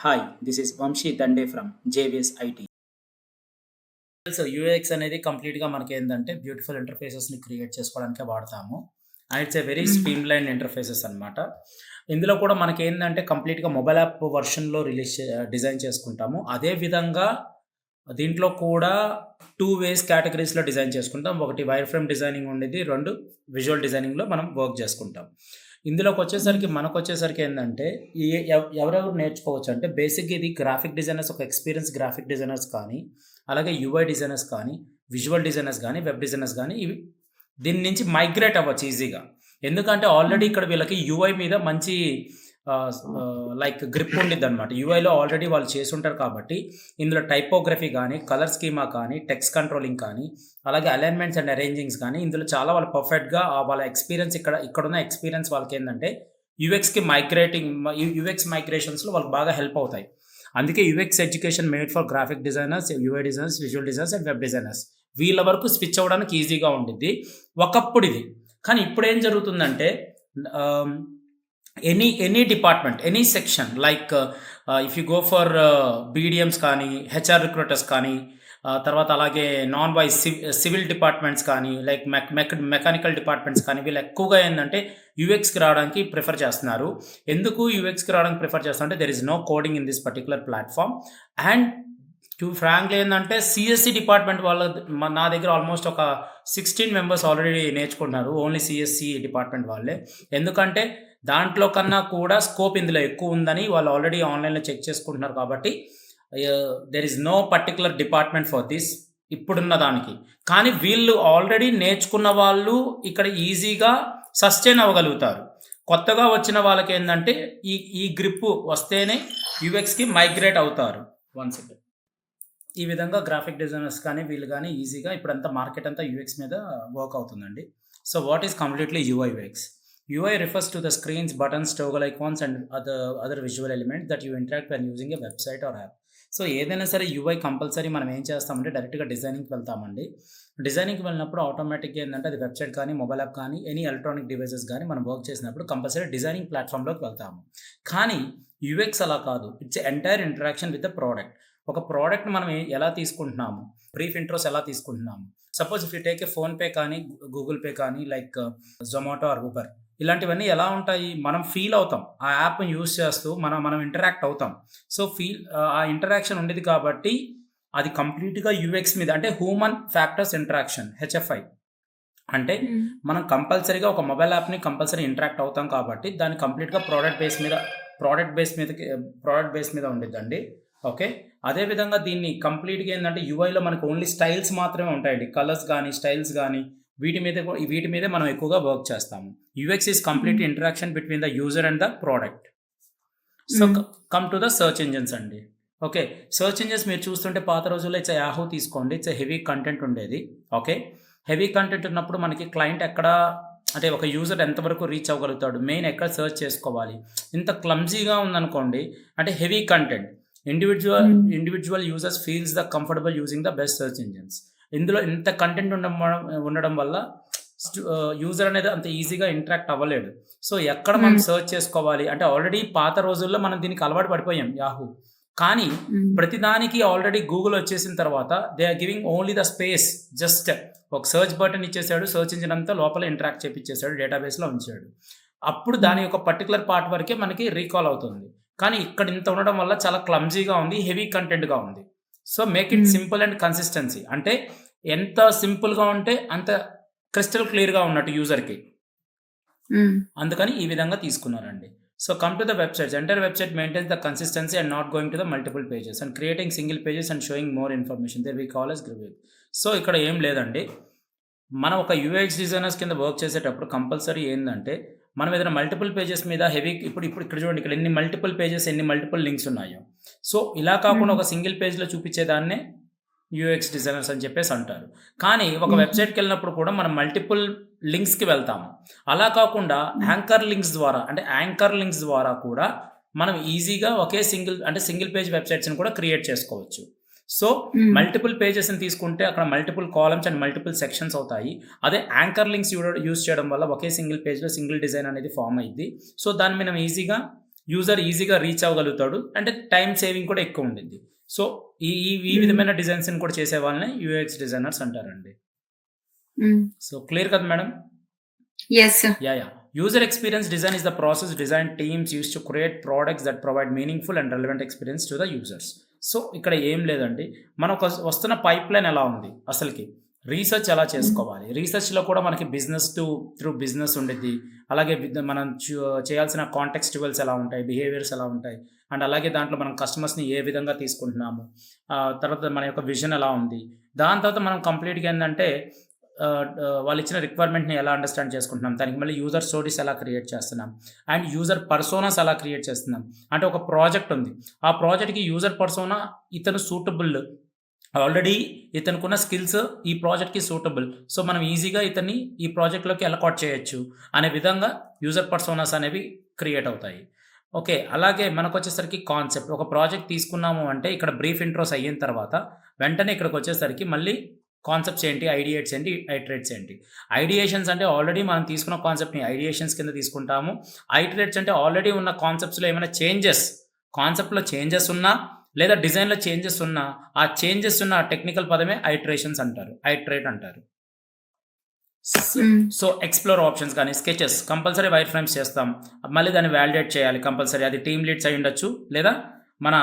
Hi, this is Vamshi Dande from JVS IT. So UX అనేది కంప్లీట్‌గా మనకేందంటే beautiful ఇంటర్‌ఫేసెస్‌ని create చేసుకోవడానికే వాడతాము. And it's a very హ్మ్. Streamlined interfaces అనమాట. ఇందులో కూడా మనకేందంటే కంప్లీట్‌గా మొబైల్ యాప్ వెర్షన్‌లో డిజైన్ చేసుకుంటాము. అదే విధంగా దీంట్లో కూడా 2 వేస్ కేటగరీస్‌లో డిజైన్ చేసుకుంటాం. ఒకటి వైర్ ఫ్రేమ్ డిజైనింగ్ ఉండిద్ది. 2 విజువల్ డిజైనింగ్‌లో మనం వర్క్ చేసుకుంటాం. ఇందులోకొచ్చేసరికి హ్మ్. మనకొచ్చేసరికి ఏందంటే ఈ ఎవరెవరు నేర్చుకోవచ్చంటే బేసిక్‌గా ఇది గ్రాఫిక్ డిజైనర్స్ ఒక ఎక్స్‌పీరియన్స్ గ్రాఫిక్ డిజైనర్స్ కానీ, అలాగే యూఐ డిజైనర్స్ కానీ, విజువల్ డిజైనర్స్ గానీ, వెబ్ డిజైనర్స్ గానీ ఇవి దీని నుంచి మైగ్రేట్ అవ్వచ్చు ఈజీగా. ఎందుకంటే ఆల్రెడీ హ్మ్. ఇక్కడ వీళ్ళకి యూఐ మీద మంచి లైక్ గ్రిప్ ఉండిద్దనమాట. యూఐలో ఆల్రెడీ వాళ్ళు చేసుంటారు కాబట్టి, ఇందులో టైపోగ్రఫీ గానీ, కలర్ స్కీమా కానీ, టెక్స్ట్ కంట్రోలింగ్ కానీ, అలాగే అలైన్‌మెంట్స్ అండ్ అరేంజింగ్స్ కానీ, ఇందులో చాలా వాళ్ళు పర్ఫెక్ట్‌గా వాళ్ళ ఎక్స్‌పీరియన్స్ ఇక్కడున్న ఎక్స్‌పీరియన్స్ వాళ్ళకేందంటే యూఎక్స్‌కి మైగ్రేటింగ్ యూఎక్స్ మైగ్రేషన్స్‌లో వాళ్ళకి బాగా హెల్ప్ అవుతాయి. అందుకే UX education made for graphic designers, UI designers, visual designers and web designers. వీళ్ళ వరకు స్విచ్ అవ్వడానికి ఈజీగా ఉండిద్ది. ఒకప్పుడిది. కానీ ఇప్పుడేం జరుగుతుందంటే ah, any department, any section like if you go for BDMs కానీ, హెచ్ఆర్ రిక్రూటర్స్ కానీ, తర్వాత అలాగే నాన్ వైస్ సివిల్ డిపార్ట్మెంట్స్ కానీ, లైక్ మెకానికల్ డిపార్ట్మెంట్స్ కానీ, వీళ్ళు ఎక్కువగా ఏందంటే యూఎక్స్‌కి రావడానికి ప్రిఫర్ చేస్తున్నారు. ఎందుకు యూఎక్స్‌కి రావడానికి ప్రిఫర్ చేస్తారంటే there is no coding in this particular platform. And to frankly ఏందంటే సీఎస్‌సి డిపార్ట్మెంట్ వాళ్ళ నా దగ్గర ఆల్మోస్ట్ ఒక 16 మెంబర్స్ ఆల్రెడీ నేర్చుకుంటున్నారు. ఓన్లీ సీఎస్‌సి డిపార్ట్మెంట్ వాళ్ళే. ఎందుకంటే దాంట్లో కన్నా కూడా స్కోప్ ఇందులో ఎక్కువుందని వాళ్ళు ఆల్రెడీ ఆన్‌లైన్‌లో చెక్ చేసుకుంటున్నారు కాబట్టి there is no particular department for this ఇప్పుడున్న దానికి. కానీ వీళ్ళు ఆల్రెడీ నేర్చుకున్న వాళ్ళు ఇక్కడ ఈజీగా సస్టైన్ అవ్వగలుగుతారు. కొత్తగా వచ్చిన వాళ్ళకేందంటే ఈ ఈ గ్రిప్ వస్తేనే యూఎక్స్‌కి మైగ్రేట్ అవుతారు. One second. ఈ విధంగా గ్రాఫిక్ డిజైనర్స్ కానీ, వీళ్ళు గానీ ఈజీగా ఇప్పుడంతా మార్కెట్ అంతా యూఎక్స్ మీద వర్క్ అవుతుందండి. So, what is completely UI UX? UI refers to the screens, buttons, toggle icons and other visual elements that you interact when using a website or app. So, ఏదైనా సరే UI compulsory మనం ఏం చేస్తామంటే డైరెక్ట్‌గా డిజైనింగ్‌కి వెళ్తామండి. డిజైనింగ్‌కి వెళ్ళినప్పుడు ఆటోమేటిక్‌గా ఏందంటే అది వెబ్‌సైట్ కానీ, మొబైల్ యాప్ కానీ, ఎనీ ఎలక్ట్రానిక్ డివైసెస్ గానీ మనం వర్క్ చేసినప్పుడు కంపల్సరీ డిజైనింగ్ ప్లాట్‌ఫార్మ్‌లోకి వెళ్తాము. కానీ యూఎక్స్ అలా కాదు. It's entire interaction with the product. ఒక ప్రొడక్ట్‌ని మనం ఎలా తీసుకుంటున్నాము, బ్రీఫ్ ఇంట్రోస్ ఎలా తీసుకుంటున్నాము. Suppose if you take a PhonePe కానీ, గూగుల్ పే కానీ, లైక్ జొమాటో ఆర్ ఊబర్, ఇలాంటివన్నీ ఎలా ఉంటాయి? మనం ఫీల్ అవుతాం. ఆ యాప్‌ని యూజ్ చేస్తూ మనం మనం ఇంటరాక్ట్ అవుతాం. సో, ఆ ఇంటరాక్షన్ ఉండేది కాబట్టి అది కంప్లీట్‌గా యూఎక్స్ మీద అంటే హ్యూమన్ ఫ్యాక్టర్స్ ఇంటరాక్షన్ హెచ్ఎఫ్ఐ. అంటే హ్మ్. మనం కంపల్సరీగా ఒక మొబైల్ యాప్‌ని కంపల్సరీ ఇంటరాక్ట్ అవుతాం కాబట్టి దాన్ని కంప్లీట్‌గా ప్రొడక్ట్ బేస్ మీద ఉండిద్దండి. ఓకే. అదే విధంగా దీన్ని కంప్లీట్‌గా ఏందంటే యూఐలో మనకు ఓన్లీ స్టైల్స్ మాత్రమే ఉంటాయండి. కలర్స్ గాని, స్టైల్స్ గాని వీటి మీదే మనం ఎక్కువగా వర్క్ చేస్తాము. UX is complete hmm. Interaction between the user and the product. So, hmm. Come to the search engines అండి. ఓకే. సెర్చ్ ఇంజిన్స్ మీరు చూస్తుంటే పాత రోజుల్లో ఇట్స్ యాహూ తీసుకోండి. ఇట్స్ హెవీ కంటెంట్ ఉండేది. ఓకే. హెవీ కంటెంట్ ఉన్నప్పుడు మనకి క్లయింట్ ఎక్కడ అంటే ఒక యూజర్ ఎంతవరకు రీచ్ అవ్వగలుగుతాడు? మెయిన్ ఎక్కడ సెర్చ్ చేసుకోవాలి? ఇంత క్లమ్జీగా ఉందనుకోండి అంటే heavy content. Individual hmm. Individual users feels the comfortable using the best search engines. ఇందులో ఇంత కంటెంట్ ఉండడం వల్ల యూజర్ అనేది అంత ఈజీగా ఇంటరాక్ట్ అవ్వలేడు. సో, ఎక్కడ మనం హ్మ్. సెర్చ్ చేసుకోవాలి అంటే ఆల్రెడీ పాత రోజుల్లో మనం దీనికి అలవాటు పడిపోయాం యాహూ. కానీ హ్మ్. ప్రతిదానికి ఆల్రెడీ గూగుల్ వచ్చేసిన తర్వాత they are giving only the space. Just ఒక సెర్చ్ బటన్ ఇచ్చేసాడు. సెర్చ్ ఇంజిన్ అంతా లోపల ఇంటరాక్ట్ చేపిచ్చేసాడు. డేటాబేస్‌లో ఉంచాడు. అప్పుడు హ్మ్. దాని యొక్క పర్టిక్యులర్ పార్ట్ వరకే మనకి రీకాల్ అవుతుంది. కానీ ఇక్కడ ఇంత ఉండడం వల్ల చాలా క్లమ్జీగా ఉంది. హెవీ కంటెంట్‌గా ఉంది. సో, మేక్ ఇట్ హ్మ్. Simple and consistency. అంటే ఎంత సింపుల్‌గా ఉంటే అంత క్రిస్టల్ క్లియర్‌గా ఉన్నట్టు యూజర్‌కి. హ్మ్. అందుకని ఈ విధంగా తీసుకున్నారండి. So, come to the websites. Entire website maintains the consistency and not going to the multiple pages and creating single pages and showing more information. There we call as grid. So, ఇక్కడ ఏం లేదండి. మనం ఒక UX designers కింద work చేసేటప్పుడు compulsory ఏందంటే, మనం ఏదైనా మల్టిపుల్ పేజెస్ మీద హెవీ ఇప్పుడు ఇప్పుడు ఇక్కడ చూడండి. ఇక్కడ ఎన్ని మల్టిపుల్ పేజెస్, ఎన్ని మల్టిపుల్ లింక్స్ ఉన్నాయో. సో, ఇలా కాకుండా హ్మ్. ఒక సింగిల్ పేజ్‌లో చూపించేదాన్నే యూఎక్స్ డిజైనర్స్ అని చెప్పేసి అంటారు. కానీ ఒక హుహు. వెబ్‌సైట్‌కెళ్ళినప్పుడు కూడా మనం మల్టిపుల్ లింక్స్‌కి వెళ్తాము. అలా కాకుండా హ్మ్. యాంకర్ లింక్స్ ద్వారా కూడా మనం ఈజీగా ఒకే సింగిల్ పేజ్ వెబ్‌సైట్స్‌ని కూడా క్రియేట్ చేసుకోవచ్చు. సో, హ్మ్. మల్టిపుల్ పేజెస్‌ని తీసుకుంటే అక్కడ multiple columns and multiple sections అవుతాయి. అదే యాంకర్ లింక్స్ యూజ్ చేయడం వల్ల ఒకే సింగిల్ పేజ్‌లో సింగిల్ డిజైన్ అనేది ఫార్మ్ అయ్యిద్ది. సో, దాన్ని మనం ఈజీగా యూజర్ ఈజీగా రీచ్ అవ్వగలుగుతాడు. అంటే టైమ్ సేవింగ్ కూడా ఎక్కువ ఉండిద్ది. సో, ఈ ఈ ఈ విధమైన డిజైన్స్‌ని కూడా చేసే వాళ్ళని యూఎక్స్ డిజైనర్స్ అంటారండి. సో, క్లియర్ కదా madam? Yes, sir. Yeah. User experience design is the process design teams use to create products that provide meaningful and relevant experience to the users. So, ఇక్కడ ఏం లేదండి. మనకు వస్తున్న పైప్‌లైన్ ఎలా ఉంది అసలకి? రీసెర్చ్ ఎలా చేసుకోవాలి? రీసెర్చ్‌లో కూడా మనకి బిజినెస్ త్రూ బిజినెస్ ఉండిద్ది. అలాగే మనం చేయాల్సిన కాంటెక్స్ట్ టువెల్స్ ఎలా ఉంటాయి? బిహేవియర్స్ ఎలా ఉంటాయి? అండ్ అలాగే దాంట్లో మనం కస్టమర్స్‌ని ఏ విధంగా తీసుకుంటున్నాము? తర్వాత మన యొక్క విజన్ ఎలా ఉంది? దాని తర్వాత మనం కంప్లీట్‌గా ఏందంటే వాళ్ళు ఇచ్చిన రిక్వైర్మెంట్‌ని ఎలా అండర్‌స్టాండ్ చేసుకుంటున్నాం? దానికి మళ్ళీ యూజర్ స్టోరీస్ ఎలా క్రియేట్ చేస్తున్నాం? అండ్ యూజర్ పర్సోనాస్ ఎలా క్రియేట్ చేస్తున్నాం? అంటే ఒక ప్రాజెక్ట్ ఉంది. ఆ ప్రాజెక్ట్‌కి యూజర్ పర్సోనా ఇతను సూటబుల్. ఆల్రెడీ ఇతనుకున్న స్కిల్స్ ఈ ప్రాజెక్ట్‌కి సూటబుల్. సో, మనం ఈజీగా ఇతన్ని ఈ ప్రాజెక్ట్‌లోకి అలకాట్ చేయొచ్చు అనే విధంగా యూజర్ పర్సోనాస్ అనేవి క్రియేట్ అవుతాయి. ఓకే. అలాగే మనకొచ్చేసరికి కాన్సెప్ట్. ఒక ప్రాజెక్ట్ తీసుకున్నాము అంటే ఇక్కడ బ్రీఫ్ ఇంట్రోస్ అయిన తర్వాత వెంటనే ఇక్కడికొచ్చేసరికి మళ్ళీ కాన్సెప్ట్స్ ఏంటి? ఐడియేట్స్ ఏంటి? ఐటరేట్స్ ఏంటి? ఐడియేషన్స్ అంటే ఆల్రెడీ మనం తీసుకున్న కాన్సెప్ట్‌ని ఐడియేషన్స్ కింద తీసుకుంటాము. ఐటరేట్స్ అంటే ఆల్రెడీ ఉన్న కాన్సెప్ట్స్‌లో ఏమైనా కాన్సెప్ట్‌లో చేంజెస్ ఉన్నా లేదా డిజైన్‌లో చేంజెస్ ఉన్నా, ఆ చేంజెస్ ఉన్న టెక్నికల్ పదమే ఐటరేషన్స్ అంటారు. ఐటరేట్ అంటారు. సో, ఎక్స్‌ప్లోర్ ఆప్షన్స్ గాని, స్కెచెస్ కంపల్సరీ వైర్ ఫ్రేమ్స్ చేస్తాం. మళ్ళీ దాన్ని వాలిడేట్ చేయాలి కంపల్సరీ. అది టీమ్ లీడ్స్ అయ్యుండొచ్చు. లేదా మన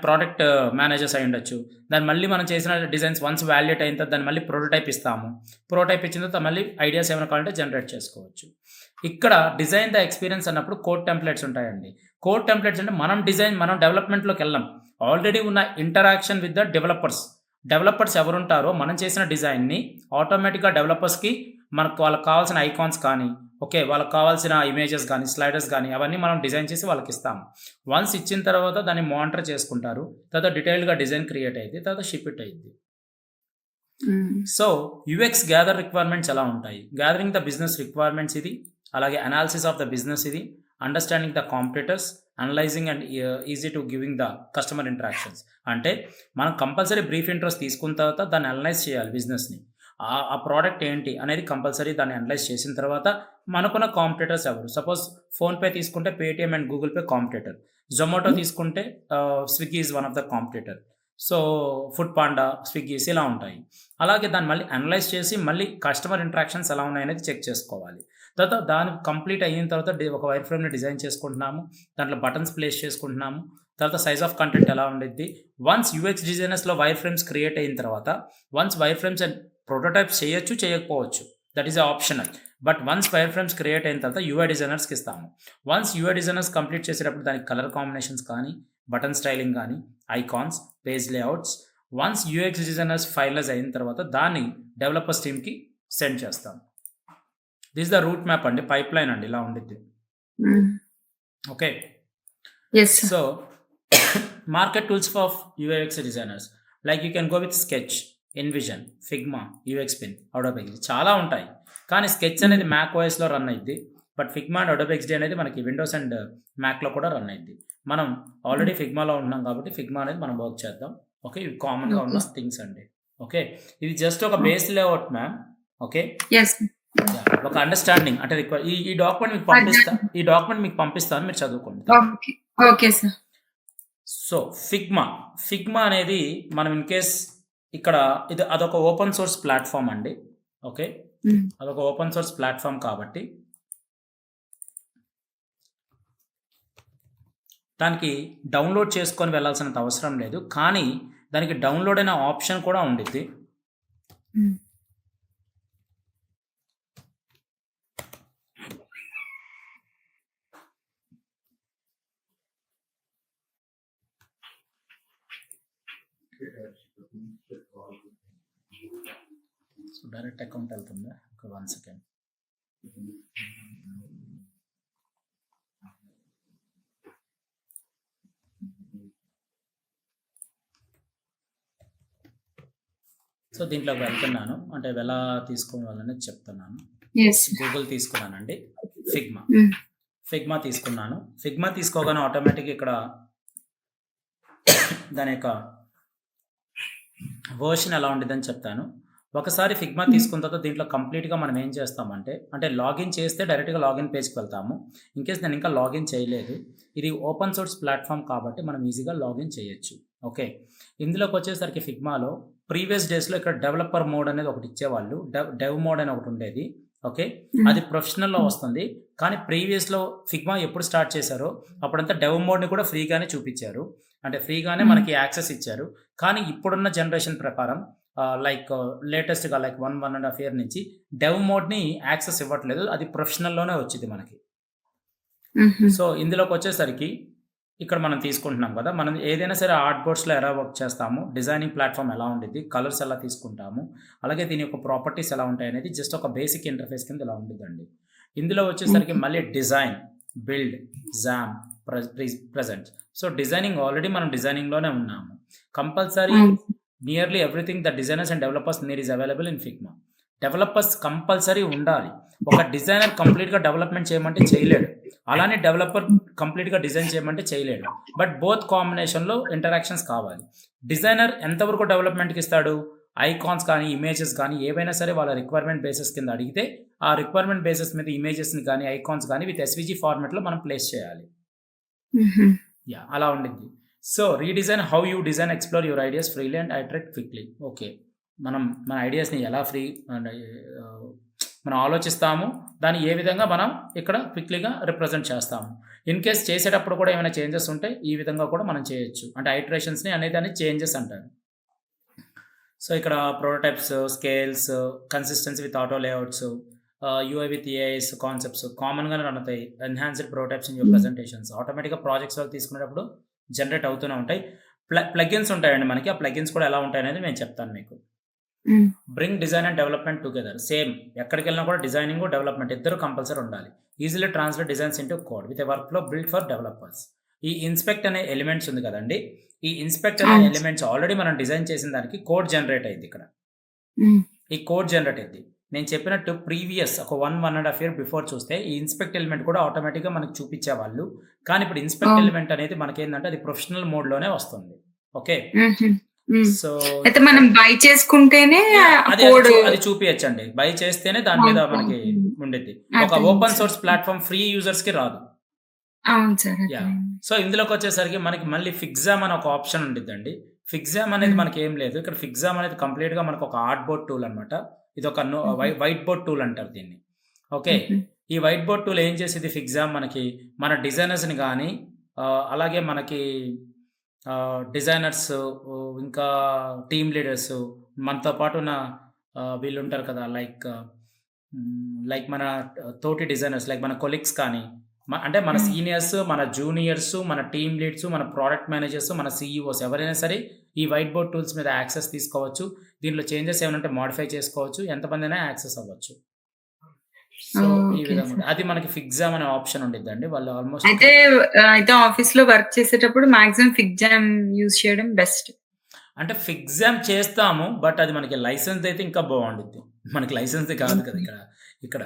ప్రొడక్ట్ మేనేజర్స్ అయ్యుండొచ్చు. దాన్ని మళ్ళీ మనం చేసిన డిజైన్స్ వన్స్ వాలిడేట్ అయిన తర్వాత దాన్ని మళ్ళీ ప్రోటోటైప్ ఇస్తాము. ప్రోటోటైప్ ఇచ్చిన తర్వాత మళ్ళీ ఐడియాస్ ఏమైనా కావాలంటే జనరేట్ చేసుకోవచ్చు. ఇక్కడ డిజైన్ ద ఎక్స్‌పీరియన్స్ అన్నప్పుడు కోడ్ టెంప్లేట్స్ ఉంటాయండి. కోడ్ టెంప్లేట్స్ అంటే మనం డెవలప్‌మెంట్‌లోకెళ్ళం. ఆల్రెడీ ఉన్న interaction with the developers. Developers ఎవరుంటారో మనం చేసిన డిజైన్‌ని ఆటోమేటిక్‌గా డెవలపర్స్‌కి వాళ్ళకి కావాల్సిన ఐకాన్స్ కానీ, ఓకే. వాళ్ళకి కావాల్సిన ఇమేజెస్ గానీ, స్లైడర్స్ గానీ అవన్నీ మనం డిజైన్ చేసి వాళ్ళకిస్తాము. వన్స్ ఇచ్చిన తర్వాత దాన్ని మానిటర్ చేసుకుంటారు. తర్వాత డీటెయిల్డ్‌గా డిజైన్ క్రియేట్ అయ్యిద్ది. తర్వాత షిప్ ఇట్ అయ్యిద్ది. సో, యూఎక్స్ గ్యాదర్ రిక్వైర్మెంట్స్ ఎలా ఉంటాయి? గ్యాదరింగ్ ద బిజినెస్ రిక్వైర్మెంట్స్ ఇది. అలాగే అనాలిసిస్ ఆఫ్ ద బిజినెస్ ఇది. Understanding the competitors, analysing and easy to giving the customer interactions. అంటే మనం కంపల్సరీ బ్రీఫ్ ఇంట్రోస్ తీసుకున్న తర్వాత దాన్ని అనలైజ్ చేయాలి బిజినెస్‌ని. ఆ ప్రోడక్ట్ ఏంటి అనేది కంపల్సరీ దాన్ని అనలైజ్ చేసిన తర్వాత మనకున్న కాంపిటీటర్స్ ఎవరు? సపోజ్ ఫోన్‌పే తీసుకుంటే Paytm and Google Pay competitor. Zomato తీసుకుంటే Swiggy is one of the competitor. So, food panda, Swiggys ఇలా ఉంటాయి. అలాగే దాన్ని మళ్ళీ అనలైజ్ చేసి మళ్ళీ కస్టమర్ ఇంటరాక్షన్స్ ఎలా ఉన్నాయనేది చెక్ చేసుకోవాలి. తర్వాత దాని కంప్లీట్ అయిన తర్వాత ఒక వైర్ ఫ్రేమ్‌ని డిజైన్ చేసుకుంటున్నాము. దాంట్లో బటన్స్ ప్లేస్ చేసుకుంటున్నాము. తర్వాత సైజ్ ఆఫ్ కంటెంట్ ఎలా ఉండిద్ది. వన్స్ యూఎక్స్ డిజైనర్స్‌లో వైర్ ఫ్రేమ్స్ క్రియేట్ అయిన తర్వాత once wireframes and prototypes చేయొచ్చు, చేయకపోవచ్చు. That is optional. But once wireframes create అయిన తర్వాత యూఐ డిజైనర్స్‌కి ఇస్తాము. వన్స్ యూఐ డిజైనర్స్ కంప్లీట్ చేసేటప్పుడు దానికి కలర్ కాంబినేషన్స్ కానీ, బటన్ స్టైలింగ్ గానీ, icons, page layouts once UX designers finalise అయిన తర్వాత దాన్ని డెవలపర్స్ టీమ్‌కి సెండ్ చేస్తాం. దిస్ ద రూట్ మ్యాప్ అండి. పైప్‌లైన్ అండి. ఇలా ఉండిద్ది. Okay. Yes, sir. So, market tools for UX designers like you can go with Sketch, InVision, Figma, UX pin, Adobe XD చాలా ఉంటాయి. కానీ స్కెచ్ అనేది మ్యాక్ ఓఎస్‌లో రన్ అయ్యిద్ది. But Figma and Adobe XD అనేది మనకి విండోస్ అండ్ మ్యాక్‌లో కూడా run అయ్యిద్ది. మనం ఆల్రెడీ ఫిగ్మాలో ఉంటున్నాం కాబట్టి ఫిగ్మా అనేది మనం వర్క్ చేద్దాం. ఓకే. ఇవి కామన్‌గా ఉన్న Okay. థింగ్స్ అండి. ఓకే. ఇది జస్ట్ ఒక base layout ma'am. Okay. Yes. ఒక అండర్‌స్టాండింగ్ అంటే ఈ డాక్యుమెంట్ మీకు పంపిస్తాను. మీరు చదువుకోండి. Okay. Okay, sir. So, Figma అనేది మనం ఇన్ కేస్ ఇక్కడ అదొక ఓపెన్ సోర్స్ ప్లాట్‌ఫామ్ అండి. ఓకే. అదొక ఓపెన్ సోర్స్ ప్లాట్‌ఫామ్ కాబట్టి దానికి డౌన్‌లోడ్ చేసుకొని వెళ్ళాల్సినంత అవసరం లేదు. కానీ దానికి డౌన్‌లోడ్ అనే ఆప్షన్ కూడా ఉండిద్ది. సో, డైరెక్ట్ అకౌంట్ వెళ్తుందా? ఒక 1 సెకండ్. సో, దీంట్లోకి వెళ్తున్నాను. అంటే ఎలా తీసుకోవాలనేది చెప్తున్నాను. Yes. గూగుల్ తీసుకున్నానండి. ఫిగ్మా తీసుకున్నాను. ఫిగ్మా తీసుకోగానే ఆటోమేటిక్‌గా ఇక్కడ దాని యొక్క వర్షన్ ఎలా ఉండిద్దని చెప్తాను. ఒకసారి ఫిగ్మా తీసుకున్న తర్వాత దీంట్లో కంప్లీట్‌గా మనం ఏం చేస్తామంటే, అంటే లాగిన్ చేస్తే డైరెక్ట్‌గా లాగిన్ పేజ్‌కి వెళ్తాము. ఇన్‌కేస్ నేను ఇంకా లాగిన్ చేయలేదు. ఇది ఓపెన్ సోర్స్ ప్లాట్‌ఫార్మ్ కాబట్టి మనం ఈజీగా లాగిన్ చేయొచ్చు. ఓకే. ఇందులోకొచ్చేసరికి ఫిగ్మాలో ప్రీవియస్ డేస్‌లో ఇక్కడ డెవలపర్ మోడ్ అనేది ఒకటి ఇచ్చేవాళ్ళు. డెవ్ మోడ్ అని ఒకటి ఉండేది. ఓకే. అది ప్రొఫెషనల్‌లో వస్తుంది. కానీ ప్రీవియస్‌లో ఫిగ్మా ఎప్పుడు స్టార్ట్ చేశారో అప్పుడంతా డెవ్ మోడ్‌ని కూడా ఫ్రీగానే చూపిచ్చారు. అంటే ఫ్రీగానే మనకి యాక్సెస్ ఇచ్చారు. కానీ ఇప్పుడున్న జనరేషన్ ప్రకారం లైక్ లేటెస్ట్‌గా లైక్ 1.5 ఇయర్ నుంచి డెవ్ మోడ్‌ని యాక్సెస్ ఇవ్వట్లేదు. అది ప్రొఫెషనల్‌లోనే వచ్చిద్ది మనకి. సో, ఇందులోకొచ్చేసరికి ఇక్కడ మనం తీసుకుంటున్నాం కదా! మనం ఏదైనా సరే ఆర్ట్ బోర్డ్స్‌లో ఎలా వర్క్ చేస్తాము, డిజైనింగ్ ప్లాట్‌ఫార్మ్ ఎలా ఉండిద్ది, కలర్స్ ఎలా తీసుకుంటాము, అలాగే దీని యొక్క ప్రాపర్టీస్ ఎలా ఉంటాయనేది జస్ట్ ఒక బేసిక్ ఇంటర్‌ఫేస్ కింద ఇలా ఉండిద్దండి. ఇందులో వచ్చేసరికి మళ్ళీ design, build, jam, present. So, designing already మనం డిజైనింగ్‌లోనే ఉన్నాము. Compulsory nearly everything the designers and developers need is available in Figma. Developers compulsory ఉండాలి. ఒక డిజైనర్ కంప్లీట్‌గా డెవలప్‌మెంట్ చేయమంటే చేయలేడు. అలానే డెవలపర్ కంప్లీట్‌గా డిజైన్ చేయమంటే చేయలేడు. బట్ బోత్ కాంబినేషన్‌లో ఇంటరాక్షన్స్ కావాలి. డిజైనర్ ఎంతవరకు డెవలప్‌మెంట్‌కి ఇస్తాడు? ఐకాన్స్ కానీ, ఇమేజెస్ కానీ ఏవైనా సరే వాళ్ళ రిక్వైర్మెంట్ బేసిస్ కింద అడిగితే, ఆ రిక్వైర్మెంట్ బేసిస్ మీద ఇమేజెస్‌ని కానీ, ఐకాన్స్ కానీ విత్ ఎస్‌విజీ ఫార్మాట్‌లో మనం ప్లేస్ చేయాలి. అలా ఉండిద్ది. So, redesign how you design explore your ideas freely and iterate quickly. Okay. మనం మన ఐడియాస్‌ని ఎలా మనం ఆలోచిస్తాము. దాన్ని ఏ విధంగా మనం ఇక్కడ క్విక్‌లీగా రిప్రజెంట్ చేస్తాము. ఇన్ కేస్ చేసేటప్పుడు కూడా ఏమైనా చేంజెస్ ఉంటే ఈ విధంగా కూడా మనం చేయొచ్చు. అంటే ఐటరేషన్స్‌ని అనేదాన్ని చేంజెస్ అంటారు. సో, ఇక్కడ prototypes, scales, consistency with auto layouts, UI with AIs concepts కామన్‌గానే రన్ అవుతాయి. Enhanced prototypes in your presentations. ఆటోమేటిక్‌గా ప్రాజెక్ట్స్ వర్క్ తీసుకునేటప్పుడు జనరేట్ అవుతూనే ఉంటాయి. ప్లగిన్స్ ఉంటాయండి మనకి. ఆ ప్లగిన్స్ కూడా ఎలా ఉంటాయనేది నేను చెప్తాను మీకు. Bring design and development together. Same ఎక్కడికెళ్ళినా కూడా డిజైనింగ్, డెవలప్‌మెంట్ ఇద్దరు కంపల్సరీ ఉండాలి. Easily translate designs into code with a work flow build for developers. ఈ ఇన్స్పెక్ట్ అనే ఎలిమెంట్స్ ఉంది కదండీ! ఈ ఇన్స్పెక్ట్ అనే ఎలిమెంట్స్ ఆల్రెడీ మనం డిజైన్ చేసిన దానికి కోడ్ జనరేట్ అయ్యిద్ది ఇక్కడ. ఈ కోడ్ జనరేట్ అయ్యిద్ది. నేను చెప్పినట్టు ప్రీవియస్ ఒక 1.5 ఇయర్ బిఫోర్ చూస్తే ఈ ఇన్స్పెక్ట్ ఎలిమెంట్ కూడా ఆటోమేటిక్‌గా మనకు చూపించేవాళ్ళు. కానీ ఇప్పుడు ఇన్స్పెక్ట్ ఎలిమెంట్ అనేది మనకేందంటే అది ప్రొఫెషనల్ మోడ్‌లోనే వస్తుంది. ఓకే. సో, అయితే మనం బై చేసుకుంటేనే అది చూపియచ్చండి. బై చేస్తేనే దాని మీద మనకి ఉండిద్ది. ఒక ఓపెన్ సోర్స్ ప్లాట్‌ఫార్మ్ ఫ్రీ యూజర్స్‌కి రాదు. అవును సార్. సో, ఇందులోకొచ్చేసరికి మనకి మళ్ళీ ఫిగ్జామ్ అని ఒక ఆప్షన్ ఉండిద్దండి. ఫిగ్జామ్ అనేది మనకేం లేదు. ఇక్కడ ఫిగ్జామ్ అనేది కంప్లీట్‌గా మనకు ఒక ఆర్ట్ బోర్డ్ టూల్ అనమాట. ఇదొక వైట్ బోర్డ్ టూల్ అంటారు దీన్ని. ఓకే. ఈ వైట్ బోర్డ్ టూల్ ఏం చేసిద్ది ఫిగ్జామ్ మనకి మన డిజైనర్స్‌ని గానీ అలాగే మనకి డిజైనర్స్ ఇంకా టీమ్ లీడర్స్ మనతో పాటు ఉన్న వీళ్ళుంటారు కదా! లైక్ మన తోటి డిజైనర్స్ లైక్ మన కొలీగ్స్ కానీ అంటే మన సీనియర్స్, మన జూనియర్స్, మన టీమ్ లీడ్స్, మన ప్రొడక్ట్ మేనేజర్స్, మన సీఈఓస్ ఎవరైనా సరే ఈ వైట్ బోర్డ్ టూల్స్ మీద యాక్సెస్ తీసుకోవచ్చు. దీంట్లో చేంజెస్ ఏమైనా ఉంటే మోడిఫై చేసుకోవచ్చు. ఎంతమందైనా యాక్సెస్ అవ్వచ్చు. సో, ఈ విధంగా అది మనకి ఫిగ్జామ్ అనే ఆప్షన్ ఉండిద్దండి. వాళ్ళు ఆల్మోస్ట్ అయితే ఆఫీస్‌లో వర్క్ చేసేటప్పుడు మాక్సిమం ఫిగ్జామ్ యూజ్ చేయడం బెస్ట్. అంటే ఫిగ్జామ్ చేస్తాము. బట్ అది మనకి లైసెన్స్‌ది అయితే ఇంకా బావుండిద్ది. మనకి లైసెన్స్‌ది కాదు కదా! ఇక్కడ.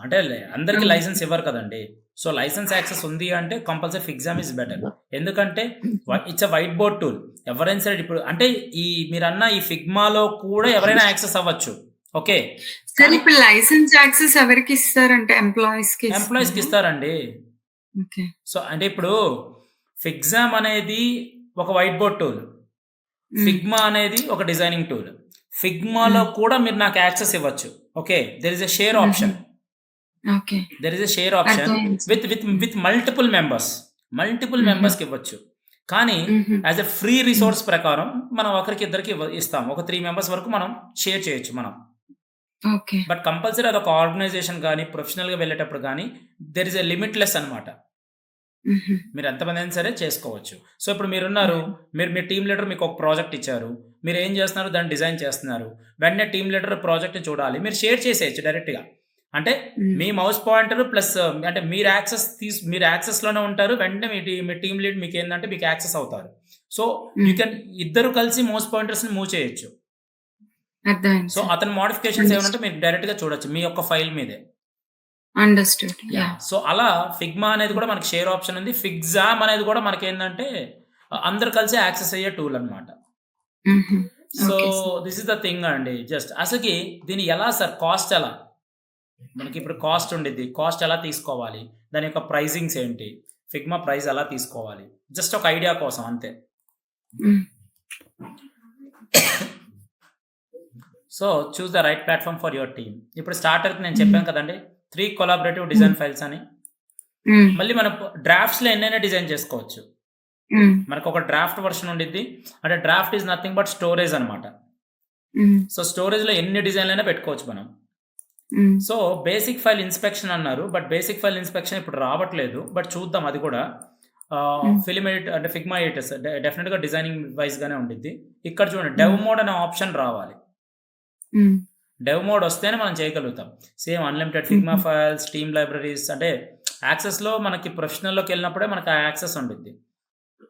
అంటే అందరికి లైసెన్స్ ఇవ్వరు కదండీ! సో, లైసెన్స్ యాక్సెస్ ఉంది అంటే కంపల్సరీ ఫిగ్జామ్ ఈస్ బెటర్. ఎందుకంటే it's a white board tool. ఎవరైనా సరే ఇప్పుడు అంటే మీరన్న ఈ ఫిగ్మాలో కూడా ఎవరైనా యాక్సెస్ అవ్వచ్చు. ఓకే. సార్ ఇప్పుడు లైసెన్స్ యాక్సెస్ ఎవరికి ఇస్తారంటే ఎంప్లాయీస్‌కి ఇస్తారండి. ఓకే. సో, అంటే ఇప్పుడు ఫిగ్జామ్ అనేది ఒక వైట్ బోర్డ్ టూల్. ఫిగ్మా అనేది ఒక డిజైనింగ్ టూల్. ఫిగ్మాలో కూడా మీరు నాకు యాక్సెస్ ఇవ్వచ్చు. Okay. There is a share option. Okay. There is a share option with multiple మెంబర్స్‌కి ఇవ్వచ్చు. కానీ యాస్ ఎ ఫ్రీ రిసోర్స్ ప్రకారం మనం ఒకరికి ఇద్దరికి ఇస్తాం. ఒక 3 మెంబర్స్ వరకు మనం షేర్ చేయొచ్చు మనం. ఓకే. బట్ కంపల్సరీ అదొక ఆర్గనైజేషన్ గాని, ప్రొఫెషనల్‌గా వెళ్ళేటప్పుడు గాని దేర్ ఈస్ ఎ లిమిట్‌లెస్ అన్నమాట. మీరు ఎంతమందైనా సరే చేసుకోవచ్చు. సో, ఇప్పుడు మీరున్నారు. మీ టీమ్ లీడర్ మీకు ఒక ప్రాజెక్ట్ ఇచ్చారు. మీరేం చేస్తున్నారు? దాన్ని డిజైన్ చేస్తున్నారు. వెంటనే టీమ్ లీడర్ ప్రాజెక్ట్‌ని చూడాలి. మీరు షేర్ చేసేయొచ్చు డైరెక్ట్‌గా. అంటే మీ మౌస్ పాయింటర్ ప్లస్ అంటే మీరు యాక్సెస్‌లోనే ఉంటారు. వెంటనే మీ టీమ్ లీడ్ మీకేందంటే మీకు యాక్సెస్ అవుతారు. సో, యూ కెన్ ఇద్దరు కలిసి మౌస్ పాయింటర్స్‌ని మూవ్ చేయొచ్చు. సో, అతని మోడిఫికేషన్స్ ఏమైనా ఉంటే మీరు డైరెక్ట్‌గా చూడొచ్చు. మీ యొక్క ఫైల్ మీదే. అండర్‌స్టూడ్. సో, అలా ఫిగ్మా అనేది కూడా మనకి షేర్ ఆప్షన్ ఉంది. ఫిగ్జామ్ అనేది కూడా మనకేందంటే అందరూ కలిసి యాక్సెస్ అయ్యే టూల్ అన్నమాట. So okay sir. This is the thing అండి. జస్ట్ అసలుకి దీని ఎలా సార్ కాస్ట్ ఎలా? మనకి ఇప్పుడు కాస్ట్ ఉండిద్ది. కాస్ట్ ఎలా తీసుకోవాలి? దాని యొక్క ప్రైజింగ్స్ ఏంటి? ఫిగ్మా ప్రైస్ ఎలా తీసుకోవాలి? జస్ట్ ఒక ఐడియా కోసం అంతే. హ్మ్. So choose the right platform for your team. ఇప్పుడు స్టార్టర్‌కి నేను చెప్పాను కదండీ! 3 కొలాబరేటివ్ డిజైన్ ఫైల్స్ అని. హ్మ్. మళ్ళీ మనం డ్రాఫ్ట్స్‌లో ఎన్నైనా డిజైన్ చేసుకోవచ్చు. హ్మ్. మనకొక డ్రాఫ్ట్ వర్షన్ ఉండిద్ది. అంటే draft is nothing but storage అనమాట. హ్మ్. సో స్టోరేజ్‌లో ఎన్ని డిజైన్‌లైనా పెట్టుకోవచ్చు మనం. హ్మ్. సో బేసిక్ ఫైల్ ఇన్స్‌పెక్షన్ అన్నారు. బట్ బేసిక్ ఫైల్ ఇన్స్‌పెక్షన్ ఇప్పుడు రావట్లేదు. బట్ చూద్దాం అది కూడా. హ్మ్. ఫిల్మ్ ఎడిట్ అంటే ఫిగ్మా ఎడిటర్స్ డెఫినిట్‌గా డిజైనింగ్ వైస్‌గానే ఉండిద్ది. ఇక్కడ చూడండి డెవ్ హ్మ్. మోడ్ అనే ఆప్షన్ రావాలి. హ్మ్. డెవ్ మోడ్ వస్తేనే మనం చేయగలుగుతాం. సేమ్ అన్‌లిమిటెడ్ ఫిగ్మా హుహు. ఫైల్స్, టీమ్ లైబ్రరీస్ అంటే యాక్సెస్‌లో మనకి ప్రొఫెషనల్‌లోకెళ్ళినప్పుడే మనకు ఆ యాక్సెస్ ఉండిద్ది.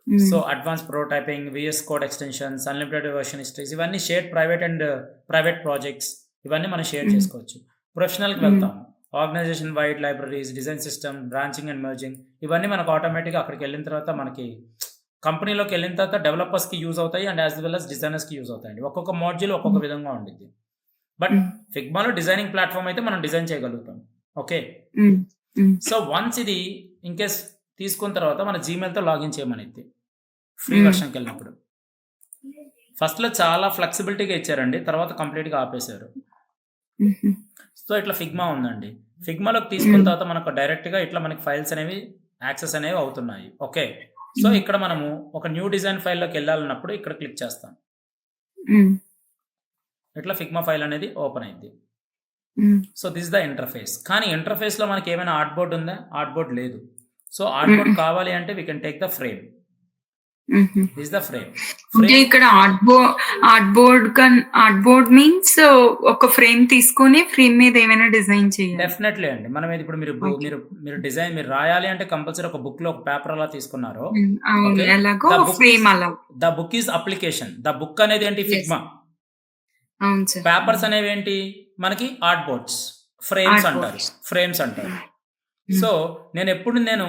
Hmm. So advance prototyping, VS code extensions, unlimited version histories ఇవన్నీ shared private and private projects ఇవన్నీ మనం షేర్ హ్మ్. చేసుకోవచ్చు. ప్రొఫెషనల్‌కి హ్మ్. వెళ్తాం. Organisation wide libraries, design system, branching and merging ఇవన్నీ మనకు ఆటోమేటిక్‌గా అక్కడికెళ్ళిన తర్వాత మనకి కంపెనీలోకెళ్ళిన తర్వాత డెవలపర్స్‌కి యూజ్ అవుతాయి. అండ్ యాస్ వెల్ యాస్ డిజైనర్స్‌కి యూజ్ అవుతాయండి. ఒక్కొక్క మాడ్యూల్ ఒక్కొక్క హ్మ్. విధంగా ఉండిద్ది. బట్ హ్మ్. ఫిగ్మాలో డిజైనింగ్ ప్లాట్‌ఫార్మ్ అయితే మనం డిజైన్ చేయగలుగుతాం. ఓకే. హ్మ్. హ్మ్. సో వన్స్ ఇది ఇన్‌కేస్ తీసుకున్న తర్వాత మన జీమెయిల్‌తో లాగిన్ చేయమనిద్ది. ఫ్రీ హ్మ్. వెర్షన్‌కెళ్ళినప్పుడు. ఫస్ట్‌లో చాలా ఫ్లెక్సిబిలిటీగా ఇచ్చారండి. తర్వాత కంప్లీట్‌గా ఆపేశారు. హుహు. సో, ఇట్లా ఫిగ్మా ఉందండి. ఫిగ్మాలోకి తీసుకున్న హ్మ్. తర్వాత మనకు డైరెక్ట్‌గా ఇట్లా మనకి ఫైల్స్ అనేవి యాక్సెస్ అనేవి అవుతున్నాయి. ఓకే. సో, హ్మ్. ఇక్కడ మనము ఒక న్యూ డిజైన్ ఫైల్‌లోకెళ్ళాలన్నప్పుడు ఇక్కడ క్లిక్ చేస్తాం. హ్మ్. ఇట్లా ఫిగ్మా ఫైల్ అనేది ఓపెన్ అయిద్ది. హ్మ్. So, this is the interface. కానీ ఇంటర్ఫేస్‌లో మనకేమైనా ఆర్ట్‌బోర్డ్ ఉందా? ఆర్ట్‌బోర్డ్ లేదు. సో, ఆర్ట్‌బోర్డ్ హుహు. కావాలి అంటే we can take the frame. హుహు. This is the frame. అంటే ఫ్రేమ్ ఇక్కడ ఆర్ట్ బోర్డ్ మీన్స్ ఒక ఫ్రేమ్ తీసుకొని ఫ్రేమ్ మీద ఏమైనా డిజైన్ చేయాలి. డెఫినెట్‌లీ అండి. మనం ఇది ఇప్పుడు మీరు ఓకే. మీరు మీరు డిజైన్ మీరు రాయాలి అంటే కంపల్సరీ ఒక బుక్‌లో ఒక పేపర్ అలా తీసుకున్నారో హ్మ్. అవును. ఓకే. ఎలాగో ద బుక్ ఈస్ ఫ్రేమ్ అలా. The book is application. The book అనేది ఏంటి యెస్. ఫిగ్మా. అవును సార్. Papers hmm. అనేవేంటి మనకి ఆర్ట్ బోర్డ్స్. ఫ్రేమ్స్ ఆర్ట్ అంటారు. బోర్డ్స్. ఫ్రేమ్స్ అంటారు. హ్మ్. హ్మ్. సో, నేను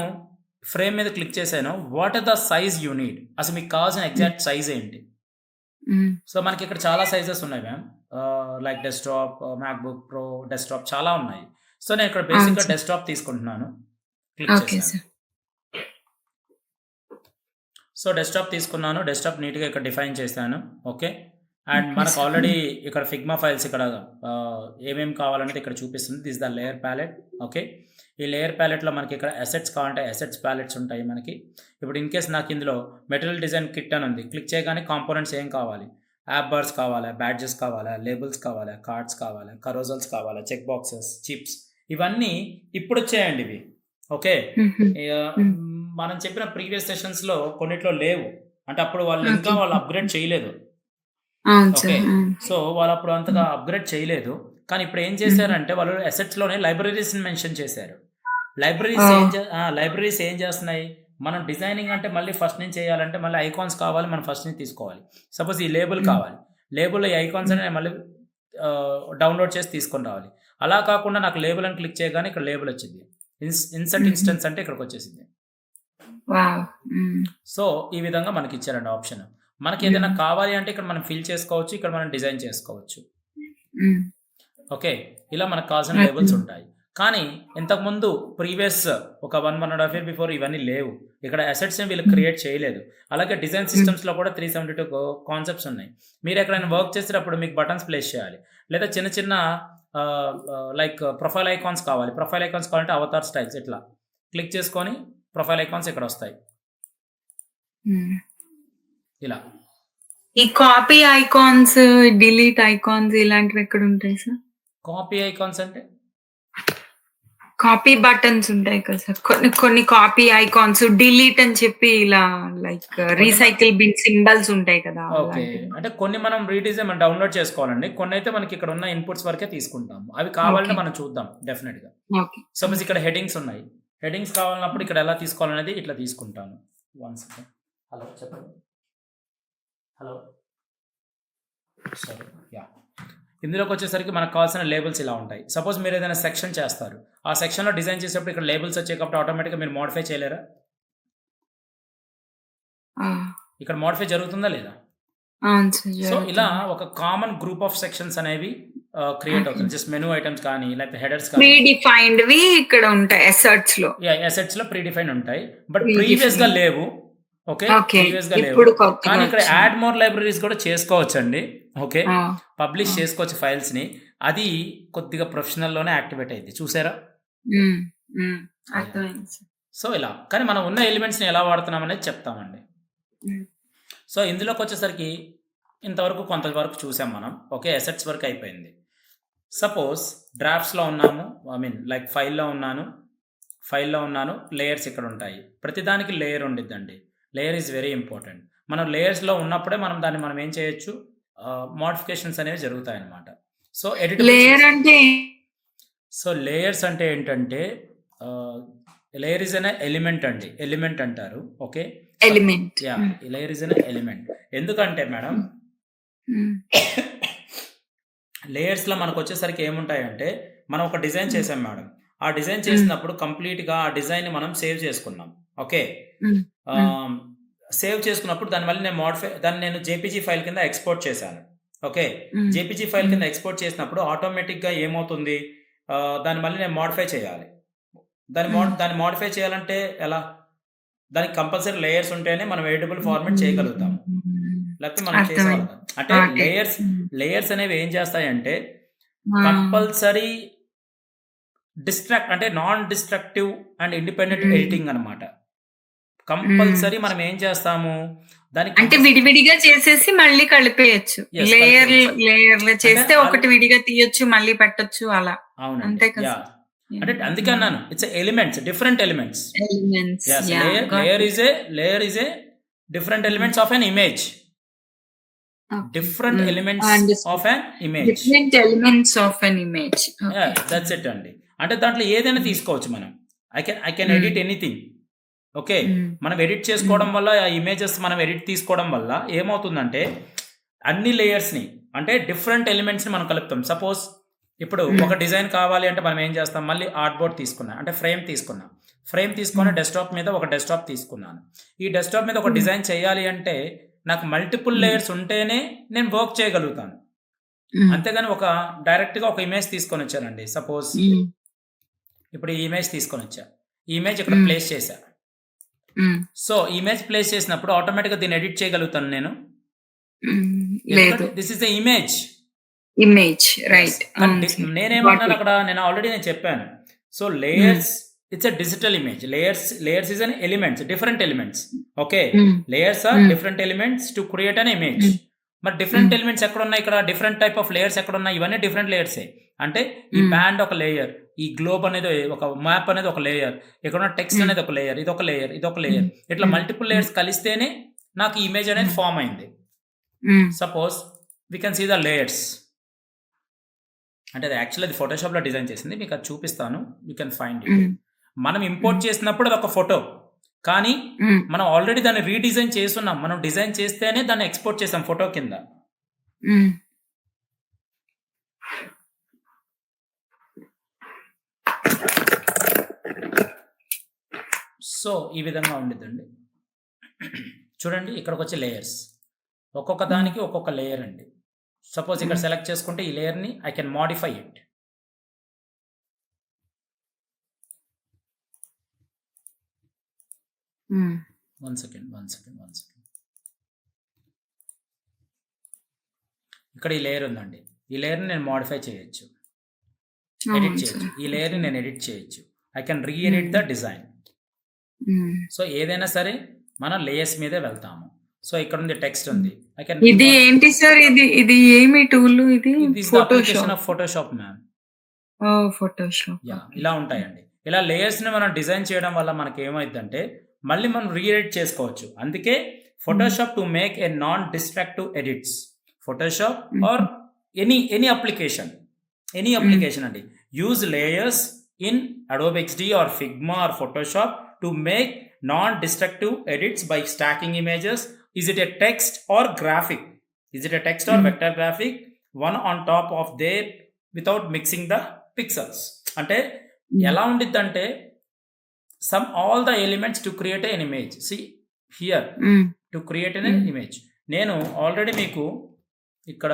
ఫ్రేమ్ మీద క్లిక్ చేశానో what are the size you need? అసలు మీకు కావాల్సిన హ్మ్. ఎగ్జాక్ట్ సైజ్ ఏంటి? హ్మ్. సో, మనకిక్కడ చాలా సైజెస్ ఉన్నాయి ma'am. Like desktop, MacBook pro, desktop చాలా ఉన్నాయి. సో, నేను ఇక్కడ అవును బేసిక్‌గా సార్. డెస్క్‌టాప్ తీసుకుంటున్నాను. క్లిక్ ఓకే చేశాను. సార్. సో, డెస్క్‌టాప్ తీసుకున్నాను. డెస్క్‌టాప్ నీట్‌గా ఇక్కడ డిఫైన్ చేశాను. ఓకే. అండ్ ఓకే మనకు సార్. Already hmm. ఇక్కడ ఫిగ్మా ఫైల్స్ ఇక్కడ ఏమేమి కావాలనేది ఇక్కడ చూపిస్తుంది. This the layer palette. Okay. ఈ లేయర్ ప్యాలెట్‌లో మనకి ఇక్కడ అసెట్స్ కావాలంటే అసెట్స్ ప్యాలెట్స్ ఉంటాయి మనకి. ఇప్పుడు ఇన్ కేస్ నాకు ఇందులో మెటీరియల్ డిజైన్ కిట్ అని ఉంది. క్లిక్ చేయగానే కాంపోనెంట్స్ ఏం కావాలి? యాప్ బార్స్ కావాలా? బ్యాడ్జెస్ కావాలా? లేబుల్స్ కావాలా? కార్డ్స్ కావాలా? కరోజల్స్ కావాలా? చెక్ బాక్సెస్, చిప్స్ ఇవన్నీ ఇప్పుడొచ్చాయండి ఇవి. ఓకే. హుహు. హ్మ్. మనం చెప్పిన ప్రీవియస్ సెషన్స్‌లో కొన్నిట్లో లేవు. అంటే అప్పుడు ఓకే. వాళ్ళు అప్‌గ్రేడ్ చేయలేదు. అవును ఓకే. సార్. హ్మ్. సో, వాళ్ళప్పుడు అంతగా హ్మ్. అప్‌గ్రేడ్ చేయలేదు. కానీ ఇప్పుడేం హుహు. చేశారంటే వాళ్ళు అసెట్స్‌లోనే లైబ్రరీస్‌ని మెన్షన్ చేశారు. ఓహ్! లైబ్రరీస్ ఏం చేస్తున్నాయి? మనం డిజైనింగ్ అంటే మళ్ళీ ఫస్ట్ నుంచి చేయాలంటే మళ్ళీ ఐకాన్స్ కావాలి. మనం ఫస్ట్ నుంచి తీసుకోవాలి. సపోజ్ ఈ లేబుల్ హ్మ్. కావాలి. లేబుల్‌లో ఈ ఐకాన్స్ హ్మ్. అని నేను మళ్ళీ డౌన్‌లోడ్ చేసి తీసుకొని రావాలి. అలా కాకుండా నాకు లేబుల్ అని క్లిక్ చేయగానే ఇక్కడ లేబుల్ వచ్చిద్ది. ఇన్సర్ట్ హుహు. ఇన్స్టెన్స్ అంటే ఇక్కడికొచ్చేసిద్ది. వావ్! హ్మ్. సో, ఈ విధంగా మనకిచ్చారండి ఆప్షన్. మనకేదైనా హ్మ్. కావాలి అంటే ఇక్కడ మనం ఫిల్ చేసుకోవచ్చు. ఇక్కడ మనం డిజైన్ చేసుకోవచ్చు. హ్మ్. ఓకే. ఇలా మనకు కావాల్సిన ఓకే. లేబుల్స్ ఉంటాయి. కానీ ఇంతకుముందు ప్రీవియస్ ఒక 1, 1 ½ ఇయర్ బిఫోర్ ఇవన్నీ లేవు. ఇక్కడ అసెట్స్‌ని వీళ్ళు హ్మ్. క్రియేట్ చేయలేదు. అలాగే డిజైన్ హ్మ్. సిస్టమ్స్‌లో కూడా 372 కాన్సెప్ట్స్ ఉన్నాయి. మీరెక్కడైనా వర్క్ చేసేటప్పుడు మీకు బటన్స్ ప్లేస్ చేయాలి. లేదా చిన్న చిన్న లైక్ ప్రొఫైల్ ఐకాన్స్ కావాలి. ప్రొఫైల్ ఐకాన్స్ కావాలంటే అవతార్ స్టైల్స్ ఇట్లా. క్లిక్ చేసుకొని ప్రొఫైల్ ఐకాన్స్ ఇక్కడొస్తాయి. హ్మ్. ఇలా. ఈ కాపీ ఐకాన్స్, డిలీట్ ఐకాన్స్ ఇలాంటివి ఎక్కడుంటాయి సార్? కాపీ ఐకాన్స్ అంటే? కాపీ బటన్స్ ఉంటాయి కదా సార్. కొన్ని కొన్ని కాపీ ఐకాన్స్ డిలీట్ అని చెప్పి ఇలా లైక్ కొన్ని మ రీసైకిల్ బిన్ సింబల్స్ ఉంటాయి కదా! ఓకే. అలాంటివి. అంటే కొన్ని మనం మనం డౌన్‌లోడ్ చేసుకోవాలండి. కొన్నైతే మనకిక్కడ ఉన్న ఇన్‌పుట్స్ వరకే తీసుకుంటాము. అవి ఓకే. కావాలంటే మనం చూద్దాం డెఫినిట్‌గా. ఓకే. Suppose okay. ఇక్కడ హెడింగ్స్ ఉన్నాయి. హెడింగ్స్ కావాలన్నప్పుడు ఇక్కడ ఎలా తీసుకోవాలనేది ఇట్లా తీసుకుంటాను. One second. హలో చెప్పండి. హలో. సారీ. యాహ్! ఇందులోకొచ్చేసరికి మనకు కావాల్సిన లేబుల్స్ ఇలా ఉంటాయి. సపోజ్ మీరేదైనా సెక్షన్ చేస్తారు. ఆ సెక్షన్‌లో డిజైన్ చేసేటప్పుడు ఇక్కడ లేబుల్స్ వచ్చాయి కాబట్టి ఆటోమేటిక్‌గా మీరు మోడిఫై చేయలేరా? ఆ! ఇక్కడ మోడిఫై జరుగుతుందా లేదా? అవును సార్. సో, ఇలా జరుగుతుంది. ఒక కామన్ గ్రూప్ ఆఫ్ సెక్షన్స్ అనేవి క్రియేట్ ఓకే. అవుతుంది. జస్ట్ మెనూ ఐటెమ్స్ కానీ, లేకపోతే హెడర్స్ కానీ, ప్రీ డిఫైన్డ్‌వి ఇక్కడ ఉంటాయి అసెట్స్‌లో. అసెట్స్‌లో ప్రీ డిఫైన్డ్ ఉంటాయి. బట్ ప్రీ ప్రీవియస్‌గా డిఫైన్డ్. లేవు. ఓకే. ఓకే. ప్రీవియస్‌గా లేవు. ఇప్పుడు కొత్తగా కానీ ఇక్కడ వచ్చింది. యాడ్ మోర్ లైబ్రరీస్ కూడా చేసుకోవచ్చండి. ఓకే. ఆ! పబ్లిష్ ఆ! చేసుకోవచ్చు ఫైల్స్‌ని. అది కొద్దిగా ప్రొఫెషనల్‌లోనే యాక్టివేట్ అయ్యిద్ది. చూసారా? హ్మ్. హ్మ్. యాహ్! అర్థమైంది సార్. సో, ఇలా. కానీ మనం ఉన్న ఎలిమెంట్స్‌ని ఎలా వాడుతున్నాం అనేది చెప్తామండి. హ్మ్. సో, ఇందులోకొచ్చేసరికి ఇంతవరకు కొంతవరకు చూసాం మనం. ఓకే. అసెట్స్ వరకు అయిపోయింది. సపోజ్ డ్రాఫ్ట్స్‌లో ఉన్నాము. లైక్ ఫైల్‌లో ఉన్నాను. లేయర్స్ ఇక్కడ ఉంటాయి. ప్రతిదానికి లేయర్ ఉండిద్దండి. Layer is very important. మనం లేయర్స్‌లో ఉన్నప్పుడే మనం ఏం చేయొచ్చు, మోడిఫికేషన్స్ అనేవి జరుగుతాయన్నమాట. సో, ఎడిటబుల్ లేయర్ అంటే లేయర్స్ అంటే ఏంటంటే ఆహ్, లేయర్ ఈజ్ ఎన్ ఎలిమెంట్ అండి. ఎలిమెంట్ అంటారు. ఓకే. ఎలిమెంట్. యాహ్! హ్మ్. Layer is an element. ఎందుకంటే మేడం హ్మ్. హ్మ్. లేయర్స్‌లో మనకొచ్చేసరికి ఏముంటాయంటే, మనం ఒక డిజైన్ హ్మ్. చేసాం మేడం. ఆ డిజైన్ హ్మ్. చేసినప్పుడు కంప్లీట్‌గా ఆ డిజైన్‌ని మనం సేవ్ చేసుకున్నాం. ఓకే. హ్మ్. హ్మ్. ఆహ్, సేవ్ చేసుకున్నప్పుడు దాన్ని నేను జేపీజీ ఫైల్ కింద ఎక్స్‌పోర్ట్ చేశాను. ఓకే. హ్మ్. జేపీజీ ఫైల్ హ్మ్. కింద ఎక్స్‌పోర్ట్ చేసినప్పుడు ఆటోమేటిక్‌గా ఏమవుతుంది, దాన్ని మళ్ళీ నేను మోడిఫై చేయాలి. హ్మ్. దాన్ని మోడిఫై చేయాలంటే ఎలా? దానికి కంపల్సరీ లేయర్స్ ఉంటేనే మనం ఎడిటబుల్ ఫార్మాట్ చేయగలుగుతాము. లేకపోతే మనం చేసేవాళ్ళం అర్థమైంది. కాదు. అంటే ఓకే. హ్మ్. లేయర్స్ అనేవి ఏం చేస్తాయంటే ఆ! కంపల్సరీ అంటే నాన్ డిస్ట్రక్టివ్ అండ్ ఇండిపెండెంట్ హ్మ్. ఎడిటింగ్ అనమాట. హ్మ్. కంపల్సరీ మనం ఏం చేస్తాము, దానికి అంటే విడివిడిగా చేసేసి మళ్ళీ కలిపేయొచ్చు. యెస్. కలిపేయొచ్చు. లేయర్‌లు అంటే చేస్తే ఒకటి విడిగా తీయొచ్చు, మళ్ళీ పెట్టొచ్చు అలా. అవునండి. అంతే కదా యాహ్! సార్? అంటే యాహ్! అందుకే హ్మ్. అన్నాను. It's elements, different elements. Elements. Yes. Yeah! Got it. Layer is a different hmm. Elements of an image. Okay. Different hmm. Elements of understood. An image. Different elements of an image. Okay. That's it అండి. అంటే దాంట్లో ఏదైనా hmm. తీసుకోవచ్చు మనం. I can hmm. Edit anything. Okay. Hmm. మనం edit హ్మ్. చేసుకోవడం వల్ల, ఆ ఇమేజెస్ మనం ఎడిట్ తీసుకోవడం వల్ల ఏమవుతుందంటే, అన్ని లేయర్స్‌ని అంటే డిఫరెంట్ ఎలిమెంట్స్‌ని మనం కలుపుతాం. సపోజ్ ఇప్పుడు హ్మ్. ఒక డిజైన్ కావాలి అంటే మనం ఏం చేస్తాం, మళ్ళీ ఆర్ట్‌బోర్డ్ తీసుకున్నా. అంటే ఫ్రేమ్ తీసుకున్నా. ఫ్రేమ్ తీసుకొని హ్మ్. డెస్క్‌టాప్ తీసుకున్నాను. ఈ డెస్క్‌టాప్ మీద ఒక హ్మ్. డిజైన్ చేయాలి అంటే నాకు మల్టిపుల్ హ్మ్. లేయర్స్ ఉంటేనే నేను వర్క్ చేయగలుగుతాను. హ్మ్. అంతేగాని డైరెక్ట్‌గా ఒక ఇమేజ్ తీసుకొనొచ్చానండి. సపోజ్ హ్మ్. ఇప్పుడు ఈ ఇమేజ్ తీసుకొనొచ్చా. ఈ ఇమేజ్ ఇక్కడ హ్మ్. ప్లేస్ చేశా. హ్మ్. సో, ఇమేజ్ ప్లేస్ చేసినప్పుడు ఆటోమేటిక్‌గా దీన్ని ఎడిట్ చేయగలుగుతాను నేను. హ్మ్. లేదు. ఎందుకంటే this is a image. Image. Yes. Right. కానీ అవును సార్. Got నేనేమంటున్నాను it. అక్కడ, నేను చెప్పాను. So, hmm. Layers it's a digital image. Layers is an elements, different elements. Okay. Hmm. Layers are hmm. Different elements to create an image. Hmm. మరి different hmm. Elements ఎక్కడున్నాయి ఇక్కడ? Different type of layers ఎక్కడున్నాయి? ఇవన్నీ different లేయర్సే. అంటే ఈ హ్మ్. Band ఒక layer. ఈ గ్లోబ్ అనేది ఒక మ్యాప్ అనేది ఒక లేయర్. ఇక్కడున్న టెక్స్ట్ హ్మ్. అనేది ఒక లేయర్. ఇదొక లేయర్. ఇదొక హ్మ్. లేయర్. ఇట్లా హ్మ్. మల్టిపుల్ హ్మ్. లేయర్స్ కలిస్తేనే నాకు ఈ ఇమేజ్ అనేది హ్మ్. ఫార్మ్ అయింది. Hmm. Suppose we can see the layers. అంటే అది ఫోటోషాప్‌లో డిజైన్ చేసింది. మీకది చూపిస్తాను. You can find it. Hmm. మనం హ్మ్. ఇంపోర్ట్ చేసినప్పుడు అదొక ఫోటో. కానీ హ్మ్. మనం ఆల్రెడీ దాన్ని రీడిజైన్ చేసున్నాం. మనం డిజైన్ చేస్తేనే దాన్ని ఎక్స్‌పోర్ట్ చేసాం ఫోటో కింద. హ్మ్. సో, ఈ విధంగా ఉండిద్దండి. చూడండి ఇక్కడికొచ్చి లేయర్స్. ఒక్కొక్క హ్మ్. దానికి ఒక్కొక్క లేయర్ అండి. సపోజ్ ఇక్కడ హ్మ్. సెలెక్ట్ చేసుకుంటే ఈ లేయర్‌ని ఐ కెన్ మోడిఫై ఇట్. హ్మ్. One second. ఇక్కడ ఈ లేయర్ ఉందండి. ఈ లేయర్‌ని నేను మోడిఫై చేయొచ్చు. ఎడిట్ అవును చేయొచ్చు. సార్. ఈ లేయర్‌ని ఓకే. నేను ఎడిట్ చేయొచ్చు. ఐ కెన్ ఎడిట్ హ్మ్. The design. హ్మ్. సో, ఏదైనా సరే మనం లేయర్స్ మీదే వెళ్తాము. సో, ఇక్కడుంది టెక్స్ట్ హ్మ్. ఉంది. ఐ కెన్ ఇది ఏంటి సార్? ఇది ఏమి టూలు ఇది? This is the application Photoshop. Of Photoshop ma'am. Oh! Photoshop. Okay. ఇలా ఉంటాయండి. ఇలా లేయర్స్‌ని మనం డిజైన్ చేయడం వల్ల మనకేమైద్దంటే, మళ్ళీ మనం ఎడిట్ చేసుకోవచ్చు. అందుకే hmm. Photoshop to make a non destructive edits. Photoshop or హుహు. Any application. హ్మ్. అండి. Use layers in Adobe XD or Figma or Photoshop to make non destructive edits by stacking images. Is it a text or graphic? Hmm. Vector graphic? One on top of there without mixing the pixels. అంటే hmm. ఎలా ఉండిద్దంటే all the elements to create an image. See here hmm. To create ఎన్ హ్మ్. Image. నేను already మీకు ఇక్కడ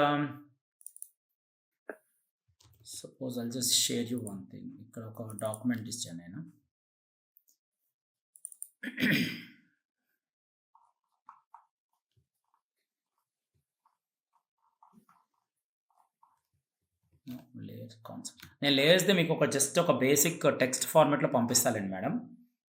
suppose I'll just share you one thing. ఇక్కడ ఒక document ఇచ్చాను నేను. లేయర్స్ కాన్సెప్ట్ నేను లేయర్స్ది మీకు ఒక జస్ట్ ఒక బేసిక్ టెక్స్ట్ ఫార్మాట్లో పంపిస్తానండి మేడం.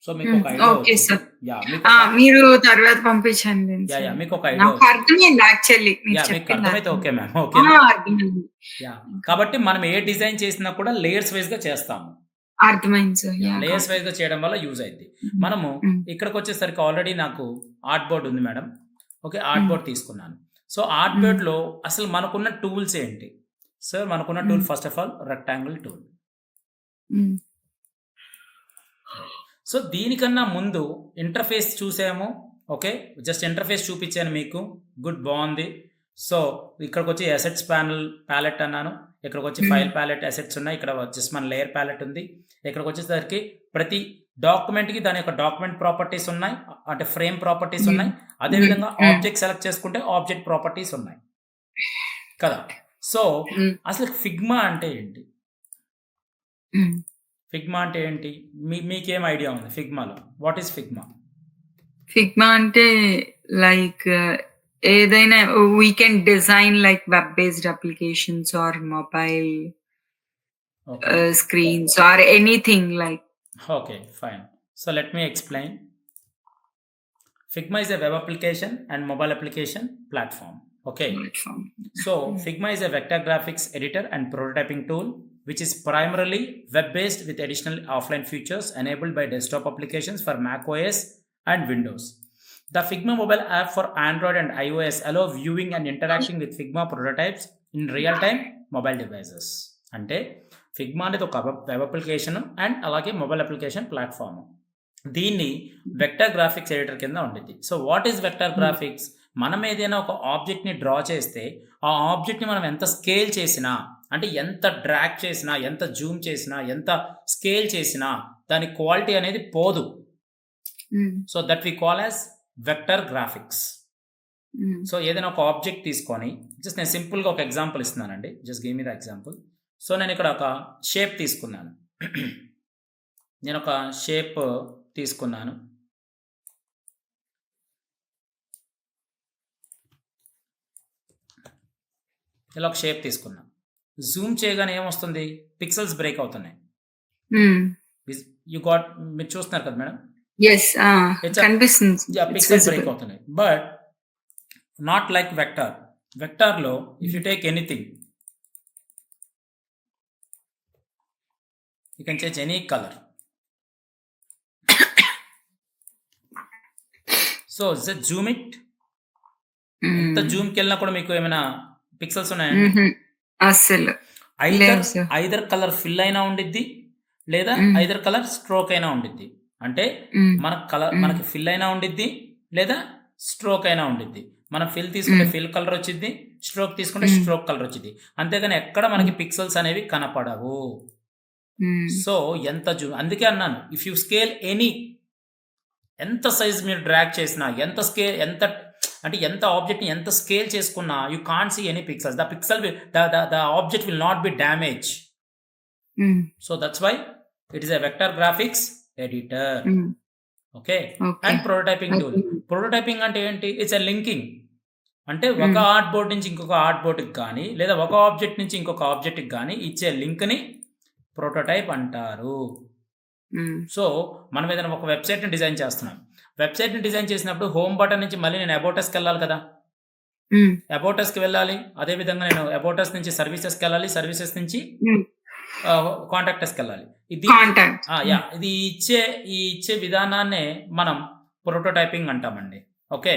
సో మీకు ఒక ఐడియా ఓకే వచ్చింది. సార్. యా మీకు మీరు తర్వాత పంపించండి యా యా సార్. మీకు ఒక ఐడియా నాకు వచ్చింది. అర్థమైంది యాక్చువల్లీ మీరు యా మీకు చెప్పింది అర్థమైతే ఓకే అర్థమైంది. మ్యామ్. ఓకేనా? అర్థమైంది. యా కాబట్టి మనం ఏ డిజైన్ చేసినా కూడా లేయర్స్ వైజ్గా చేస్తాము. అర్థమైంది సార్. యా లేయర్స్ గాట్ వైజ్గా చేయడం వల్ల యూజ్ అయింది. మనము ఇక్కడికి వచ్చేసరికి ఆల్రెడీ నాకు ఆర్ట్ బోర్డ్ ఉంది మేడం. ఓకే, ఆర్ట్ బోర్డ్ తీసుకున్నాను. సో ఆర్ట్ బోర్డ్లో అసలు మనకున్న టూల్స్ ఏంటి సార్? మనకున్న tool first of all rectangle tool. So దీనికన్నా ముందు ఇంటర్ఫేస్ చూసాము. ఓకే, జస్ట్ ఇంటర్ఫేస్ చూపించాను మీకు. గుడ్, బాగుంది. సో ఇక్కడికి వచ్చి అసెట్స్ ప్యాలెట్ అన్నాను. ఇక్కడికి వచ్చి ఫైల్ ప్యాలెట్ అసెట్స్ ఉన్నాయి. ఇక్కడ జస్ట్ మన లేయర్ ప్యాలెట్ ఉంది. ఇక్కడికి వచ్చేసరికి ప్రతి డాక్యుమెంట్కి దాని యొక్క డాక్యుమెంట్ ప్రాపర్టీస్ ఉన్నాయి, అంటే ఫ్రేమ్ ప్రాపర్టీస్ ఉన్నాయి. అదేవిధంగా ఆబ్జెక్ట్ సెలెక్ట్ చేసుకుంటే ఆబ్జెక్ట్ ప్రాపర్టీస్ ఉన్నాయి కదా. సో అసలు ఫిగ్మా అంటే ఏంటి? ఫిగ్మా అంటే ఏంటి? మీకేం ఐడియా ఉంది ఫిగ్మాలో? What is Figma? ఫిగ్మా అంటే లైక్ ఏదైనా we can design like web based applications or mobile okay screens or anything like okay fine. So let me explain. Figma is a web application and mobile application platform. Okay. Platform. So Figma is a vector graphics editor and prototyping tool which is primarily web-based with additional offline features enabled by desktop applications for macOS and Windows. The Figma mobile app for Android and iOS allow viewing and interacting with Figma prototypes in real-time mobile devices. అంటే Figma అనేది ఒక web application and అలాగే mobile application platform. దీన్ని vector graphics editor కింద ఉండేది. So what is vector graphics? మనం ఏదైనా ఒక ఆబ్జెక్ట్ని డ్రా చేస్తే ఆ ఆబ్జెక్ట్ని మనం ఎంత స్కేల్ చేసినా, అంటే ఎంత డ్రాగ్ చేసినా, ఎంత జూమ్ చేసినా, ఎంత స్కేల్ చేసినా దాని క్వాలిటీ అనేది పోదు. So that we call as vector graphics. So ఏదైనా ఒక ఆబ్జెక్ట్ తీసుకొని జస్ట్ నేను సింపుల్గా ఒక ఎగ్జాంపుల్ ఇస్తున్నానండి. Just give me the example. So నేను ఇక్కడ ఒక షేప్ తీసుకున్నాను. నేను ఒక షేప్ తీసుకున్నాను. ఇలా ఒక షేప్ తీసుకున్నాను. జూమ్ చేయగానే ఏమొస్తుంది? పిక్సెల్స్ బ్రేక్ అవుతున్నాయి. మీరు చూస్తున్నారు కదా మేడం? ఎస్ కనిపిస్తుంది. పిక్సెల్స్ బ్రేక్ అవుతున్నాయి. But not like vector. వెక్టార్లో if you take anything, you can change any colour. So just zoom it. ఎంత జూమ్కి వెళ్ళినా కూడా మీకు ఏమైనా పిక్సెల్స్ ఉన్నాయండి? అస్సలు ఐదర్ కలర్ ఫిల్ అయినా ఉండిద్ది, లేదా ఐదర్ కలర్ స్ట్రోక్ అయినా ఉండిద్ది. అంటే మనకి ఫిల్ అయినా ఉండిద్ది, లేదా స్ట్రోక్ అయినా ఉండిద్ది. మనం ఫిల్ తీసుకుంటే ఫిల్ కలర్ వచ్చింది, స్ట్రోక్ తీసుకుంటే స్ట్రోక్ కలర్ వచ్చింది. అంతేగాని ఎక్కడ మనకి పిక్సెల్స్ అనేవి కనపడవు. సో ఎంత జూమ్, అందుకే అన్నాను ఇఫ్ యూ స్కేల్ ఎనీ, ఎంత సైజ్ మీరు డ్రాగ్ చేసినా, ఎంత స్కేల్, ఎంత అంటే ఎంత ఆబ్జెక్ట్ని ఎంత స్కేల్ చేసుకున్నా you can't see any pixels. The object will not be damage. So that's why it is a vector graphics editor. Okay. And prototyping tool. Prototyping అంటే ఏంటి? It's a linking. అంటే ఒక ఆర్ట్ బోర్డ్ నుంచి ఇంకొక art బోర్డ్కి కానీ, లేదా ఒక object నుంచి ఇంకొక ఆబ్జెక్ట్కి కానీ ఇచ్చే లింక్ని ప్రోటోటైప్ అంటారు. సో మనం ఏదైనా ఒక వెబ్సైట్ని డిజైన్ చేస్తున్నాం. వెబ్సైట్ని డిజైన్ చేసినప్పుడు హోమ్ బటన్ నుంచి మళ్ళీ నేను అబౌటస్కి వెళ్ళాలి కదా. అబౌటస్కి వెళ్ళాలి. అదేవిధంగా నేను అబౌటస్ నుంచి సర్వీసెస్కి వెళ్ళాలి. సర్వీసెస్ నుంచి కాంటాక్టస్కి వెళ్ళాలి. ఇది ఇచ్చే విధానాన్నే మనం ప్రోటోటైపింగ్ అంటామండి. ఓకే,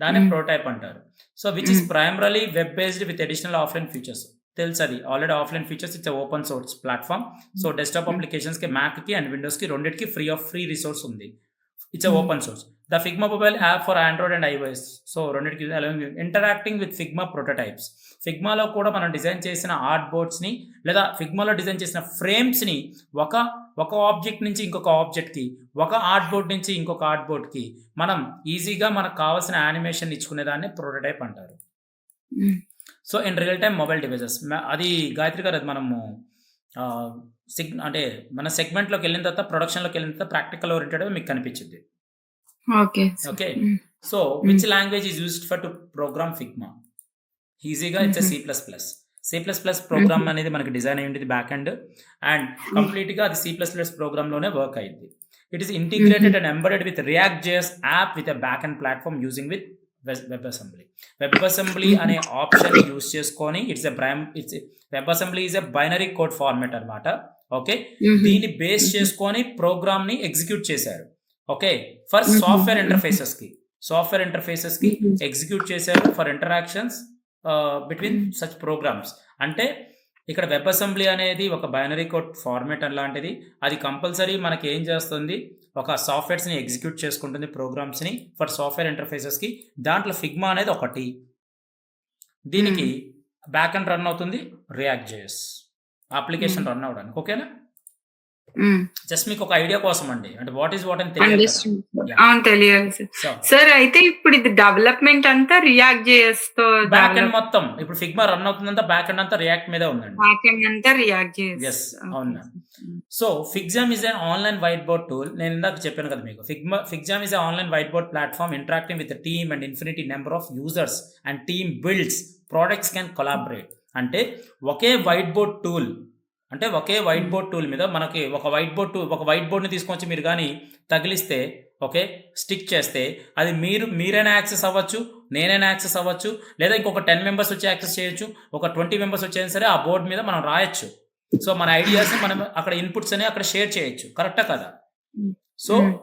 దాన్ని ప్రోటోటైప్ అంటారు. So which is primarily web based with additional offline features. తెలుసు అది already offline features. It's open source platform. So desktop అప్లికేషన్స్కి, మ్యాక్కి అండ్ విండోస్కి రెండింటికి ఫ్రీ రిసోర్స్ ఉంది. It's open source. The Figma mobile app for Android and iOS. So రెండింటికి interacting with Figma prototypes. ఫిగ్మాలో కూడా మనం డిజైన్ చేసిన ఆర్ట్ బోర్డ్స్ని, లేదా ఫిగ్మాలో డిజైన్ చేసిన ఫ్రేమ్స్ని ఒక ఒక ఆబ్జెక్ట్ నుంచి ఇంకొక ఆబ్జెక్ట్‌కి, ఒక ఆర్ట్ బోర్డ్ నుంచి ఇంకొక ఆర్ట్ బోర్డ్‌కి మనం ఈజీగా మనకు కావాల్సిన యానిమేషన్ ఇచ్చుకునేదాన్ని ప్రోటోటైప్ అంటారు. హ్మ్. So, in real time mobile devices అది గాయత్రి గారు అది మనము ఆహ్, అంటే మన సెగ్మెంట్‌లోకెళ్ళిన తర్వాత ప్రొడక్షన్‌లోకెళ్ళిన తర్వాత ప్రాక్టికల్ ఓరియెంటెడ్‌గా మీకు కనిపించిద్ది. Okay sir. ఓకే. హ్మ్. So, which language is used for to program Figma? ఈజీగా ఇట్స్ హుహు. C plus plus. C plus plus హుహు. ప్రోగ్రామ్ అనేది మనకి డిజైన్ అయ్యి ఉంటది బ్యాక్ ఎండ్ అండ్ కంప్లీట్‌గా అది సి ప్లస్ ప్లస్ ప్రోగ్రామ్‌లోనే వర్క్ అయ్యిద్ది. ఇట్ ఈస్ హుహు. Integrated and embedded with react JS app with a back end platform using with web assembly. Web assembly హుహు. అనే ఆప్షన్‌ని యూజ్ చేసుకొని web assembly is a binary code format అన్నమాట. Okay. హుహు. దీన్ని base హుహు. చేసుకొని ప్రోగ్రామ్‌ని ఎగ్జిక్యూట్ చేశారు. ఓకే. ఫర్ హుహు. సాఫ్ట్‌వేర్ హుహు. ఇంటర్ఫేసెస్‌కి హుహు. ఎగ్జిక్యూట్ చేశారు for interactions between hmm. Such programs. అంటే ఇక్కడ వెబ్ అసెంబ్లీ అనేది ఒక బైనరీ కోడ్ ఫార్మాట్ అలాంటిది. అది కంపల్సరీ మనకి ఏం చేస్తుంది, ఒక సాఫ్ట్‌వేర్స్‌ని ఎగ్జిక్యూట్ చేసుకుంటుంది ప్రోగ్రామ్స్‌ని ఫర్ సాఫ్ట్‌వేర్ ఇంటర్ఫేసెస్‌కి. దాంట్లో ఫిగ్మా అనేది ఒకటి. దీనికి హ్మ్. బ్యాక్ ఎండ్ రన్ అవుతుంది రియాక్ట్ జేఎస్. హ్మ్. అప్లికేషన్ రన్ అవ్వడానికి. ఓకేనా? హ్మ్. జస్ట్ మీకు ఒక ఐడియా కోసం అండి. అంటే వాట్ ఈస్ వాట్ అని తెలియాలి కదా! Understood sir. యాహ్! అవును, తెలియాలి సార్. సో, సార్ అయితే ఇప్పుడు ఇది డెవలప్‌మెంట్ అంతా రియాక్ట్ జేఎస్‌తో బ్యాక్ ఎండ్ డెవలప్ మొత్తం ఇప్పుడు ఫిగ్మా రన్ అవుతుందంతా బ్యాక్ ఎండ్ అంతా రియాక్ట్ మీదే ఉందండి. బ్యాక్ ఎండ్ అంతా రియాక్ట్ జేఎస్. యెస్. అవును okay ma'am. Sir. Hmm. So, FigJam is an online whiteboard tool. నేను ఇందాక చెప్పాను కదా మీకు. FigJam is a online whiteboard platform interacting with team and infinity number of users and team builds products can collaborate. అంటే ఒకే whiteboard tool అంటే ఒకే white హ్మ్. బోర్డ్ టూల్ మీద మనకి ఒక వైట్ బోర్డ్‌ని తీసుకొచ్చి మీరు గాని తగిలిస్తే ఓకే. స్టిక్ చేస్తే అది మీరైనా యాక్సెస్ అవ్వచ్చు, నేనైనా యాక్సెస్ అవ్వచ్చు, లేదా ఇంకొక 10 మెంబర్స్ వచ్చి యాక్సెస్ చేయొచ్చు. ఒక 20 మెంబర్స్ వచ్చైనా సరే ఆ బోర్డ్ మీద మనం రాయొచ్చు. సో, మన ఐడియాస్‌ని మనం అక్కడ ఇన్‌పుట్స్ అనేవి అక్కడ షేర్ చేయొచ్చు. కరెక్టా కాదా? హ్మ్. సో, హ్మ్.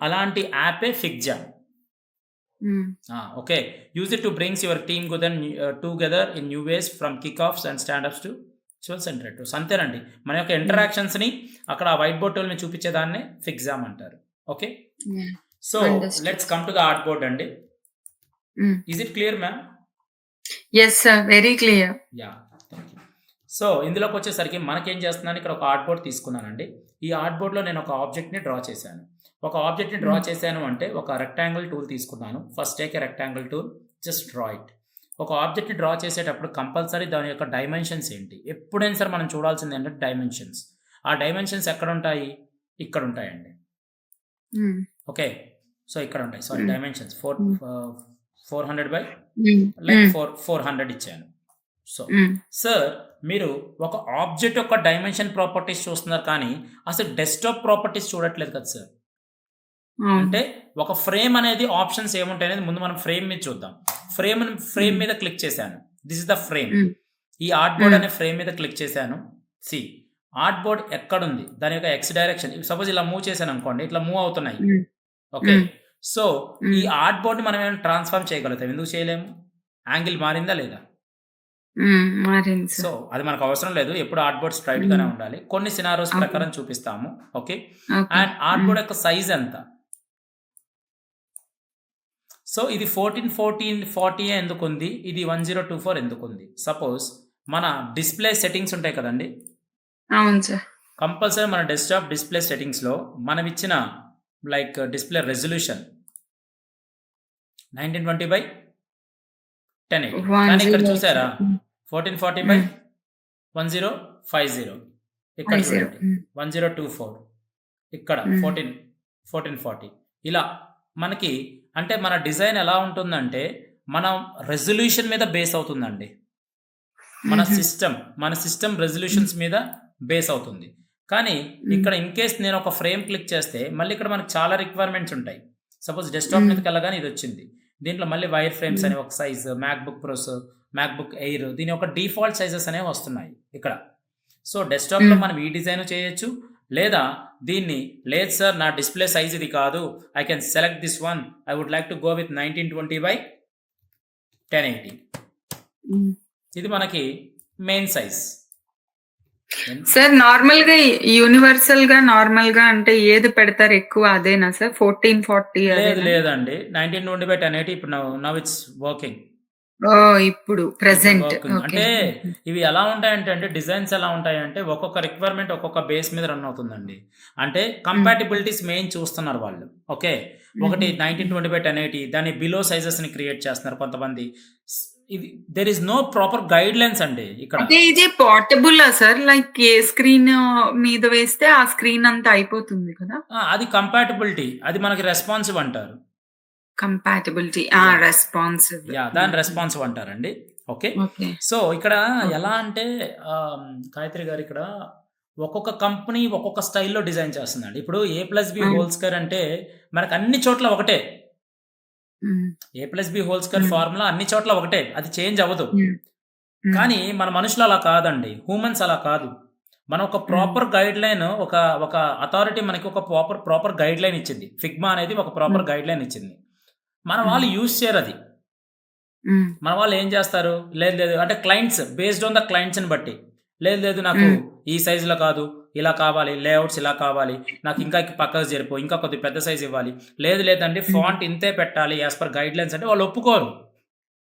అలాంటి యాపే FigJam. Hmm. Okay. Use it to brings your team together in new ways from kick offs and stand ups to rituals and retros. అంతేనండి. మన యొక్క హ్మ్. ఇంటరాక్షన్స్‌ని అక్కడ ఆ వైట్ బోర్డ్ టూల్‌ని చూపించేదాన్నే ఫిగ్జామ్ అంటారు. Okay. Yeah! So, understood. Let's come to the art board అండి. Hmm. Is it clear ma'am? Yes sir. Very clear. Yeah! Thank you. So, ఇందులోకొచ్చేసరికి మనకేం చేస్తున్నాను ఇక్కడ ఒక ఆర్ట్ బోర్డ్ తీసుకున్నానండి. ఈ ఆర్ట్ బోర్డ్‌లో నేను ఒక ఆబ్జెక్ట్‌ని డ్రా చేశాను. ఒక ఆబ్జెక్ట్‌ని డ్రా హ్మ్. చేశాను అంటే ఒక రెక్టాంగిల్ టూల్ తీసుకున్నాను. First take a rectangle tool, just draw it. ఒక ఆబ్జెక్ట్‌ని డ్రా చేసేటప్పుడు కంపల్సరీ దాని యొక్క డైమెన్షన్స్ ఏంటి? ఎప్పుడైనా సరే మనం చూడాల్సింది ఏంటంటే డైమెన్షన్స్. ఆ డైమెన్షన్స్ ఎక్కడుంటాయి? ఇక్కడుంటాయండి. హ్మ్. ఓకే. సో, ఇక్కడుంటాయి. సారీ హ్మ్. డైమెన్షన్స్ హ్మ్. 400 బై హ్మ్. లైక్ హ్మ్. 400 ఇచ్చాను. సో, హ్మ్. సార్ మీరు ఒక ఆబ్జెక్ట్ యొక్క డైమెన్షన్ ప్రాపర్టీస్ చూస్తున్నారు కానీ, అసలు డెస్క్‌టాప్ ప్రాపర్టీస్ చూడట్లేదు కదా సార్. అవును. అంటే ఒక ఫ్రేమ్ అనేది ఆప్షన్స్ ఏముంటాయనేది ముందు మనం ఫ్రేమ్ మీద చూద్దాం. ఫ్రేమ్ హ్మ్. మీద క్లిక్ చేశాను. This is the frame. హ్మ్. ఈ ఆర్ట్ బోర్డ్ హ్మ్. అనే ఫ్రేమ్ మీద క్లిక్ చేశాను. సీ ఆర్ట్ బోర్డ్ ఎక్కడుంది? దాని యొక్క ఎక్స్ డైరెక్షన్ సపోజ్ ఇలా మూవ్ చేశాననుకోండి. ఇట్లా మూవ్ అవుతున్నాయి. హ్మ్. ఓకే. హ్మ్. సో, ఈ హ్మ్. ఆర్ట్ బోర్డ్‌ని మనం ఏమైనా ట్రాన్స్‌ఫార్మ్ చేయగలుగుతాం. ఎందుకు చేయలేము? యాంగిల్ మారిందా లేదా? హ్మ్. మారింది సో, సార్. అది మనకవసరం లేదు. ఎప్పుడు ఆర్ట్ బోర్డ్ స్ట్రెయిట్‌గానే హ్మ్. ఉండాలి. కొన్ని సినారియోస్ ఓకే. ప్రకారం చూపిస్తాము. ఓకే. ఓకే. అండ్ ఆర్ట్ హ్మ్. బోర్డ్ యొక్క సైజ్ ఎంత? సో, ఇది 1440 ఎందుకుంది? ఇది 1024 ఎందుకుంది? సపోజ్ మన డిస్‌ప్లే సెట్టింగ్స్ ఉంటాయి కదండీ! అవును సార్. కంపల్సరీ మన డెస్క్‌టాప్ డిస్‌ప్లే సెట్టింగ్స్‌లో మనమిచ్చిన లైక్ డిస్‌ప్లే రెజల్యూషన్ 1920/1080 కానీ ఇక్కడ 10 చూసారా? హ్మ్. 1440/1050 హ్మ్. ఇక్కడ 50. చూడండి. హ్మ్. 1024 ఇక్కడ హ్మ్. 1440 ఇలా మనకి అంటే మన డిజైన్ ఎలా ఉంటుందంటే, మనం రెజల్యూషన్ మీద బేస్ అవుతుందండి. హుహు. మన సిస్టమ్ హ్మ్. రెజల్యూషన్స్ మీద బేస్ అవుతుంది. కానీ హ్మ్. ఇక్కడ ఇన్‌కేస్ నేను ఒక ఫ్రేమ్ క్లిక్ చేస్తే మళ్ళీ ఇక్కడ మనకు చాలా రిక్వైర్మెంట్స్ ఉంటాయి. సపోజ్ డెస్క్‌టాప్ హ్మ్. మీదకెళ్ళగానే ఇదొచ్చింది. దీంట్లో మళ్ళీ వైర్ ఫ్రేమ్స్ హ్మ్. అని ఒక size, MacBook pros, MacBook air దీని యొక్క డిఫాల్ట్ సైజెస్ అనేవి వస్తున్నాయి ఇక్కడ. సో, డెస్క్‌టాప్‌లో హ్మ్. మనం ఈ డిజైన్ చేయొచ్చు. లేదా దీన్ని లేదు సార్ నా డిస్‌ప్లే సైజ్ ఇది కాదు. I can select this one. I would like to go with 1920/1080 hmm. ఇది మనకి మెయిన్ సైజ్. ఎన్ సార్ నార్మల్‌గా అంటే ఏది పెడతారు ఎక్కువ అదేనా సార్? 1440 లేదు అదేనా? లేదండి. 1920/1080 ఇప్పుడు నౌ ఇట్స్ వర్కింగ్. ఓహ్! ఇప్పుడు ఇప్పుడు ప్రెజెంట్. వర్క్ ఉంది. ఓకే. అంటే హుహు. ఇవి ఎలా ఉంటాయంటే అండి డిజైన్స్ ఎలా ఉంటాయంటే ఒక్కొక్క రిక్వైర్మెంట్ ఒక్కొక్క బేస్ మీద రన్ అవుతుందండి. అంటే హ్మ్. కంపాటిబిలిటీస్ మెయిన్ చూస్తున్నారు వాళ్ళు. ఓకే. ఒకటి హుహు. హ్మ్. 1920/1080 దాని బిలో సైజెస్‌ని క్రియేట్ చేస్తున్నారు కొంతమంది. స్ ఇది there is no proper guidelines అండి ఇక్కడ. అంటే ఇది పోర్టబులా సార్? లైక్ ఏ స్క్రీన్ మీద వేస్తే ఆ స్క్రీన్ అంతా అయిపోతుంది కదా! అది కంపాటిబిలిటీ. అది మనకి రెస్పాన్సివ్ అంటారు. కంపాటిబిలిటీ. యాహ్! రెస్పాన్సివ్. దాన్ని హుహు. రెస్పాన్సివ్ అంటారండి. ఓకే. ఓకే. సో, ఇక్కడ ఓకే. ఎలా అంటే గాయత్రి గారు ఇక్కడ ఒక్కొక్క కంపెనీ ఒక్కొక్క స్టైల్‌లో డిజైన్ చేస్తుందండి. ఇప్పుడు A+B హ్మ్. హోల్ స్క్వేర్ అంటే మనకు అన్ని చోట్ల ఒకటే. హ్మ్. A+B హోల్ స్క్వేర్ హ్మ్. ఫార్ములా అన్ని చోట్ల ఒకటే. అది చేంజ్ అవ్వదు. హ్మ్. హ్మ్. కానీ మన మనుషులు అలా కాదండి. హ్యూమన్స్ అలా కాదు. మనం ఒక హ్మ్. ప్రాపర్ గైడ్‌లైన్ ఒక ఒక అథారిటీ మనకి ఒక ప్రాపర్ గైడ్‌లైన్ ఇచ్చింది. ఫిగ్మా అనేది ఒక హ్మ్. ప్రాపర్ గైడ్‌లైన్ ఇచ్చింది. మన హ్మ్. వాళ్ళు యూజ్ చేయరది. హ్మ్. మన వాళ్ళు ఏం చేస్తారు? లేదు లేదు అంటే క్లయింట్స్ బేస్డ్ ఆన్ ద క్లయింట్స్‌ని బట్టి. లేదు లేదు నాకు హ్మ్. ఈ సైజ్‌లో కాదు. ఇలా కావాలి. లేఔట్స్ ఇలా కావాలి. నాకు ఇంకా పక్కకు జరిపు. ఇంకా కొద్దిగా పెద్ద సైజ్ ఇవ్వాలి. లేదు లేదండి హ్మ్. ఫాంట్ ఇంతే పెట్టాలి యాస్ పర్ గైడ్‌లైన్స్ అంటే వాళ్ళు ఒప్పుకోరు.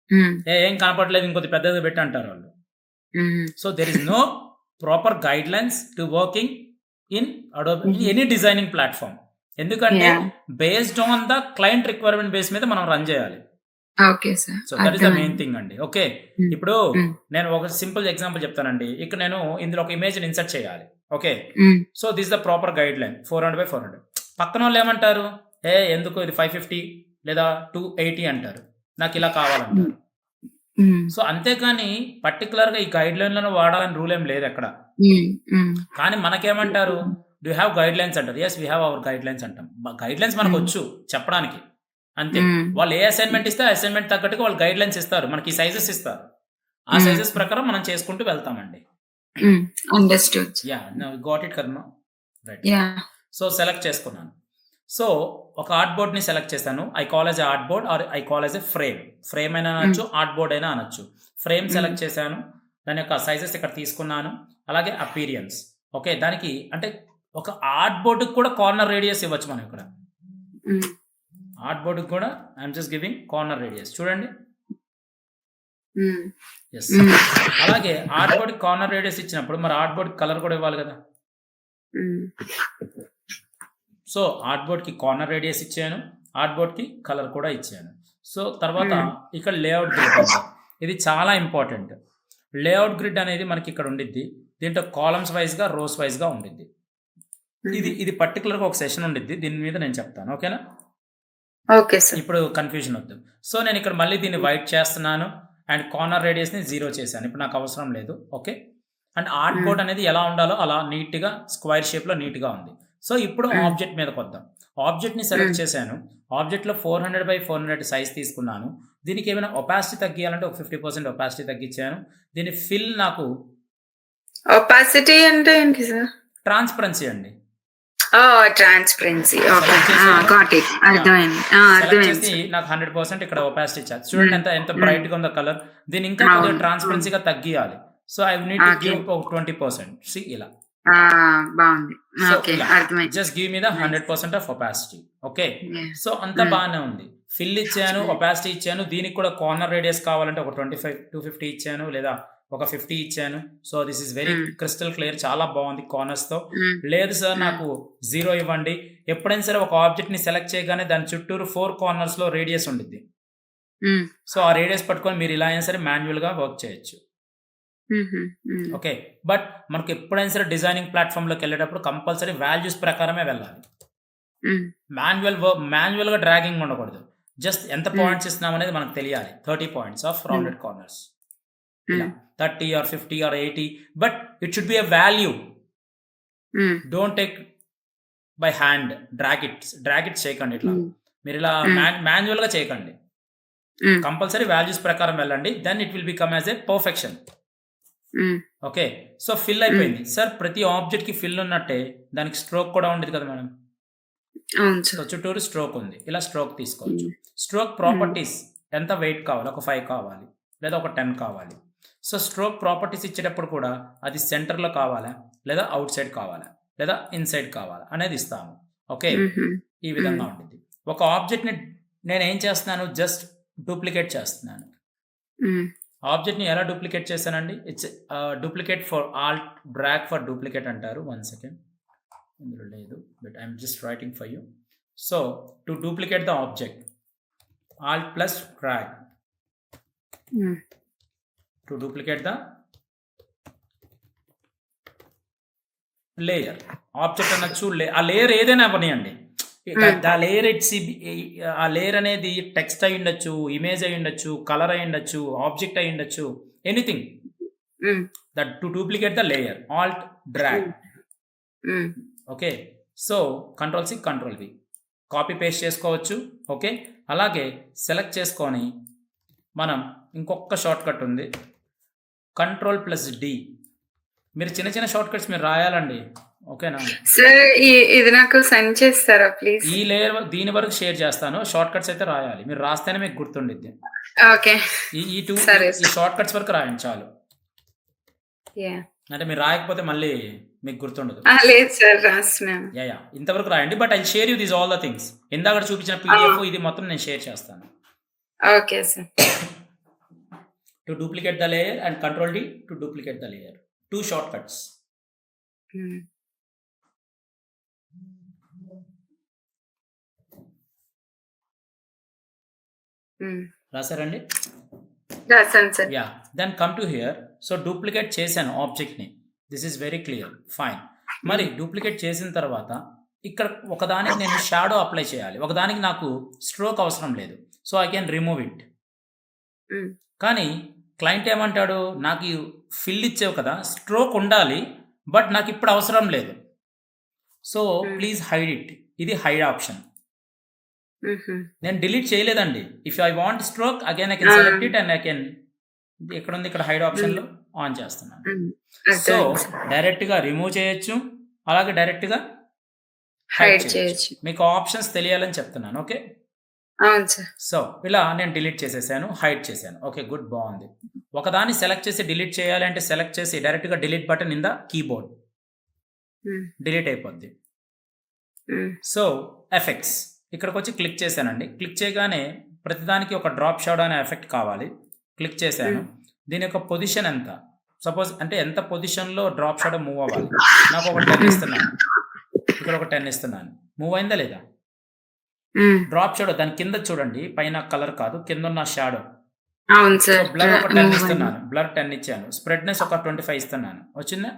హ్మ్. ఏం కనపడట్లేదు ఇంకొద్ది పెద్దది పెట్టు అంటారు వాళ్ళు. Hmm. So there is no proper guidelines to working in Adobe in హుహు. Any designing platform. ఎందుకంటే yeah! Based on the client requirement base మీద మనం రన్ చేయాలి. Okay sir. So, that is the main అర్థమైంది. థింగ్ అండి. Okay. Hmm. ఇప్పుడు హ్మ్. నేను ఒక సింపుల్ ఎగ్జాంపుల్ చెప్తానండి. ఇక్కడ నేను ఇందులో ఒక ఇమేజ్‌ని ఇన్సర్ట్ చేయాలి. ఓకే. హ్మ్. So, this the proper guideline 400/400 పక్కనోళ్ళు ఏమంటారు? ఎందుకు ఇది 550 లేదా 280 అంటారు. నాకిలా హ్మ్. కావాలంటారు. హ్మ్. సో, అంతేకాని పర్టిక్యులర్‌గా ఈ గైడ్‌లైన్‌లను వాడాలని రూల్ ఏం లేదు ఎక్కడ. హ్మ్. హ్మ్. కానీ మనకేమంటారు? డు యూ హావ్ గైడ్‌లైన్స్ అంటారు. Yes we have our guidelines అంటాం. Guidelines hmm. మనకొచ్చు చెప్పడానికి. అంతే. హ్మ్. వాళ్ళు ఏ అసైన్‌మెంట్ ఇస్తే ఆ అసైన్‌మెంట్ తగ్గట్టుగా వాళ్ళు గైడ్‌లైన్స్ ఇస్తారు. మనకి సైజెస్ ఇస్తారు. ఆ హ్మ్. సైజెస్ ప్రకారం మనం చేసుకుంటూ వెళ్తామండి. Hmm. Understood. Now got it కర్మ. రైట్. యాహ్! సో, సెలెక్ట్ చేసుకున్నాను. సో, ఒక ఆర్ట్ బోర్డ్‌ని సెలెక్ట్ చేశాను. I call as a art board or I call as a frame. Frame అయినా హ్మ్. అనొచ్చు, ఆర్ట్ బోర్డ్ అయినా అనొచ్చు. ఫ్రేమ్ హ్మ్. సెలెక్ట్ చేశాను. దాని యొక్క సైజెస్ ఇక్కడ తీసుకున్నాను. అలాగే అపియరెన్స్. ఓకే. దానికి అంటే ఒక ఆర్ట్ బోర్డ్‌కి కూడా కార్నర్ రేడియస్ ఇవ్వచ్చు మనం ఇక్కడ. హ్మ్. ఆర్ట్ బోర్డ్‌కి కూడా I am just giving corner radius చూడండి. హ్మ్. యెస్. హ్మ్. అలాగే ఆర్ట్ బోర్డ్‌కి కార్నర్ రేడియస్ ఇచ్చినప్పుడు మరి ఆర్ట్ బోర్డ్‌కి కలర్ కూడా ఇవ్వాలి కదా! హ్మ్. సో, ఆర్ట్ బోర్డ్‌కి కార్నర్ రేడియస్ ఇచ్చాను. ఆర్ట్ బోర్డ్‌కి కలర్ కూడా ఇచ్చాను. సో, తర్వాత హ్మ్. ఇక్కడ లేఔట్ గ్రిడ్ ఉంది. ఇది చాలా ఇంపార్టెంట్. లేఔట్ గ్రిడ్ అనేది మనకి ఇక్కడ ఉండిద్ది. దీంట్లో కాలమ్స్ వైస్‌గా, రోస్ వైస్‌గా ఉండిద్ది. ఇది హుహు. ఇది పర్టిక్యులర్‌గా ఒక సెషన్ ఉండిద్ది. దీని మీద నేను చెప్తాను. ఓకేనా? Okay sir. ఇప్పుడు కన్‌ఫ్యూజన్ ఒద్దు. సో, నేనిక్కడ మళ్ళీ దీన్ని వైట్ చేస్తున్నాను. అండ్ కార్నర్ రేడియస్‌ని 0 చేశాను. ఇప్పుడు నాకు అవసరం లేదు. ఓకే. అండ్ ఆర్ట్ హ్మ్. బోర్డ్ అనేది ఎలా ఉండాలో అలా నీట్‌గా స్క్వేర్ షేప్‌లో నీట్‌గా ఉంది. సో, ఇప్పుడు హ్మ్. ఆబ్జెక్ట్ మీదకొద్దాం. ఆబ్జెక్ట్‌ని హ్మ్. సెలెక్ట్ చేశాను. ఆబ్జెక్ట్‌లో 400/400 సైజ్ తీసుకున్నాను. దీనికేమైనా ఒపాసిటీ తగ్గియాలంటే ఒక 50% ఒపాసిటీ తగ్గించాను. దీని ఫిల్ నాకు ఒపాసిటీ అంటే ఏంటి సార్? ట్రాన్స్‌పరెన్సీ అండి. ఓహ్! ట్రాన్స్‌పరెన్సీ. ఓకే. సెలెక్ట్ చేశాను. Got it. యాహ్! అర్థమైంది. సెలెక్ట్ అర్థమైంది చేసి సార్. నాకు 100% ఇక్కడ ఒపాసిటీ ఇచ్చారు. చూడండి హ్మ్. ఎంత హ్మ్. బ్రైట్‌గా ఉందో కలర్. దీన్ని ఇంకా కొద్దిగా అవును. అవును. ట్రాన్స్‌పరెన్సీగా తగ్గియాలి. So, I need to okay. Give ఒక 20% ఇలా. ఆ! బావుంది. So, okay. ఇలా. అర్థమైంది. Just give me the nice. 100% of opacity. Okay. Yeah! So, అంతా హ్మ్. బానే ఉంది. ఫిల్ ఇచ్చాను, హ్మ్. ఒపాసిటీ ఇచ్చాను. దీనికి కూడా కార్నర్ రేడియస్ కావాలంటే ఒక 250 ఇచ్చాను లేదా ఒక 50 ఇచ్చాను. సో, థిస్ ఈస్ వెరీ హ్మ్. క్రిస్టల్ క్లియర్ చాలా బావుంది కార్నర్స్‌తో. హ్మ్. లేదు సార్ హ్మ్. నాకు 0 ఇవ్వండి. ఎప్పుడైనా సరే ఒక ఆబ్జెక్ట్‌ని సెలెక్ట్ చేయగానే దాని చుట్టూరు 4 కార్నర్స్‌లో రేడియస్ ఉండిద్ది. హ్మ్. సో, ఆ రేడియస్ పట్టుకొని మీరు ఇలా అయినా సరే మాన్యుయల్‌గా వర్క్ చేయొచ్చు. హుహు. హ్మ్. ఓకే. బట్ మనకెప్పుడైనా సరే డిజైనింగ్ ప్లాట్‌ఫార్మ్‌లోకెళ్ళేటప్పుడు కంపల్సరీ వాల్యూస్ ప్రకారమే వెళ్ళాలి. హ్మ్. మాన్యువల్‌గా డ్రాగింగ్ ఉండకూడదు. జస్ట్ ఎంత హ్మ్. పాయింట్స్ ఇస్తున్నామనేది మనకు తెలియాలి. 30 points of hmm. Rounded corners. ఇలా hmm. 30 or 50 or 80 but it should be a value. Hmm. Don't take by hand drag it చేయకండి ఇట్లా. హ్మ్. మీరిలా హ్మ్. మాన్యువల్‌గా చేయకండి. హ్మ్. కంపల్సరీ వాల్యూస్ ప్రకారం వెళ్ళండి. Then it will become as a perfection. Hmm. Okay. So, fill hmm. అయిపోయింది. సార్ ప్రతి ఆబ్జెక్ట్‌కి ఫిల్ ఉన్నట్టే దానికి స్ట్రోక్ కూడా ఉండేది కదా మేడం. అవును సో, సార్. చుట్టూరు స్ట్రోక్ ఉంది. ఇలా స్ట్రోక్ తీసుకోవచ్చు. హ్మ్. స్ట్రోక్ హ్మ్. ప్రాపర్టీస్ ఎంత వెయిట్ కావాలి? ఒక 5 కావాలి. లేదా ఒక 10 కావాలి. సో, స్ట్రోక్ ప్రాపర్టీస్ ఇచ్చేటప్పుడు కూడా అది సెంటర్‌లో కావాలా? లేదా ఔట్ సైడ్ కావాలా? లేదా ఇన్‌సైడ్ కావాలా? అనేది ఇస్తాము. ఓకే. హుహు. ఈ హ్మ్. విధంగా ఉండిద్ది. ఒక ఆబ్జెక్ట్‌ని నేనేం చేస్తున్నాను జస్ట్ డూప్లికేట్ చేస్తున్నాను. హ్మ్. ఆబ్జెక్ట్‌ని ఎలా డూప్లికేట్ చేశానండి? It's duplicate for alt drag for duplicate అంటారు. 1 సెకండ్. ఇందులో లేదు. But I am just writing for you. So, to duplicate the object alt plus drag hmm. To duplicate the layer. Object అనొచ్చు. ఆ layer ఏదైనా అవ్వనియండి. The layer ఆ layer అనేది text అయి ఉండొచ్చు, ఇమేజ్ అయి ఉండొచ్చు, కలర్ అయి ఉండొచ్చు, ఆబ్జెక్ట్ అయి ఉండొచ్చు. Anything hmm. That to duplicate the layer. Alt drag. Hmm. Okay. So, control C, control V. Copy paste చేసుకోవచ్చు. ఓకే. అలాగే సెలెక్ట్ చేసుకొని మనం ఇంకొక షార్ట్‌కట్ ఉంది. Control plus D. మీరు చిన్న చిన్న షార్ట్‌కట్స్ మీరు రాయాలండి. ఓకేనా? సార్ ఇది నాకు సెండ్ చేస్తారా ప్లీజ్? ఈ లేయర్ దీని వరకు షేర్ చేస్తాను. షార్ట్‌కట్స్ అయితే రాయాలి. మీరు రాస్తేనే మీకు గుర్తుండిద్ది. ఓకే. ఈ సరే ఈ షార్ట్‌కట్స్ వరకు రాయండి చాలు. యాహ్! అంటే మీరు రాయకపోతే మళ్ళీ మీకు గుర్తుండదు. లేదు సార్ రాస్తున్నాను. యాహ్! ఇంతవరకు రాయండి. But I share you these all the things. ఇందాకడ చూపించిన పీడీఎఫ్ ఇది మొత్తం నేను షేర్ చేస్తాను. Okay sir. To duplicate the layer and control D to duplicate the layer. 2 shortcuts. Hmm. Hmm. రాసారండి? రాసాను sir. Yeah! Then come to here. So, duplicate చేశాను ఆబ్జెక్ట్‌ని. This is very clear. Fine. మరి duplicate చేసిన తర్వాత ఇక్కడ ఒకదానికి నేను షాడో అప్లై చేయాలి. ఒకదానికి నాకు స్ట్రోక్ అవసరం లేదు. So, I can remove it. హ్మ్. కానీ క్లయింట్ ఏమంటాడు? నాకు ఈ ఫిల్ ఇచ్చావు కదా! స్ట్రోక్ ఉండాలి. బట్ నాకిప్పుడు అవసరం లేదు. So, please hide it. ఇది హైడ్ ఆప్షన్. హుహు. నేను డిలీట్ చేయలేదండి. If I want stroke again I can select it and I can ఎక్కడుంది ఇక్కడ హైడ్ ఆప్షన్‌లో ఆన్ చేస్తున్నాను. హ్మ్. సో, అర్థమైంది సార్. డైరెక్ట్‌గా రిమూవ్ చేయొచ్చు. అలాగే డైరెక్ట్‌గా హైడ్ హైడ్ చేయొచ్చు. చేయొచ్చు. మీకు ఆప్షన్స్ తెలియాలని చెప్తున్నాను. ఓకే. అవును సార్. సో, ఇలా నేను డిలీట్ చేసేసాను. హైడ్ చేశాను. ఓకే. గుడ్ బావుంది. ఒకదాన్ని సెలెక్ట్ చేసి డిలీట్ చేయాలి అంటే సెలెక్ట్ చేసి డైరెక్ట్‌గా delete button in the keyboard. హ్మ్. డిలీట్ అయిపోద్ది. హ్మ్. సో, ఎఫెక్ట్స్ ఇక్కడికొచ్చి క్లిక్ చేశానండి. క్లిక్ చేయగానే ప్రతిదానికి ఒక డ్రాప్ షాడో అనే ఎఫెక్ట్ కావాలి. క్లిక్ చేశాను. దీని యొక్క పొజిషన్ ఎంత? సపోజ్ అంటే ఎంత పొజిషన్‌లో డ్రాప్ షాడో మూవ్ అవ్వాలి. నాకు ఒక 10 ఇస్తున్నాను. ఇక్కడ ఒక 10 ఇస్తున్నాను. మూవ్ అయిందా లేదా? హ్మ్. డ్రాప్ షాడో దాని కింద చూడండి. పైన కలర్ కాదు. కిందున్న షాడో. అవును సో, సార్. బ్లర్ ఒక 10 మూవ్ అయింది. ఇస్తున్నాను. బ్లర్ 10 ఇచ్చాను. స్ప్రెడ్‌నెస్ ఒక 25 ఇస్తున్నాను. వచ్చిందా?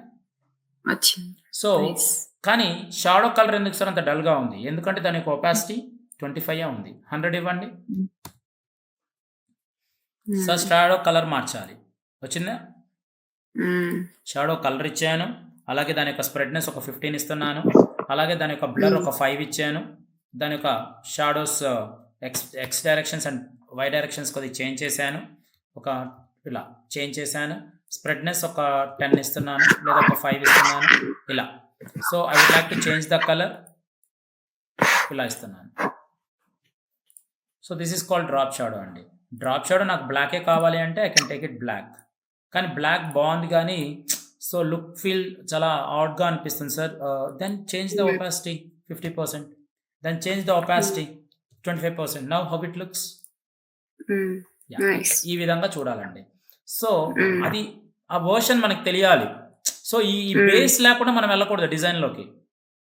వచ్చింది. So, nice. కానీ షాడో కలర్ ఎందుకు సార్ అంత డల్‌గా ఉంది? ఎందుకంటే దాని యొక్క ఒపాసిటీ 25 ఉంది. 100 ఇవ్వండి. సో, హ్మ్. షాడో కలర్ మార్చాలి. వచ్చిందా? హ్మ్. షాడో కలర్ ఇచ్చాను. అలాగే దాని యొక్క స్ప్రెడ్‌నెస్ ఒక 15 ఇస్తున్నాను. అలాగే దాని యొక్క బ్లర్ ఒక 5 ఇచ్చాను. దాని యొక్క shadows X directions and Y directions కొద్దిగా చేంజ్ చేశాను. ఒక ఇలా చేంజ్ చేశాను. స్ప్రెడ్‌నెస్ ఒక 10 ఇస్తున్నాను. లేదా ఒక 5 ఇస్తున్నాను. ఇలా. So, I would like to change the colour. ఇలా ఇస్తున్నాను. So, this is called drop shadow అండి. డ్రాప్ షాడో నాకు బ్లాకే కావాలి అంటే I can take it black. కానీ బ్లాక్ బావుంది గానీ సో, లుక్ ఫీల్ చాలా ఆడ్‌గా అనిపిస్తుంది sir. Then change the opacity 50%. Then change the opacity 25%. Now how it looks? Hmm. Yeah! Nice. ఈ విధంగా చూడాలండి. సో, హ్మ్. అది ఆ వెర్షన్ మనకు తెలియాలి. సో, ఈ బేస్ లేకుండా మనం వెళ్ళకూడదు డిజైన్‌లోకి.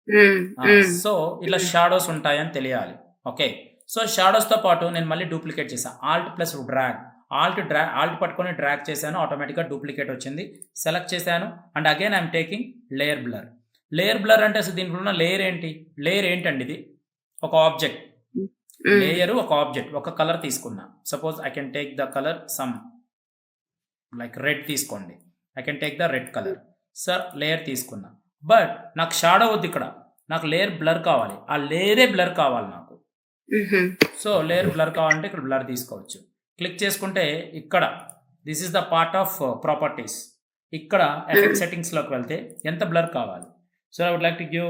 హ్మ్. హ్మ్. సో, ఇట్లా షాడోస్ ఉంటాయని తెలియాలి. ఓకే. సో, షాడోస్‌తో పాటు నేను మళ్ళీ డూప్లికేట్ చేశా. Alt plus drag. ఆల్ట్ పట్టుకొని డ్రాగ్ చేశాను. ఆటోమేటిక్‌గా డూప్లికేట్ వచ్చింది. సెలెక్ట్ చేశాను and again I'm taking layer blur. Layer blur అంటే అసలు దీంట్లో ఉన్న లేయర్ ఏంటి? లేయర్ ఏంటండి ఇది? ఒక ఆబ్జెక్ట్. హ్మ్. లేయర్ ఒక ఆబ్జెక్ట్. ఒక కలర్ తీసుకున్నా. Suppose I can take the colour like red తీసుకోండి. I can take the red colour. Sir layer తీసుకున్నా. బట్ నాకు షాడో వద్దు ఇక్కడ. నాకు లేయర్ బ్లర్ కావాలి. ఆ లేయరే బ్లర్ కావాలి నాకు. హుహు. సో, లేయర్ బ్లర్ కావాలంటే ఇక్కడ బ్లర్ తీసుకోవచ్చు. క్లిక్ చేసుకుంటే ఇక్కడ this is the part of properties. ఇక్కడ ఎఫెక్ట్ సెట్టింగ్స్‌లోకి వెళ్తే ఎంత బ్లర్ కావాలి? So, I would like to give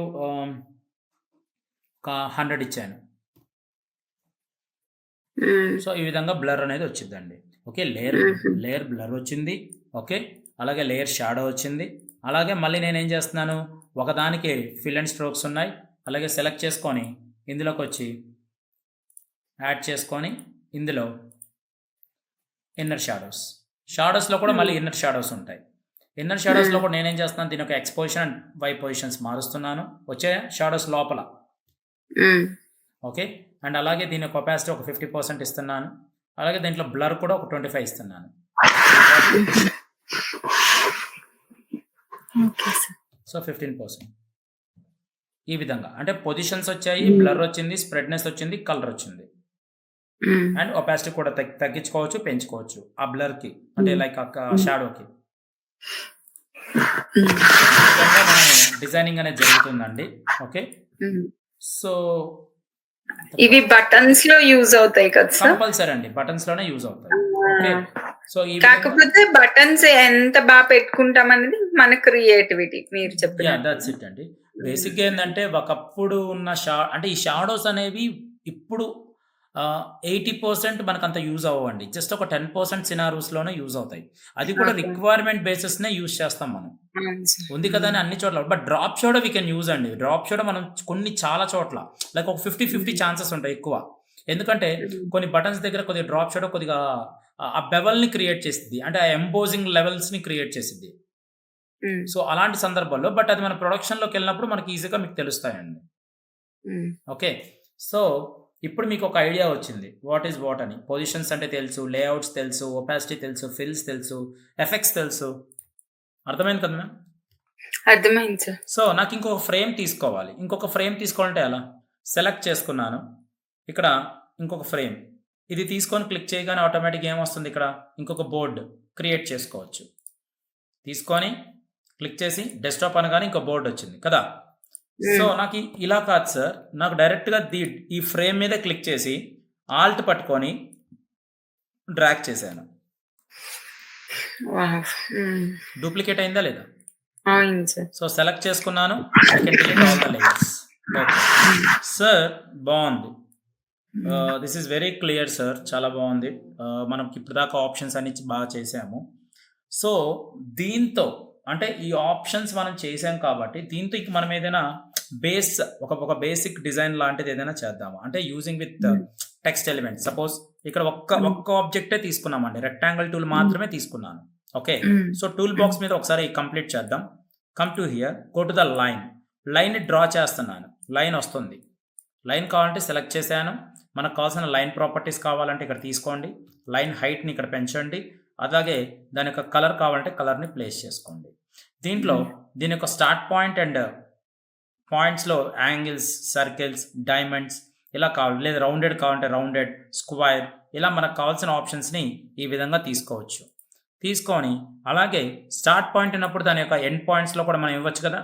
ఒక 100 ఇచ్చాను. హ్మ్. సో, ఈ విధంగా బ్లర్ అనేది వచ్చిద్దండి. ఓకే. లేయర్ బ్లర్ వచ్చింది. ఓకే. అలాగే లేయర్ షాడో వచ్చింది. అలాగే మళ్ళీ నేనేం చేస్తున్నాను, ఒకదానికి ఫిల్ అండ్ స్ట్రోక్స్ ఉన్నాయి. అలాగే సెలెక్ట్ చేసుకొని ఇందులోకొచ్చి యాడ్ చేసుకొని ఇందులో ఇన్నర్ షాడోస్లో కూడా మళ్ళీ ఇన్నర్ షాడోస్ ఉంటాయి. ఇన్నర్ షాడోస్లో కూడా నేనేం చేస్తున్నాను, దీని యొక్క ఎక్స్పోజిషన్ అండ్ వై పొజిషన్స్ మారుస్తున్నాను. వచ్చే షాడోస్ లోపల. ఓకే. అండ్ అలాగే దీని యొక్క ఒపాసిటీ ఒక 50% ఇస్తున్నాను. అలాగే దీంట్లో బ్లర్ కూడా ఒక 25 ఇస్తున్నాను. సో 15%. ఈ విధంగా అంటే పొజిషన్స్ వచ్చాయి, బ్లర్ వచ్చింది, స్ప్రెడ్నెస్ వచ్చింది, కలర్ వచ్చింది. అండ్ ఒపాసిటీ కూడా తగ్గించుకోవచ్చు, పెంచుకోవచ్చు ఆ బ్లర్కి, అంటే లైక్ షాడోకి. డిజైనింగ్ అనేది జరుగుతుందండి. ఓకే. సో ఇవి బటన్స్ లో యూజ్ అవుతాయి కదా సార్? కంపల్సరీ అండి, బటన్స్ లోనే యూజ్ అవుతాయి. ఓకే. సో ఈ కాకపోతే బటన్స్ ఎంత బాగా పెట్టుకుంటాం అనేది మన క్రియేటివిటీ మీరు చెప్పిన. దట్స్ ఇట్ అండి. బేసిక్గా ఏంటంటే ఒకప్పుడు ఉన్న అంటే ఈ షాడోస్ అనేవి ఇప్పుడు 80% మనకు అంత యూజ్ అవ్వండి. జస్ట్ ఒక 10% సినారోస్లోనే యూజ్ అవుతాయి. అది కూడా రిక్వైర్మెంట్ బేసిస్నే యూజ్ చేస్తాం మనం. ఉంది కదా అని అన్ని చోట్ల. But drop shadow we can use అండి. డ్రాప్ షాడో మనం కొన్ని చాలా చోట్ల లైక్ ఒక 50-50 ఛాన్సెస్ ఉంటాయి ఎక్కువ. ఎందుకంటే కొన్ని బటన్స్ దగ్గర కొద్దిగా డ్రాప్ షాడో కొద్దిగా ఆ బెవల్ని క్రియేట్ చేస్తుంది, అంటే ఆ ఎంబోజింగ్ లెవెల్స్ని క్రియేట్ చేసింది. సో అలాంటి సందర్భాల్లో బట్ అది మన ప్రొడక్షన్లోకి వెళ్ళినప్పుడు మనకి ఈజీగా మీకు తెలుస్తాయండి. ఓకే. సో ఇప్పుడు మీకు ఒక ఐడియా వచ్చింది వాట్ ఈజ్ వాట్ అని. పొజిషన్స్ అంటే తెలుసు, లేఅవుట్స్ తెలుసు, ఒపాసిటీ తెలుసు, ఫిల్స్ తెలుసు, ఎఫెక్ట్స్ తెలుసు. అర్థమైంది కదా మ్యామ్? అర్థమైంది సార్. సో నాకు ఇంకొక ఫ్రేమ్ తీసుకోవాలి. ఇంకొక ఫ్రేమ్ తీసుకోవాలంటే ఎలా? సెలెక్ట్ చేసుకున్నాను. ఇక్కడ ఇంకొక ఫ్రేమ్ ఇది తీసుకొని క్లిక్ చేయగానే ఆటోమేటిక్గా ఏమొస్తుంది, ఇక్కడ ఇంకొక బోర్డు క్రియేట్ చేసుకోవచ్చు. తీసుకొని క్లిక్ చేసి డెస్క్టాప్ అనగానే ఇంకో బోర్డు వచ్చింది కదా. సో నాకు ఇలా కాదు సార్, నాకు డైరెక్ట్గా ఈ ఫ్రేమ్ మీద క్లిక్ చేసి ఆల్ట్ పట్టుకొని డ్రాగ్ చేశాను. డూప్లికేట్ అయిందా లేదా? సో సెలెక్ట్ చేసుకున్నాను. సార్ బాగుంది. This is very clear sir, చాలా బాగుంది. మనకి ఇప్పుడు దాకా ఆప్షన్స్ అన్ని బాగా చేసాము. సో దీంతో అంటే ఈ ఆప్షన్స్ మనం చేసాం కాబట్టి దీంతో ఇంక మనం ఏదైనా ఒక బేసిక్ డిజైన్ లాంటిది ఏదైనా చేద్దాము. అంటే using with text element. Suppose ఇక్కడ ఒక్క ఆబ్జెక్టే తీసుకున్నామండి, రెక్టాంగిల్ టూల్ మాత్రమే తీసుకున్నాను. ఓకే. సో టూల్ బాక్స్ మీద ఒకసారి కంప్లీట్ చేద్దాం. Come to here, go to the line draw చేస్తున్నాను. లైన్ వస్తుంది. లైన్ కావాలంటే సెలెక్ట్ చేశాను. మనకు కావాల్సిన లైన్ ప్రాపర్టీస్ కావాలంటే ఇక్కడ తీసుకోండి. లైన్ హైట్ని ఇక్కడ పెంచండి. అలాగే దాని యొక్క కలర్ కావాలంటే కలర్ని ప్లేస్ చేసుకోండి. దీంట్లో దీని యొక్క స్టార్ట్ పాయింట్ అండ్ పాయింట్స్లో యాంగిల్స్, సర్కిల్స్, డైమండ్స్ ఇలా కావాలి, లేదా రౌండెడ్ కావాలంటే రౌండెడ్, స్క్వైర్, ఇలా మనకు కావాల్సిన ఆప్షన్స్ని ఈ విధంగా తీసుకోవచ్చు. తీసుకొని అలాగే స్టార్ట్ పాయింట్ ఉన్నప్పుడు దాని యొక్క ఎండ్ పాయింట్స్లో కూడా మనం ఇవ్వచ్చు కదా.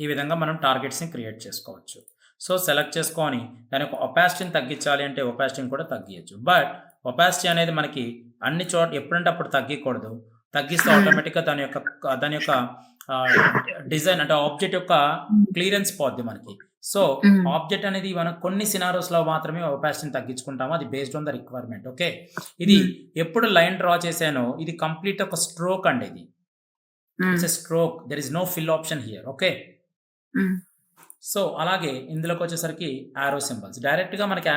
ఈ విధంగా మనం టార్గెట్స్ని క్రియేట్ చేసుకోవచ్చు. సో సెలెక్ట్ చేసుకొని దాని యొక్క ఒపాసిటీని తగ్గించాలి అంటే ఒపాసిటీని కూడా తగ్గించచ్చు. బట్ ఒపాసిటీ అనేది మనకి అన్ని చోట్ల ఎప్పుడంటే అప్పుడు తగ్గకూడదు. తగ్గిస్తే ఆటోమేటిక్గా దాని యొక్క డిజైన్ అంటే ఆబ్జెక్ట్ యొక్క క్లియరెన్స్ పోద్ది మనకి. సో ఆబ్జెక్ట్ అనేది మనం కొన్ని సినారోస్లో మాత్రమే ఒపాసిటీని తగ్గించుకుంటాము. అది based on the requirement. Okay. ఇది ఎప్పుడు లైన్ డ్రా చేశానో ఇది కంప్లీట్ ఒక స్ట్రోక్ అండి. ఇది it's a stroke, there is no fill option here. Okay. So అలాగే ఇందులోకి వచ్చేసరికి యారో సింబల్స్, డైరెక్ట్గా మనకి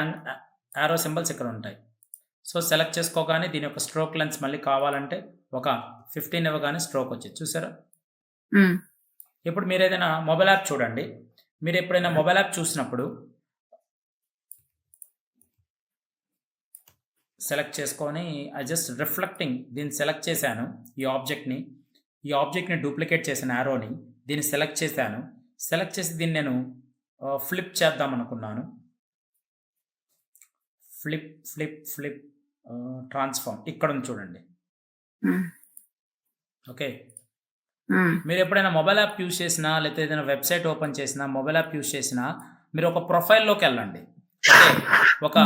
యారో సింబల్స్ ఇక్కడ ఉంటాయి. సో సెలెక్ట్ చేసుకోగానే దీని యొక్క స్ట్రోక్ లెన్స్ మళ్ళీ కావాలంటే ఒక 15 ఇవ్వగానే స్ట్రోక్ వచ్చేది, చూసారా? ఇప్పుడు మీరు ఏదైనా మొబైల్ యాప్ చూడండి. మీరు ఎప్పుడైనా మొబైల్ యాప్ చూసినప్పుడు సెలెక్ట్ చేసుకొని జస్ట్ రిఫ్లెక్టింగ్ దీన్ని సెలెక్ట్ చేశాను. ఈ ఆబ్జెక్ట్ని డూప్లికేట్ చేసిన యారోని దీన్ని సెలెక్ట్ చేశాను. సెలెక్ట్ చేసి దీన్ని నేను ఫ్లిప్ చేద్దాం అనుకున్నాను. ఫ్లిప్ ట్రాన్స్ఫార్మ్ ఇక్కడ ఉంది చూడండి. ఓకే. మీరు ఎప్పుడైనా మొబైల్ యాప్ యూజ్ చేసినా లేకపోతే ఏదైనా వెబ్సైట్ ఓపెన్ చేసినా, మొబైల్ యాప్ యూజ్ చేసినా మీరు ఒక ప్రొఫైల్లోకి వెళ్ళండి. ఓకే. ఒక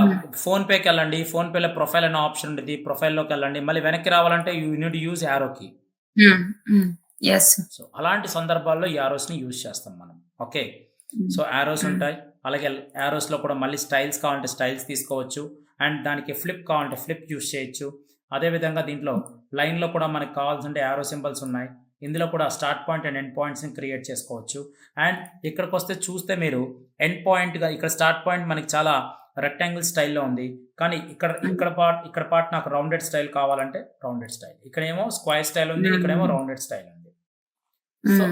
ఫోన్పేకి వెళ్ళండి. ఫోన్పేలో ప్రొఫైల్ అనే ఆప్షన్ ఉంటుంది. ప్రొఫైల్లోకి వెళ్ళండి. మళ్ళీ వెనక్కి రావాలంటే యూ నీడ్ యూజ్ యారోకి. సో అలాంటి సందర్భాల్లో ఈ యారోస్ని యూజ్ చేస్తాం మనం. ఓకే. సో యారోస్ ఉంటాయి. అలాగే యారోస్లో కూడా మళ్ళీ స్టైల్స్ కావాలంటే స్టైల్స్ తీసుకోవచ్చు. అండ్ దానికి ఫ్లిప్ కావాలంటే ఫ్లిప్ యూజ్ చేయొచ్చు. అదేవిధంగా దీంట్లో లైన్లో కూడా మనకు కావాల్సిన యారో సింబల్స్ ఉన్నాయి. ఇందులో కూడా స్టార్ట్ పాయింట్ అండ్ ఎండ్ పాయింట్స్ని క్రియేట్ చేసుకోవచ్చు. అండ్ ఇక్కడికి వస్తే చూస్తే మీరు ఎండ్ పాయింట్గా ఇక్కడ స్టార్ట్ పాయింట్ మనకి చాలా రెక్టాంగిల్ స్టైల్‌లో ఉంది. కానీ ఇక్కడ పార్ట్ నాకు రౌండెడ్ స్టైల్ కావాలంటే రౌండెడ్ స్టైల్. ఇక్కడేమో స్క్వేర్ స్టైల్ ఉంది. ఇక్కడేమో రౌండెడ్ స్టైల్ ఉంది. సో,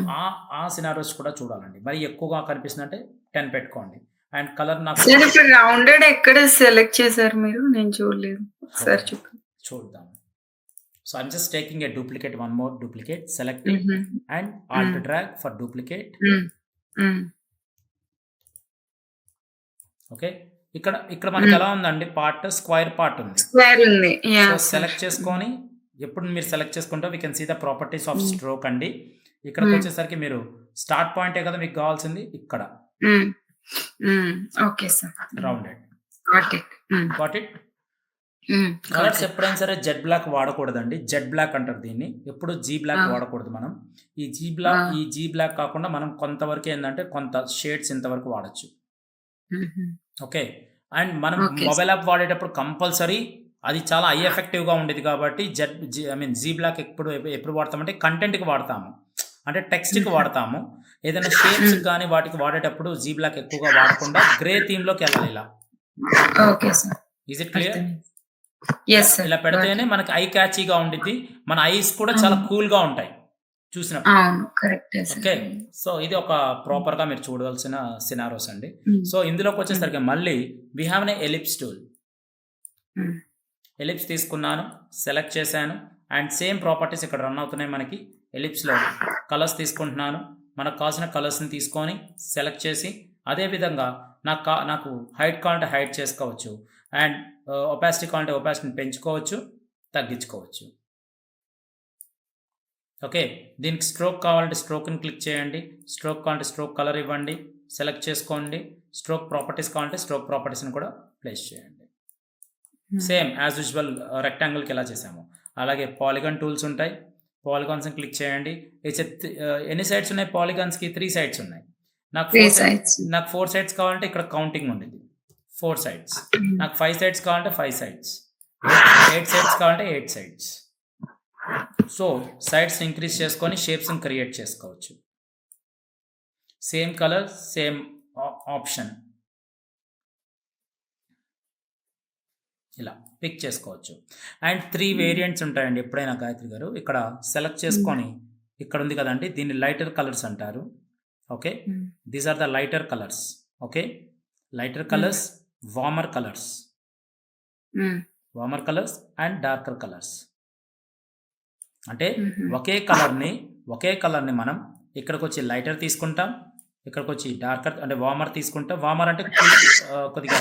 ఆ సినారియోస్ కూడా చూడాలండి. మరి ఎక్కువగా కనిపిస్తుందంటే 10 పెట్టుకోండి. అండ్ కలర్ నాకు సార్ ఇప్పుడు రౌండెడ్ ఎక్కడ సెలెక్ట్ చేశారు మీరు? నేను చూడలేదు. ఒకసారి చెప్పండి. చూద్దాం. So, I'm just taking a duplicate, one more duplicate, selecting హుహు. అండ్ ఆల్ట్ హ్మ్. Drag for duplicate. హ్మ్. హ్మ్. ఓకే. ఇక్కడ మనకి ఎలా ఉందండి పార్ట్ స్క్వేర్ పార్ట్ ఉంది. స్క్వేర్ ఉంది. So, yeah! సార్. సెలెక్ట్ చేసుకొని ఎప్పుడు మీరు సెలెక్ట్ చేసుకుంటే we can see the properties of hmm. Stroke అండి. హ్మ్. ఇక్కడికొచ్చేసరికి మీరు స్టార్ట్ పాయింటే కదా మీకు కావాల్సింది. ఇక్కడ hmm. Hmm. Okay sir. Rounded. Got it. Hmm. Got it? Hmm. Got colours it. ఎప్పుడైనా సరే జెడ్ బ్లాక్ వాడకూడదండి. జెడ్ బ్లాక్ అంటారు దీన్ని. ఎప్పుడు జీ బ్లాక్ ఆ! వాడకూడదు మనం. ఈ ఆ! జీ బ్లాక్ కాకుండా మనం కొంతవరకు ఏందంటే కొంత షేడ్స్ ఇంతవరకు వాడొచ్చు. హుహు. ఓకే. అండ్ మనం ఓకే సార్. మొబైల్ యాప్ వాడేటప్పుడు కంపల్సరీ అది చాలా ఎఫెక్టివ్‌గా ఉండేది కాబట్టి జీ బ్లాక్ ఎప్పుడు వాడతామంటే కంటెంట్‌కి వాడతాము. అంటే టెక్స్ట్‌కి హుహు. వాడతాము. ఏదైనా షేప్స్‌కి హ్మ్. గాని వాటికి వాడేటప్పుడు జీ బ్లాక్ ఎక్కువగా వాడకుండా గ్రే థీమ్‌లోకెళ్ళాలి ఇలా. Okay sir. Is it clear? అర్థమైంది. ఇలా యెస్ సార్. ఇలా గాట్ పెడితేనే ఇట్. మనకి ఐ క్యాచీగా ఉండిద్ది. మన ఐస్ కూడా చాలా అవును. కూల్‌గా ఉంటాయి చూసినప్పుడు. అవును. కరెక్టే సార్. ఓకే. సో, ఇది ఒక హ్మ్. ప్రాపర్‌గా మీరు చూడవలసిన సినారియోస్ అండి. హ్మ్. So, hmm. ఇందులోకొచ్చేసరికి మళ్ళీ we have an ellipse tool. Hmm. Ellipse తీసుకున్నాను. సెలెక్ట్ చేశాను. అండ్ సేమ్ ప్రాపర్టీస్ ఇక్కడ రన్ అవుతున్నాయి మనకి. ఎలిప్స్‌లో కలర్స్ తీసుకుంటున్నాను. మనకు కావాల్సిన కలర్స్‌ని తీసుకొని సెలెక్ట్ చేసి అదే విధంగా నాకు హైట్ కావాలంటే హైట్ చేసుకోవచ్చు. అండ్ ఒపాసిటీ కావాలంటే ఒపాసిటీని పెంచుకోవచ్చు, తగ్గించుకోవచ్చు. ఓకే. దీనికి స్ట్రోక్ కావాలంటే స్ట్రోక్‌ని క్లిక్ చేయండి. స్ట్రోక్ కావాలంటే స్ట్రోక్ కలర్ ఇవ్వండి. సెలెక్ట్ చేసుకోండి. స్ట్రోక్ ప్రాపర్టీస్ కావాలంటే స్ట్రోక్ ప్రాపర్టీస్‌ని కూడా ప్లేస్ చేయండి. హ్మ్. సేమ్ యాజ్ యూజువల్ రెక్టాంగిల్‌కి ఎలా చేసామో. అలాగే పాలిగాన్ టూల్స్ ఉంటాయి. పాలిగాన్స్‌ని క్లిక్ చేయండి. ఎన్ని సైడ్స్ ఉన్నాయి పాలిగాన్స్‌కి? 3 సైడ్స్ ఉన్నాయి. నాకు 3 4 సైడ్స్. 4 సైడ్స్ కావాలంటే ఇక్కడ కౌంటింగ్ ఉండిద్ది. 4 సైడ్స్. హ్మ్. నాకు 5 సైడ్స్ కావాలంటే 5 సైడ్స్. 8 సైడ్స్ కావాలంటే 8 సైడ్స్. సో, సైడ్స్ ఇంక్రీజ్ చేసుకొని షేప్స్‌ని క్రియేట్ చేసుకోవచ్చు. Same colour, same option. ఇలా పిక్ చేసుకోవచ్చు. అండ్ 3 హ్మ్. వేరియంట్స్ ఉంటాయండి ఎప్పుడైనా గాయత్రి గారు. ఇక్కడ సెలెక్ట్ హ్మ్. చేసుకొని ఇక్కడ ఉంది కదండీ! దీన్ని లైటర్ కలర్స్ అంటారు. Okay. Hmm. These are the lighter colours. Okay. Lighter hmm. Colours, warmer colours. Hmm. Warmer colours and darker colours. అంటే హుహు. ఒకే కలర్‌ని మనం ఇక్కడికొచ్చి లైటర్ తీసుకుంటాం. ఇక్కడికొచ్చి డార్కర్ అంటే వార్మర్ తీసుకుంటాం. వార్మర్ అంటే కొద్దిగా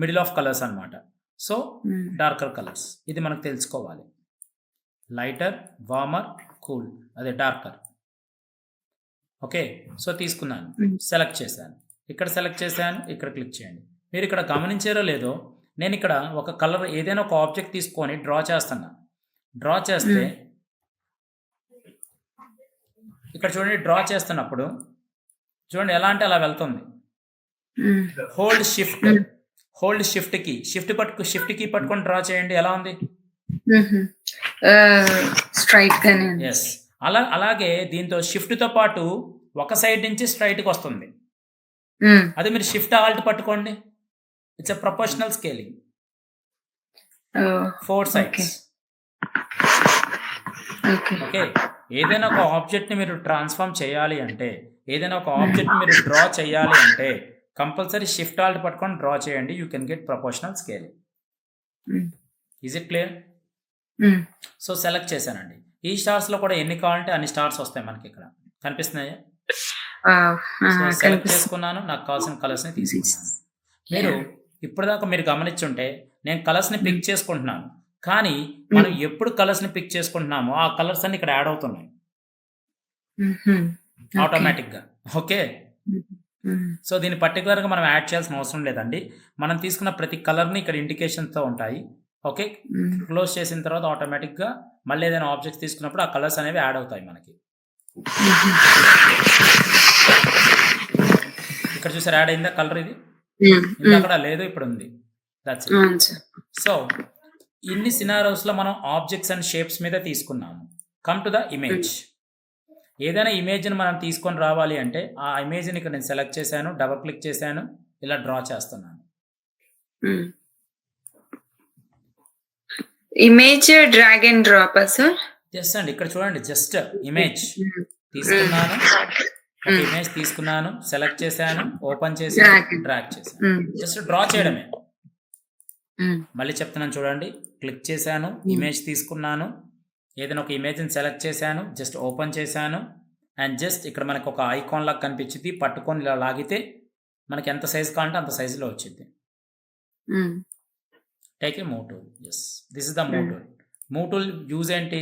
మిడిల్ ఆఫ్ కలర్స్ అన్నమాట. సో, హ్మ్. Darker colours. ఇది మనకు తెలుసుకోవాలి. లైటర్, వార్మర్, కూల్ అదే డార్కర్. ఓకే. సో, తీసుకున్నాను. హ్మ్. సెలెక్ట్ చేశాను. ఇక్కడ సెలెక్ట్ చేశాను. ఇక్కడ క్లిక్ చేయండి. మీరిక్కడ గమనించారో లేదో నేనిక్కడ ఒక కలర్ ఏదైనా ఒక ఆబ్జెక్ట్ తీసుకొని డ్రా చేస్తున్నా. డ్రా చేస్తే హ్మ్. ఇక్కడ చూడండి డ్రా చేస్తున్నప్పుడు చూడండి ఎలా అంటే అలా వెళ్తుంది. హ్మ్. Hold shift. హ్మ్. షిఫ్ట్ కీ పట్టుకొని డ్రా చేయండి ఎలా ఉంది? హుహు. స్ట్రెయిట్‌గానే ఉంది. యెస్. అలాగే దీంతో షిఫ్ట్‌తో పాటు ఒక సైడ్ నుంచి స్ట్రెయిట్‌గొస్తుంది. హ్మ్. అదే మీరు షిఫ్ట్ ఆల్ట్ పట్టుకోండి. It's a proportional scaling. Oh! 4 okay. Sides. Okay. Okay. ఏదైనా ఒక ఆబ్జెక్ట్‌ని మీరు ట్రాన్స్‌ఫార్మ్ చేయాలి అంటే, ఏదైనా ఒక హ్మ్. ఆబ్జెక్ట్‌ని మీరు డ్రా చేయాలి అంటే కంపల్సరీ షిఫ్ట్ ఆల్ట్ పట్టుకొని డ్రా చేయండి. You can get proportional scaling. Hmm. Is it clear? Hmm. So, select చేశానండి. ఈ స్టార్స్‌లో కూడా ఎన్ని కావాలంటే అన్ని స్టార్స్ వస్తాయి మనకిక్కడ. కనిపిస్తున్నాయా? వావ్! ఆ! సో, సెలెక్ట్ కనిపిస్తుంది. చేసుకున్నాను. నాకు కావాల్సిన కలర్స్‌ని తీసుకున్నాను. మీరు యాహ్! ఇప్పటిదాకా మీరు గమనించుంటే నేను కలర్స్‌ని హ్మ్. పిక్ చేసుకుంటున్నాను. కానీ మనం హ్మ్. ఎప్పుడు కలర్స్‌ని పిక్ చేసుకుంటున్నామో ఆ కలర్స్ అన్నీ ఇక్కడ యాడ్ అవుతున్నాయి. హుహు. ఓకే. ఆటోమేటిక్‌గా. ఓకే. హ్మ్. హ్మ్. సో, దీన్ని పర్టిక్యులర్‌గా మనం యాడ్ చేయాల్సిన అవసరం లేదండి. మనం తీసుకున్న ప్రతి కలర్‌ని ఇక్కడ ఇండికేషన్స్‌తో ఉంటాయి. ఓకే. హ్మ్. క్లోజ్ చేసిన తర్వాత ఆటోమేటిక్‌గా మళ్ళీ ఏదైనా ఆబ్జెక్ట్స్ తీసుకున్నప్పుడు ఆ కలర్స్ అనేవి యాడ్ అవుతాయి మనకి. హుహు. ఇక్కడ చూసారా యాడ్ అయిందా కలర్ ఇది? హ్మ్. హ్మ్. ఇందాకడ లేదు ఇప్పుడుంది. That's it. అవును సార్. సో, ఇన్ని సినారియోస్‌లో మనం ఆబ్జెక్ట్స్ అండ్ షేప్స్ మీద తీసుకున్నాము. Come to the hmm. Image. ఏదైనా ఇమేజ్‌ని మనం తీసుకొని రావాలి అంటే, ఆ ఇమేజ్‌ని ఇక్కడ నేను సెలెక్ట్ చేశాను. డబుల్ క్లిక్ చేశాను. ఇలా డ్రా చేస్తున్నాను. హ్మ్. ఇమేజ్ డ్రాగ్ అండ్ డ్రాపా సార్? జస్ట్ అండి ఇక్కడ చూడండి జస్ట్ ఇమేజ్ హ్మ్. తీసుకున్నాను. ఒక హ్మ్. ఇమేజ్ తీసుకున్నాను, సెలెక్ట్ చేశాను, ఓపెన్ చేశాను, డ్రాగ్. డ్రాగ్ చేశాను. హ్మ్. జస్ట్ డ్రా హ్మ్. చేయడమే. హ్మ్. మళ్ళీ చెప్తున్నాను చూడండి. క్లిక్ చేశాను, హ్మ్. ఇమేజ్ తీసుకున్నాను, ఏదైనా ఒక ఇమేజ్‌ని సెలెక్ట్ చేశాను, జస్ట్ ఓపెన్ చేశాను అండ్ జస్ట్ ఇక్కడ మనకు ఒక ఐకాన్ లాగా కనిపించిద్ది. పట్టుకొని ఇలా లాగితే మనకి ఎంత సైజ్ కావాలంటే అంత సైజులో వచ్చిద్ది. హ్మ్. Take a move tool. Yes. This is the move హ్మ్. టూల్. మూవ్ టూల్ యూజ్ ఏంటి?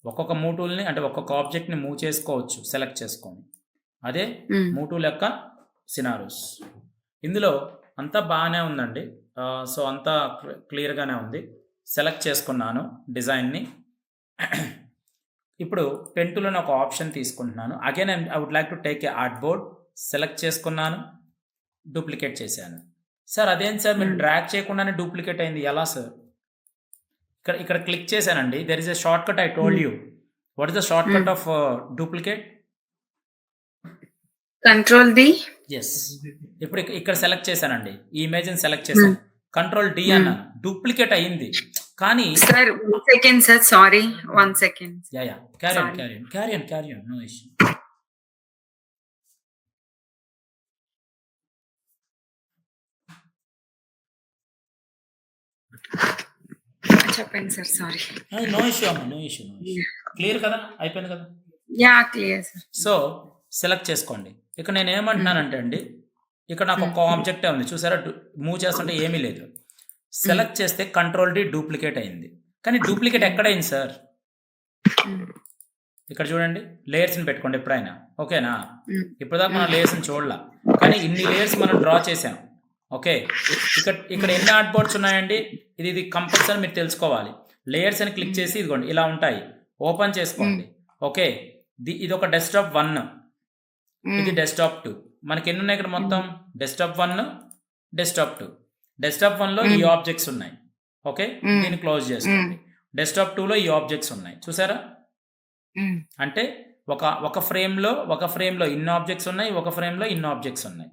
ఒక్కొక్క మూవ్ టూల్‌ని అంటే ఒక్కొక్క ఆబ్జెక్ట్‌ని మూవ్ చేసుకోవచ్చు సెలెక్ట్ చేసుకొని. అదే హ్మ్. మూవ్ టూల్ యొక్క సినారియోస్. ఇందులో అంతా బాగానే ఉందండి. సో, అంతా క్లియర్‌గానే ఉంది. సెలెక్ట్ చేసుకున్నాను డిజైన్‌ని. ఇప్పుడు పెన్ టూల్ అని ఒక ఆప్షన్ తీసుకుంటున్నాను. Again I would like to take a artboard. Select చేసుకున్నాను. డూప్లికేట్ చేశాను. సార్ అదేంటి సార్ మీరు హ్మ్. డ్రాగ్ చేయకుండానే డూప్లికేట్ అయింది ఎలా సార్? ఇక్కడ ఇక్కడ క్లిక్ చేశానండి. There is a shortcut I told hmm. You. What is the shortcut hmm. Of duplicate? Control D. Yes. ఇప్పుడు ఇక్కడ సెలెక్ట్ చేశానండి. ఈ ఇమేజ్‌ని సెలెక్ట్ హ్మ్. చేశాను. కంట్రోల్ డి హ్మ్. అన్నాను. డూప్లికేట్ అయింది. కానీ sir 1 second sir. Sorry. 1 second. Yeah! Carry on, sorry. Carry on, carry on, carry on. No issue. చెప్పండి సార్. సారీ. నో ఇష్యూ అమ్మ. No issue, no issue. Clear కదా? అయిపోయింది కదా? Yeah! Clear sir. So, select చేసుకోండి. ఇక్కడ హ్మ్. నేనేమంటున్నానంటే అండి, ఇక్కడ నాకు హ్మ్. ఒక ఆబ్జెక్టే ఉంది. చూసారా? మూవ్ చేస్తుంటే ఏమీ లేదు. హ్మ్. సెలెక్ట్ చేస్తే కంట్రోల్ డి డూప్లికేట్ అయింది. కానీ డూప్లికేట్ హ్మ్. ఎక్కడయింది సార్? హ్మ్. ఇక్కడ చూడండి. లేయర్స్‌ని పెట్టుకోండి ఎప్పుడైనా. ఓకేనా? హ్మ్. ఇప్పటిదాకా మనం హ్మ్. లేయర్స్‌ని చూడలా. కానీ ఇన్ని లేయర్స్ మనం డ్రా చేసాం. ఓకే. ఇక్కడ ఎన్ని ఆర్ట్ బోర్డ్స్ ఉన్నాయండి? ఇది కంపల్సరీ మీరు తెలుసుకోవాలి. లేయర్స్ అని క్లిక్ హ్మ్. చేసి ఇదిగోండి ఇలా ఉంటాయి. ఓపెన్ హ్మ్. చేసుకోండి. ఓకే. ఇదొక డెస్క్‌టాప్ 1, ఇది హ్మ్. డెస్క్‌టాప్ 2. మనకెన్నున్నాయి ఇక్కడ మొత్తం? హ్మ్. Desktop 1, desktop 2. డెస్క్‌టాప్ 1లో ఈ హ్మ్. ఆబ్జెక్ట్స్ ఉన్నాయి. ఓకే. హ్మ్. దీన్ని క్లోజ్ హ్మ్. చేసుకోండి. డెస్క్‌టాప్ 2లో ఈ ఆబ్జెక్ట్స్ ఉన్నాయి. చూసారా? హ్మ్. అంటే ఒక ఫ్రేమ్‌లో ఇన్ని ఆబ్జెక్ట్స్ ఉన్నాయి. ఒక ఫ్రేమ్‌లో ఇన్ని ఆబ్జెక్ట్స్ ఉన్నాయి.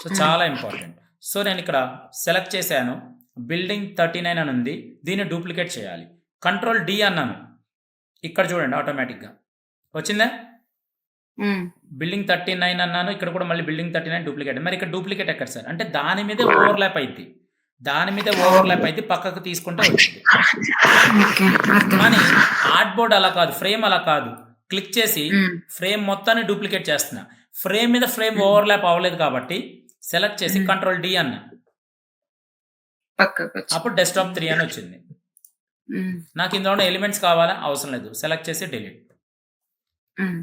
సో, హ్మ్. చాలా ఇంపార్టెంట్. సో, నేనిక్కడ సెలెక్ట్ చేశాను. బిల్డింగ్ 39 అని ఉంది. దీన్ని డూప్లికేట్ చేయాలి. కంట్రోల్ డి అన్నాను. ఇక్కడ చూడండి ఆటోమేటిక్‌గా. వచ్చిందా? హ్మ్. బిల్డింగ్ 39 అన్నాను. ఇక్కడ కూడా మళ్ళీ బిల్డింగ్ 39 డూప్లికేట్. మరి ఇక్కడ డూప్లికేట్ ఎక్కడ సార్? అంటే దాని మీదే ఓవర్‌లాప్ అయిద్ది. దాని మీదే ఓవర్‌లాప్ అయిద్ది. పక్కకు తీసుకుంటే వచ్చిద్ది. ఓకే. అర్థమైంది. కానీ ఆర్ట్ బోర్డ్ అలా కాదు. ఫ్రేమ్ అలా కాదు. క్లిక్ చేసి హ్మ్. ఫ్రేమ్ మొత్తాన్ని డూప్లికేట్ చేస్తున్నా. ఫ్రేమ్ మీద ఫ్రేమ్ హ్మ్. ఓవర్‌లాప్ అవ్వలేదు కాబట్టి సెలెక్ట్ చేసి హ్మ్. కంట్రోల్ డి అన్నా. పక్కకొచ్చి. అప్పుడు డెస్క్‌టాప్ 3 అని వచ్చింది. హ్మ్. నాకు ఇందులో ఉన్న ఎలిమెంట్స్ కావాలా? అవసరం లేదు. సెలెక్ట్ చేసి డిలీట్. హ్మ్.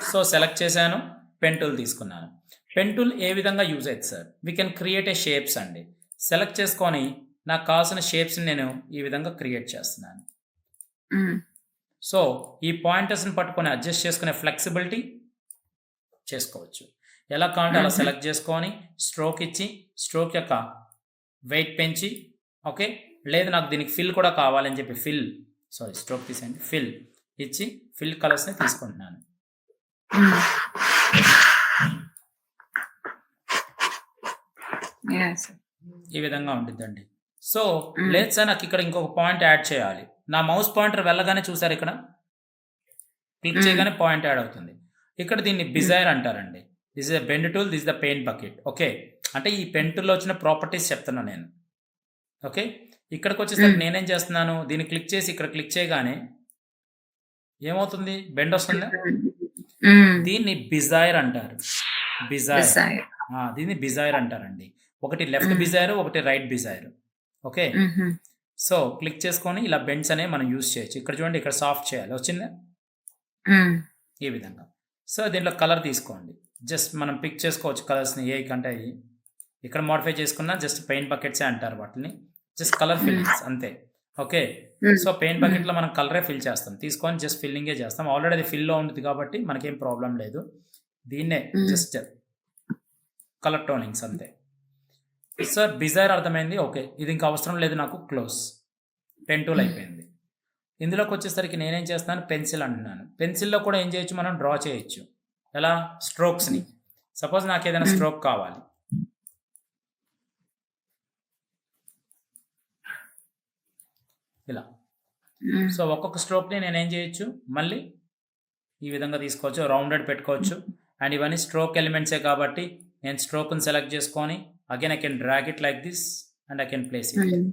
సో, సెలెక్ట్ చేశాను. పెన్ టూల్ తీసుకున్నాను. పెన్ టూల్ ఏ విధంగా యూజ్ అయిద్ది sir? We can create a shapes అండి. సెలెక్ట్ చేసుకొని నాకు కావాల్సిన షేప్స్‌ని నేను ఈ విధంగా క్రియేట్ చేస్తున్నాను. హ్మ్. సో, ఈ పాయింటర్స్‌ని పట్టుకొని అడ్జస్ట్ చేసుకునే ఫ్లెక్సిబిలిటీ చేసుకోవచ్చు. ఎలా కావాలంటే అలా హుహు. సెలెక్ట్ చేసుకొని స్ట్రోక్ ఇచ్చి, స్ట్రోక్ యొక్క వెయిట్ పెంచి ఓకే. లేదు నాకు దీనికి ఫిల్ కూడా కావాలని చెప్పి స్ట్రోక్ తీసేయండి. ఫిల్ ఇచ్చి ఫిల్ కలర్స్‌ని తీసుకుంటున్నాను. హ్మ్. యాహ్! సార్. ఈ విధంగా ఉండిద్దండి. సో, హ్మ్. లేదు సార్ నాకిక్కడ ఇంకొక పాయింట్ యాడ్ చేయాలి. నా మౌస్ పాయింటర్ వెళ్ళగానే చూసారా ఇక్కడ? క్లిక్ హ్మ్. చేయగానే పాయింట్ యాడ్ అవుతుంది. ఇక్కడ దీన్ని హ్మ్. బిజైర్ అంటారండి. This is a bend tool. This is the paint bucket. Okay. అంటే ఈ పెన్ టూల్‌లో వచ్చిన ప్రాపర్టీస్ చెప్తున్నా నేను. ఓకే. ఇక్కడికొచ్చేసరికి హ్మ్. నేనేం చేస్తున్నాను? దీన్ని క్లిక్ చేసి ఇక్కడ క్లిక్ చేయగానే ఏమవుతుంది? బెండ్ వస్తుందా? హ్మ్. దీన్ని బిజైర్ అంటారు. బిజైర్. డిజైర్. దీన్ని బిజైర్ అంటారండి. ఒకటి లెఫ్ట్ హ్మ్. బిజైర్, ఒకటి రైట్ బిజైర్. ఓకే. హుహు. సో, క్లిక్ చేసుకొని ఇలా బెండ్స్ అనేవి మనం యూజ్ చేయొచ్చు. ఇక్కడ చూడండి ఇక్కడ సాఫ్ట్ చేయాలి. వచ్చిందా? హ్మ్. ఈ విధంగా. సో, దీంట్లో కలర్ తీసుకోండి. జస్ట్ మనం పిక్ చేసుకోవచ్చు కలర్స్‌ని ఏ కంటే అయి. ఇక్కడ మోడిఫై చేసుకున్న జస్ట్ పెయింట్ బకెట్సే అంటారు వాటిని. జస్ట్ కలర్ హ్మ్. ఫిల్లింగ్స్ అంతే. ఓకే. హ్మ్. సో, పెయింట్ హ్మ్. బకెట్‌లో మనం కలరే ఫిల్ చేస్తాం. తీసుకొని జస్ట్ ఫిల్లింగే చేస్తాం. ఆల్రెడీ అది ఫిల్‌లో ఉంది కాబట్టి మనకేం ప్రాబ్లమ్ లేదు. దీన్నే హ్మ్. జస్ట్ కలర్ టోనింగ్స్ అంతే. సార్ బిజైర్ అర్థమైంది. ఓకే. ఇది ఇంక అవసరం లేదు నాకు క్లోజ్. పెన్ టూల్ హ్మ్. అయిపోయింది. ఇందులోకొచ్చేసరికి నేనేం చేస్తున్నాను పెన్సిల్ అంటున్నాను. పెన్సిల్‌లో కూడా ఏం చేయొచ్చు మనం డ్రా చేయొచ్చు. ఎలా? స్ట్రోక్స్‌ని. సపోజ్ నాకేదైనా హ్మ్. స్ట్రోక్ కావాలి. ఇలా. హ్మ్. సో ఒక్కొక్క స్ట్రోక్ని నేనేం చేయొచ్చు, మళ్ళీ ఈ విధంగా తీసుకోవచ్చు, రౌండెడ్ పెట్టుకోవచ్చు. అండ్ ఇవన్నీ స్ట్రోక్ ఎలిమెంట్సే కాబట్టి నేను స్ట్రోక్ని సెలెక్ట్ చేసుకొని again I can drag it like this and I can place it. Hmm.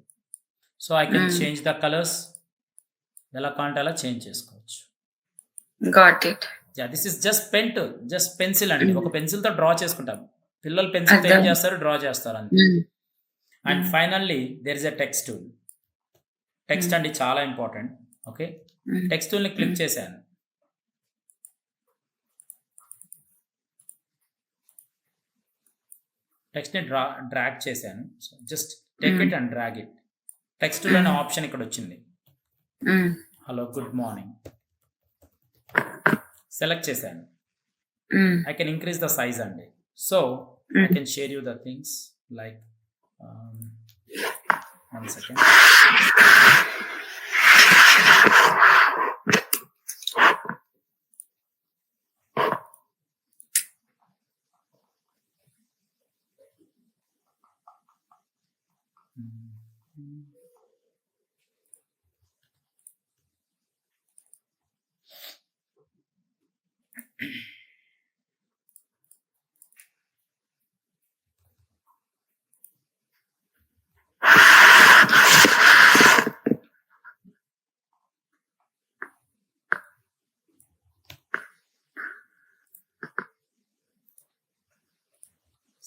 So I can Hmm. Change the colours, ఎలా కావాలంటే అలా చేంజ్ చేసుకోవచ్చు. Got it. This is just pencil అండి. ఒక పెన్సిల్తో డ్రా చేసుకుంటాం. పిల్లలు పెన్సిల్తో ఏం అర్థం. చేస్తారు, డ్రా చేస్తారు అంతే. Hmm. And Hmm. Finally there is a text tool. Text Hmm. అండి చాలా ఇంపార్టెంట్. Okay, Hmm. టెక్స్ట్ టూల్ని క్లిక్ Hmm. చేశాను. టెక్స్ట్ని డ్రాగ్ చేశాను. So just take it and drag it. Text tool అనే ఆప్షన్ ఇక్కడ వచ్చింది. Hmm. Hello good morning select చేశాను. Hmm. I can increase the size అండి. So I can share you the things like 1 second.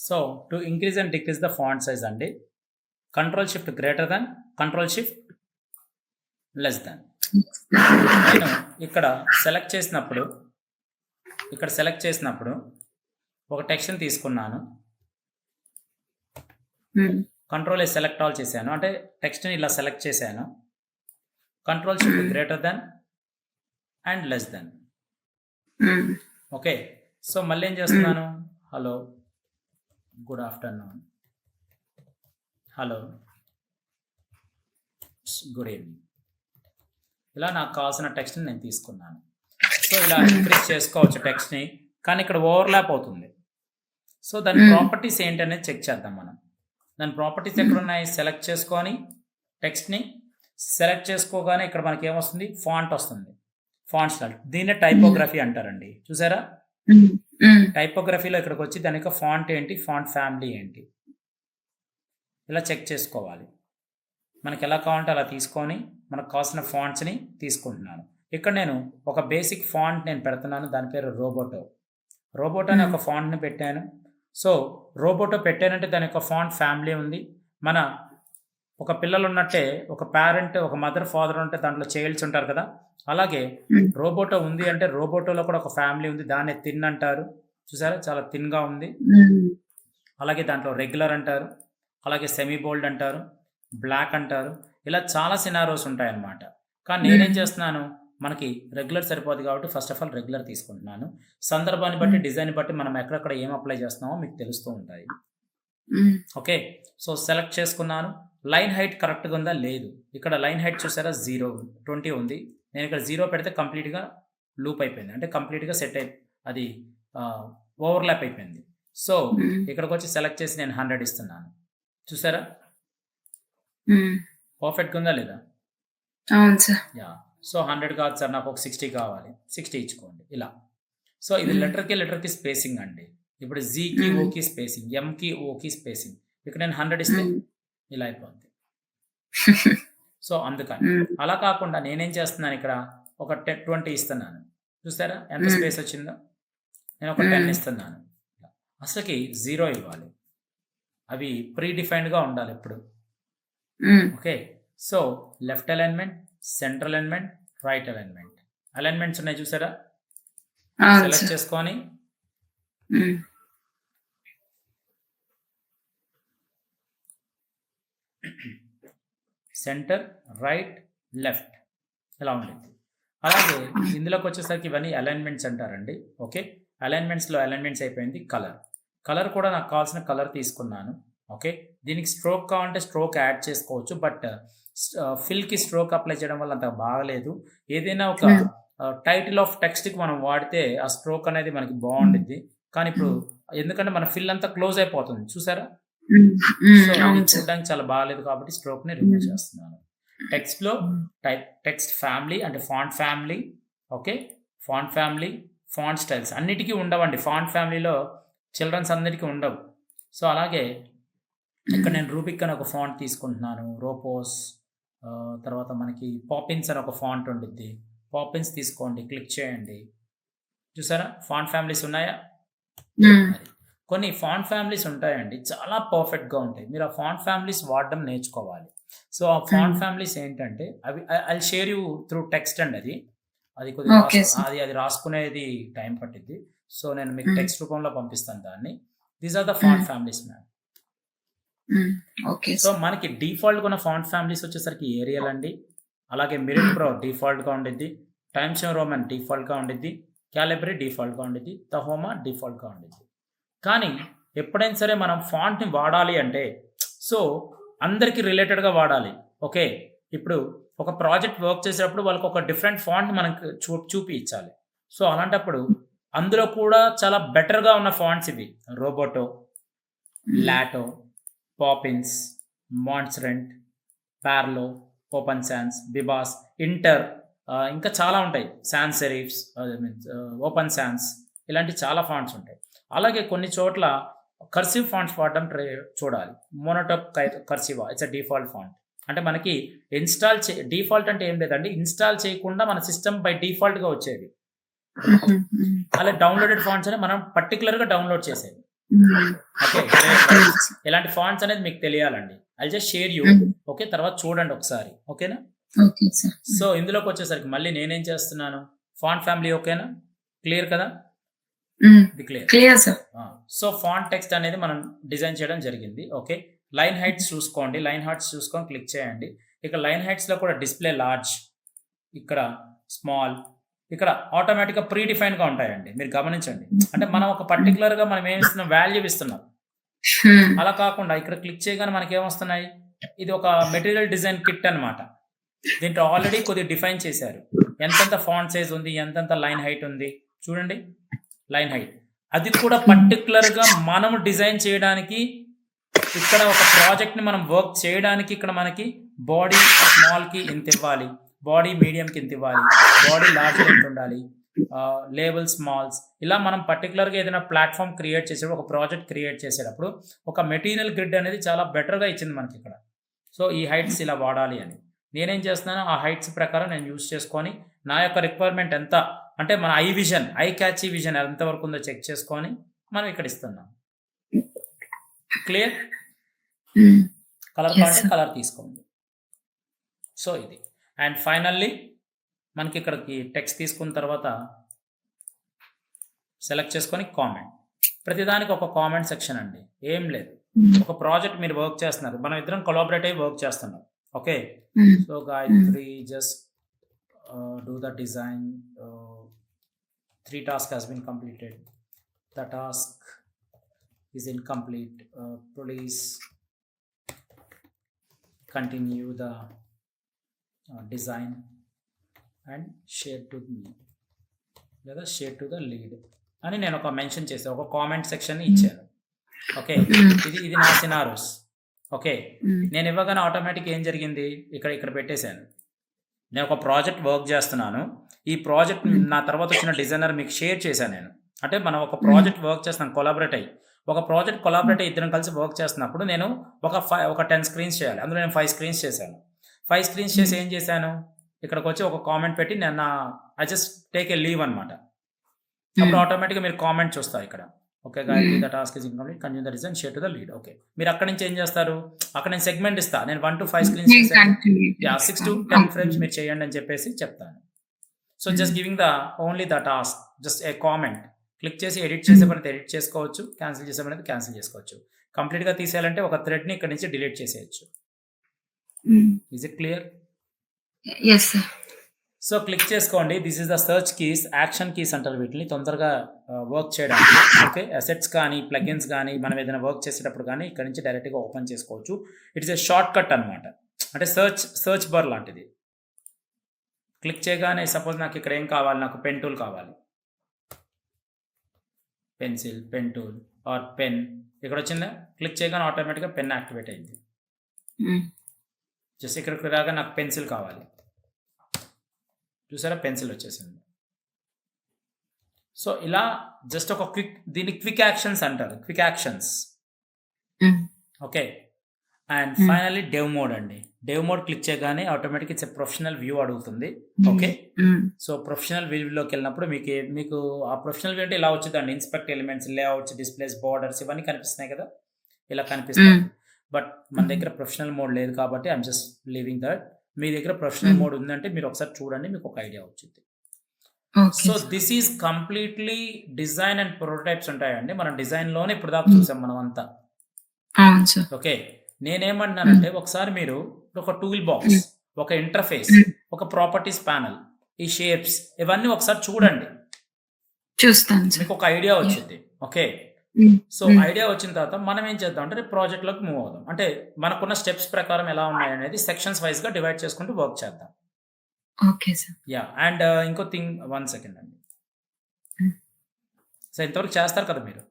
So to increase and decrease the font size అండి, control shift greater than, control shift less than. నేను ఇక్కడ select చేసినప్పుడు ఒక టెక్స్ట్ని తీసుకున్నాను. Hmm. Control select all చేశాను, అంటే టెక్స్ట్ని ఇలా సెలెక్ట్ చేశాను. Control shift greater than and less than. Hmm. Okay, so మళ్ళీ ఏం చేస్తున్నాను, hello good afternoon, hello good evening, ఇలా నాకు కావాల్సిన టెక్స్ట్ని నేను తీసుకున్నాను. సో ఇలా ఇంక్రీజ్ చేసుకోవచ్చు టెక్స్ట్ని, కానీ ఇక్కడ ఓవర్లాప్ అవుతుంది. సో దాని ప్రాపర్టీస్ ఏంటనేది చెక్ చేద్దాం మనం. దాని ప్రాపర్టీస్ ఎక్కడ ఉన్నాయి, సెలెక్ట్ చేసుకొని టెక్స్ట్ని సెలెక్ట్ చేసుకోగానే ఇక్కడ మనకి ఏమొస్తుంది, ఫాంట్ వస్తుంది, ఫాంట్ స్టైల్. దీన్నే టైపోగ్రఫీ అంటారండి. చూసారా, Hmm. Hmm. టైపోగ్రఫీలో ఇక్కడికి వచ్చి దాని యొక్క ఫాంట్ ఏంటి, ఫాంట్ ఫ్యామిలీ ఏంటి, ఇలా చెక్ చేసుకోవాలి. మనకి ఎలా కావాలంటే అలా తీసుకొని మనకు కావాల్సిన ఫాంట్స్ని తీసుకుంటున్నాను. ఇక్కడ నేను ఒక బేసిక్ ఫాంట్ నేను పెడుతున్నాను, దాని పేరు రోబోటో అనే ఒక ఫాంట్ని పెట్టాను. సో రోబోటో పెట్టానంటే దాని యొక్క ఫాంట్ ఫ్యామిలీ ఉంది. మన ఒక పిల్లలు ఉన్నట్టే ఒక పేరెంట్, ఒక మదర్, ఫాదర్ ఉంటే దాంట్లో చైల్డ్స్ ఉంటారు కదా, అలాగే రోబోటో ఉంది అంటే రోబోటోలో కూడా ఒక ఫ్యామిలీ ఉంది, దాన్ని థిన్ అంటారు. చూసారా, చాలా థిన్గా ఉంది. Hmm. అలాగే దాంట్లో రెగ్యులర్ అంటారు, అలాగే సెమీ బోల్డ్ అంటారు, బ్లాక్ అంటారు. ఇలా చాలా సినారోస్ ఉంటాయన్నమాట. కానీ నేనేం చేస్తున్నాను, మనకి రెగ్యులర్ సరిపోదు కాబట్టి ఫస్ట్ ఆఫ్ ఆల్ రెగ్యులర్ తీసుకుంటున్నాను. సందర్భాన్ని బట్టి, డిజైన్ బట్టి మనం ఎక్కడెక్కడ ఏం అప్లై చేస్తున్నామో మీకు తెలుస్తూ ఉంటాయి. Hmm. ఓకే, సో సెలెక్ట్ చేసుకున్నాను. లైన్ హైట్ కరెక్ట్గా ఉందా, లేదు. ఇక్కడ లైన్ హైట్ చూసారా 20 ఉంది. నేను ఇక్కడ 0 పెడితే కంప్లీట్గా లూప్ అయిపోయింది, అంటే కంప్లీట్గా సెట్ అది ఓవర్లాప్ అయిపోయింది. సో ఇక్కడికి వచ్చి సెలెక్ట్ చేసి నేను 100 ఇస్తున్నాను. చూసారా, Hmm. పర్ఫెక్ట్గా ఉందా లేదా. అవును సార్. యా, సో 100 కాదు సార్, నాకు ఒక 60 కావాలి, 60 ఇచ్చుకోండి ఇలా. సో ఇది లెటర్కి స్పేసింగ్ అండి. ఇప్పుడు జీకి ఓకి స్పేసింగ్, ఎంకి ఓకి స్పేసింగ్. ఇక్కడ నేను 100 ఇస్తే ఇలా అయిపోద్ది. సో అందుకని అలా కాకుండా నేనేం చేస్తున్నాను, ఇక్కడ ఒక 20 ఇస్తున్నాను. చూసారా ఎంత స్పేస్ వచ్చిందో. నేను ఒక 10 ఇస్తున్నాను. అసలుకి 0 ఇవ్వాలి, అవి ప్రీ డిఫైన్డ్గా ఉండాలి ఎప్పుడు. Okay, so left alignment, centre alignment, right alignments ఉన్నాయి చూసారా. సెలెక్ట్ చేసుకొని సెంటర్, రైట్, లెఫ్ట్ ఇలా ఉంటుంది. అలాగే ఇందులోకి వచ్చేసరికి ఇవన్నీ అలైన్మెంట్స్ అంటారండి. ఓకే, అలైన్మెంట్స్లో అలైన్మెంట్స్ అయిపోయింది. కలర్ కూడా నాకు కావాల్సిన కలర్ తీసుకున్నాను. ఓకే, దీనికి స్ట్రోక్ కావాలంటే స్ట్రోక్ యాడ్ చేసుకోవచ్చు, బట్ ఫిల్కి స్ట్రోక్ అప్లై చేయడం వల్ల అంత బాగలేదు. ఏదైనా ఒక టైటిల్ ఆఫ్ టెక్స్ట్కి మనం వాడితే ఆ స్ట్రోక్ అనేది మనకి బాగుండిద్ది. కానీ ఇప్పుడు ఎందుకంటే మన ఫిల్ అంతా క్లోజ్ అయిపోతుంది చూసారా, సో చూడడానికి చాలా బాగాలేదు కాబట్టి స్ట్రోక్ని రిమూవ్ చేస్తున్నాను. టెక్స్ట్‌లో టెక్స్ట్ ఫ్యామిలీ అంటే font family. Okay. Font family, font styles అన్నిటికి ఉండవండి. ఫాంట్ ఫ్యామిలీలో చిల్డ్రన్స్ అందరికీ ఉండవు. సో, అలాగే ఇక్కడ నేను రూబిక్ అని ఒక ఫాంట్ తీసుకుంటున్నాను. రోపోస్ తర్వాత మనకి పాపిన్స్ అని ఒక ఫాంట్ ఉండిద్ది. పాపిన్స్ తీసుకోండి. క్లిక్ చేయండి. చూసారా? ఫాంట్ ఫ్యామిలీస్ ఉన్నాయా? అది. కొన్ని ఫాంట్ ఫ్యామిలీస్ ఉంటాయండి. చాలా పర్ఫెక్ట్‌గా ఉంటాయి. మీరు ఆ ఫాంట్ ఫ్యామిలీస్ వాడడం నేర్చుకోవాలి. సో, ఆ ఫాంట్ ఫ్యామిలీస్ ఏంటంటే అవి I'll share you through text అండి అది. అది కొద్దిగా ఓకే సార్. అది రాసుకునేది టైం పట్టిద్ది. సో, నేను మీకు టెక్స్ట్ రూపంలో పంపిస్తాను దాన్ని. These are the font families ma'am. Okay so, sir. మనకి డిఫాల్ట్‌గా ఉన్న ఫాంట్ ఫ్యామిలీస్ వచ్చేసరికి ఏరియల్ అండి. అలాగే మిరిల్ ప్రో డిఫాల్ట్‌గా ఉండిద్ది. టైమ్స్ న్యూ రోమన్ డిఫాల్ట్‌గా ఉండిద్ది. క్యాలిబ్రి డిఫాల్ట్‌గా ఉండిద్ది. తహోమా డిఫాల్ట్‌గా ఉండిద్ది. కానీ ఎప్పుడైనా సరే మనం ఫాంట్‌ని వాడాలి అంటే సో, అందరికి రిలేటెడ్‌గా వాడాలి. ఓకే. ఇప్పుడు ఒక ప్రాజెక్ట్ వర్క్ చేసేటప్పుడు వాళ్ళకి ఒక డిఫరెంట్ ఫాంట్ మనకు చూపించాలి. సో, అలాంటప్పుడు అందులో కూడా చాలా బెటర్‌గా ఉన్న ఫాంట్స్ ఇవి. రోబోటో, లాటో, Poppins, మాన్స్రెంట్, పార్లో, open sands, Bibas, inter ఇంకా చాలా ఉంటాయి. సాన్స్ సెరిఫ్స్ ఓపెన్ సాన్స్ ఇలాంటి చాలా ఫాంట్స్ ఉంటాయి. అలాగే కొన్ని చోట్ల కర్సివ్ ఫాంట్స్ వాడడం చూడాలి. మోనోటోప్ కర్సివా ఇట్స్ ఎ డిఫాల్ట్ ఫాంట్. అంటే మనకి డిఫాల్ట్ అంటే ఏం లేదండి. ఇన్‌స్టాల్ చేయకుండా మన సిస్టమ్ బై డిఫాల్ట్‌గా వచ్చేవి. అలా డౌన్‌లోడెడ్ ఫాంట్స్ అని మనం పర్టిక్యులర్‌గా డౌన్‌లోడ్ చేసేవి. ఓకే. ఇలాంటి ఫాంట్స్ అనేది మీకు తెలియాలండి. I'll just share you. Okay. తర్వాత చూడండి ఒకసారి. ఓకేనా? Okay sir. సో, ఇందులోకొచ్చేసరికి మళ్ళీ నేనేం చేస్తున్నాను? ఫాంట్ ఫ్యామిలీ ఓకేనా? క్లియర్ కదా? ఇది clear. Clear sir. So, font text అనేది మనం డిజైన్ చేయడం జరిగింది. ఓకే. లైన్ హైట్స్ చూసుకోండి. లైన్ హైట్స్ చూసుకొని క్లిక్ చేయండి. ఇక లైన్ హైట్స్‌లో కూడా డిస్‌ప్లే లార్జ్, ఇక్కడ స్మాల్, ఇక్కడ ఆటోమేటిక్‌గా ప్రీ డిఫైన్‌గా ఉంటాయండి. మీరు గమనించండి. అంటే మనం ఒక పర్టిక్యులర్‌గా మనం ఏమి ఇస్తున్నాం? వాల్యూ ఇస్తున్నాం. అలా కాకుండా ఇక్కడ క్లిక్ చేయగానే మనకేమొస్తున్నాయి? ఇది ఒక మెటీరియల్ డిజైన్ కిట్ అన్నమాట. దీంట్లో ఆల్రెడీ కొద్దిగా డిఫైన్ చేశారు. ఎంతెంత ఫాంట్ సైజ్ ఉంది, ఎంతెంత లైన్ హైట్ ఉంది. చూడండి లైన్ హైట్. అది కూడా పర్టిక్యులర్‌గా మనం డిజైన్ చేయడానికి ఇక్కడ ఒక ప్రాజెక్ట్‌ని మనం వర్క్ చేయడానికి ఇక్కడ మనకి బాడీ స్మాల్‌కి ఇంత ఇవ్వాలి. బాడీ మీడియంకి ఇంత ఇవ్వాలి. బాడీ లార్జ్‌కి ఎంత ఉండాలి. లేబుల్ స్మాల్స్ ఇలా మనం పర్టిక్యులర్‌గా ఏదైనా ప్లాట్‌ఫార్మ్ క్రియేట్ చేసేటప్పుడు ఒక ప్రాజెక్ట్ క్రియేట్ చేసేటప్పుడు ఒక మెటీరియల్ గ్రిడ్ అనేది చాలా బెటర్‌గా ఇచ్చింది మనకిక్కడ. సో, ఈ హైట్స్ ఇలా వాడాలి అని. నేనేం చేస్తున్నాను ఆ హైట్స్ ప్రకారం నేను యూజ్ చేసుకొని నా యొక్క రిక్వైర్మెంట్ ఎంత అంటే మన ఐ క్యాచీ విజన్ ఎంతవరకు ఉందో చెక్ చేసుకొని మనం ఇక్కడ ఇస్తున్నాం. క్లియర్? కలర్ కావాలంటే కలర్ తీసుకోండి. సో, ఇది. అండ్ ఫైనల్లీ మనకి ఇక్కడికి టెక్స్ట్ తీసుకున్న తర్వాత సెలెక్ట్ చేసుకొని కామెంట్. ప్రతిదానికి ఒక కామెంట్ సెక్షన్ అండి. ఏం లేదు. ఒక ప్రాజెక్ట్ మీరు వర్క్ చేస్తున్నారు. మనం ఇద్దరం కొలాబరేట్ అయ్యి వర్క్ చేస్తున్నాం. Okay. So, Gayatri just do the design. 3 tasks has been completed. The task is incomplete. Please continue the design and share to me లేదా షేర్ టు ద లీడ్ అని నేను ఒక మెన్షన్ చేశాను. ఒక కామెంట్ సెక్షన్ ఇచ్చాను. Okay. ఇది నా సినారోస్. ఓకే. నేను ఇవ్వగానే ఆటోమేటిక్ ఏం జరిగింది? ఇక్కడ పెట్టేశాను. నేను ఒక ప్రాజెక్ట్ వర్క్ చేస్తున్నాను. ఈ ప్రాజెక్ట్ నా తర్వాత వచ్చిన డిజైనర్ మీకు షేర్ చేశాను నేను. అంటే మనం ఒక ప్రాజెక్ట్ వర్క్ చేస్తున్నాం కొలాబరేట్ అయ్యి. ఒక ప్రాజెక్ట్ కొలాబరేట్ అయ్యి ఇద్దరం కలిసి వర్క్ చేస్తున్నప్పుడు నేను ఒక 10 స్క్రీన్స్ చేయాలి. అందులో నేను 5 స్క్రీన్స్ చేశాను. 5 స్క్రీన్స్ చేసి ఏం చేశాను? ఇక్కడికొచ్చి ఒక కామెంట్ పెట్టి నేను I just take a leave అనమాట. అప్పుడు ఆటోమేటిక్‌గా మీరు కామెంట్ చూస్తారు ఇక్కడ. Okay. Gayatri the task is incomplete. Continue the design share to the lead. Okay. మీరు అక్కడి నుంచి ఏం చేస్తారు? అక్కడ నేను సెగ్మెంట్ ఇస్తా. నేను 1 to 5 స్క్రీన్స్ చేశాను. 6 to 10 ఫ్రేమ్స్ మీరు చేయండి అని చెప్పేసి చెప్తాను. So, just giving only the task just a comment. Click చేసి ఎడిట్ చేసే పని ఎడిట్ చేసుకోవచ్చు. క్యాన్సిల్ చేసే పని క్యాన్సిల్ చేసుకోవచ్చు. కంప్లీట్‌గా తీసేయాలంటే ఒక థ్రెడ్‌ని ఇక్కడ నుంచి డిలీట్ చేసేయొచ్చు. Is it clear? yes sir. So, click చేసుకోండి. This is the search keys, action keys అంటారు వీటిని తొందరగా వర్క్ చేయడానికి. ఓకే. అసెట్స్ కానీ, ప్లగిన్స్ కానీ మనం ఏదైనా వర్క్ చేసేటప్పుడు కానీ ఇక్కడ నుంచి డైరెక్ట్‌గా ఓపెన్ చేసుకోవచ్చు. It is a shortcut అనమాట. అంటే సెర్చ్ బార్ లాంటిది. క్లిక్ చేయగానే సపోజ్ నాకు ఇక్కడ ఏం కావాలి? నాకు పెన్ టూల్ కావాలి. Pencil, pen tool or pen ఇక్కడ వచ్చిందా? క్లిక్ చేయగానే ఆటోమేటిక్‌గా పెన్ యాక్టివేట్ అయింది. జస్ట్ ఇక్కడికి రాగా నాకు పెన్సిల్ కావాలి. చూసారా పెన్సిల్ వచ్చేసింది. సో, ఇలా జస్ట్ ఒక దీన్ని క్విక్ యాక్షన్స్ అంటారు. Quick actions. Hmm. Okay. And hmm. Finally dev mode అండి. డెవ్ మోడ్ క్లిక్ చేయగానే automatic it's a professional view అడుగుతుంది. ఓకే. హ్మ్. సో, ప్రొఫెషనల్ వ్యూలోకెళ్ళినప్పుడు మీకు ఆ ప్రొఫెషనల్ వ్యూ అంటే ఇలా వచ్చిద్దండి. Inspect elements, layouts, displays, borders ఇవన్నీ కనిపిస్తున్నాయి కదా! ఇలా కనిపిస్తాయి. హ్మ్. బట్ మన హ్మ్. దగ్గర ప్రొఫెషనల్ మోడ్ లేదు కాబట్టి ఐయామ్ జస్ట్ లీవింగ్ దట్. మీ దగ్గర ప్రొఫెషనల్ హ్మ్. మోడ్ ఉందంటే మీరు ఒకసారి చూడండి. మీకు ఒక ఐడియా వచ్చిద్ది. Okay so, sir. This is completely design and prototypes ఉంటాయండి. మనం డిజైన్‌లోనే ఇప్పటిదాకా హ్మ్. చూసాం మనమంతా. అవును సార్. ఓకే. హ్మ్. నేనేమంటున్నానంటే ఒకసారి మీరు ఒక టూల్ బాక్స్, హ్మ్. ఒక ఇంటర్ఫేస్, హ్మ్. ఒక ప్రాపర్టీస్ ప్యానెల్, ఈ షేప్స్ ఇవన్నీ ఒకసారి చూడండి. చూస్తాను సార్. మీకు ఒక ఐడియా యాహ్! వచ్చిద్ది. ఓకే. హ్మ్. సో, హ్మ్. ఐడియా వచ్చిన తర్వాత మనం ఏం చేద్దాం అంటే రేపు ప్రాజెక్ట్‌లోకి మూవ్ అవుదాం. అంటే మనకున్న స్టెప్స్ ప్రకారం ఎలా ఉన్నాయనేది సెక్షన్స్ వైస్‌గా డివైడ్ చేసుకుంటూ వర్క్ చేద్దాం. Okay sir. యాహ్! అండ్ ఇంకో థింగ్ 1 సెకండ్ అండి. హ్మ్. సో, ఇంతవరకు చేస్తారు కదా మీరు?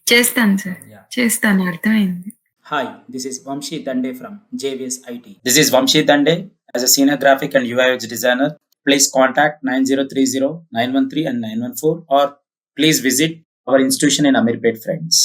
చేస్తాను సార్. యాహ్! చేస్తాను. అర్థమైంది. Hi, this is Vamshi Dande from JVS IT. This is Vamshi Dande as a senior graphic and UI UX designer. Please contact 9030 913 and 914 or please visit our institution in Amirpet, friends.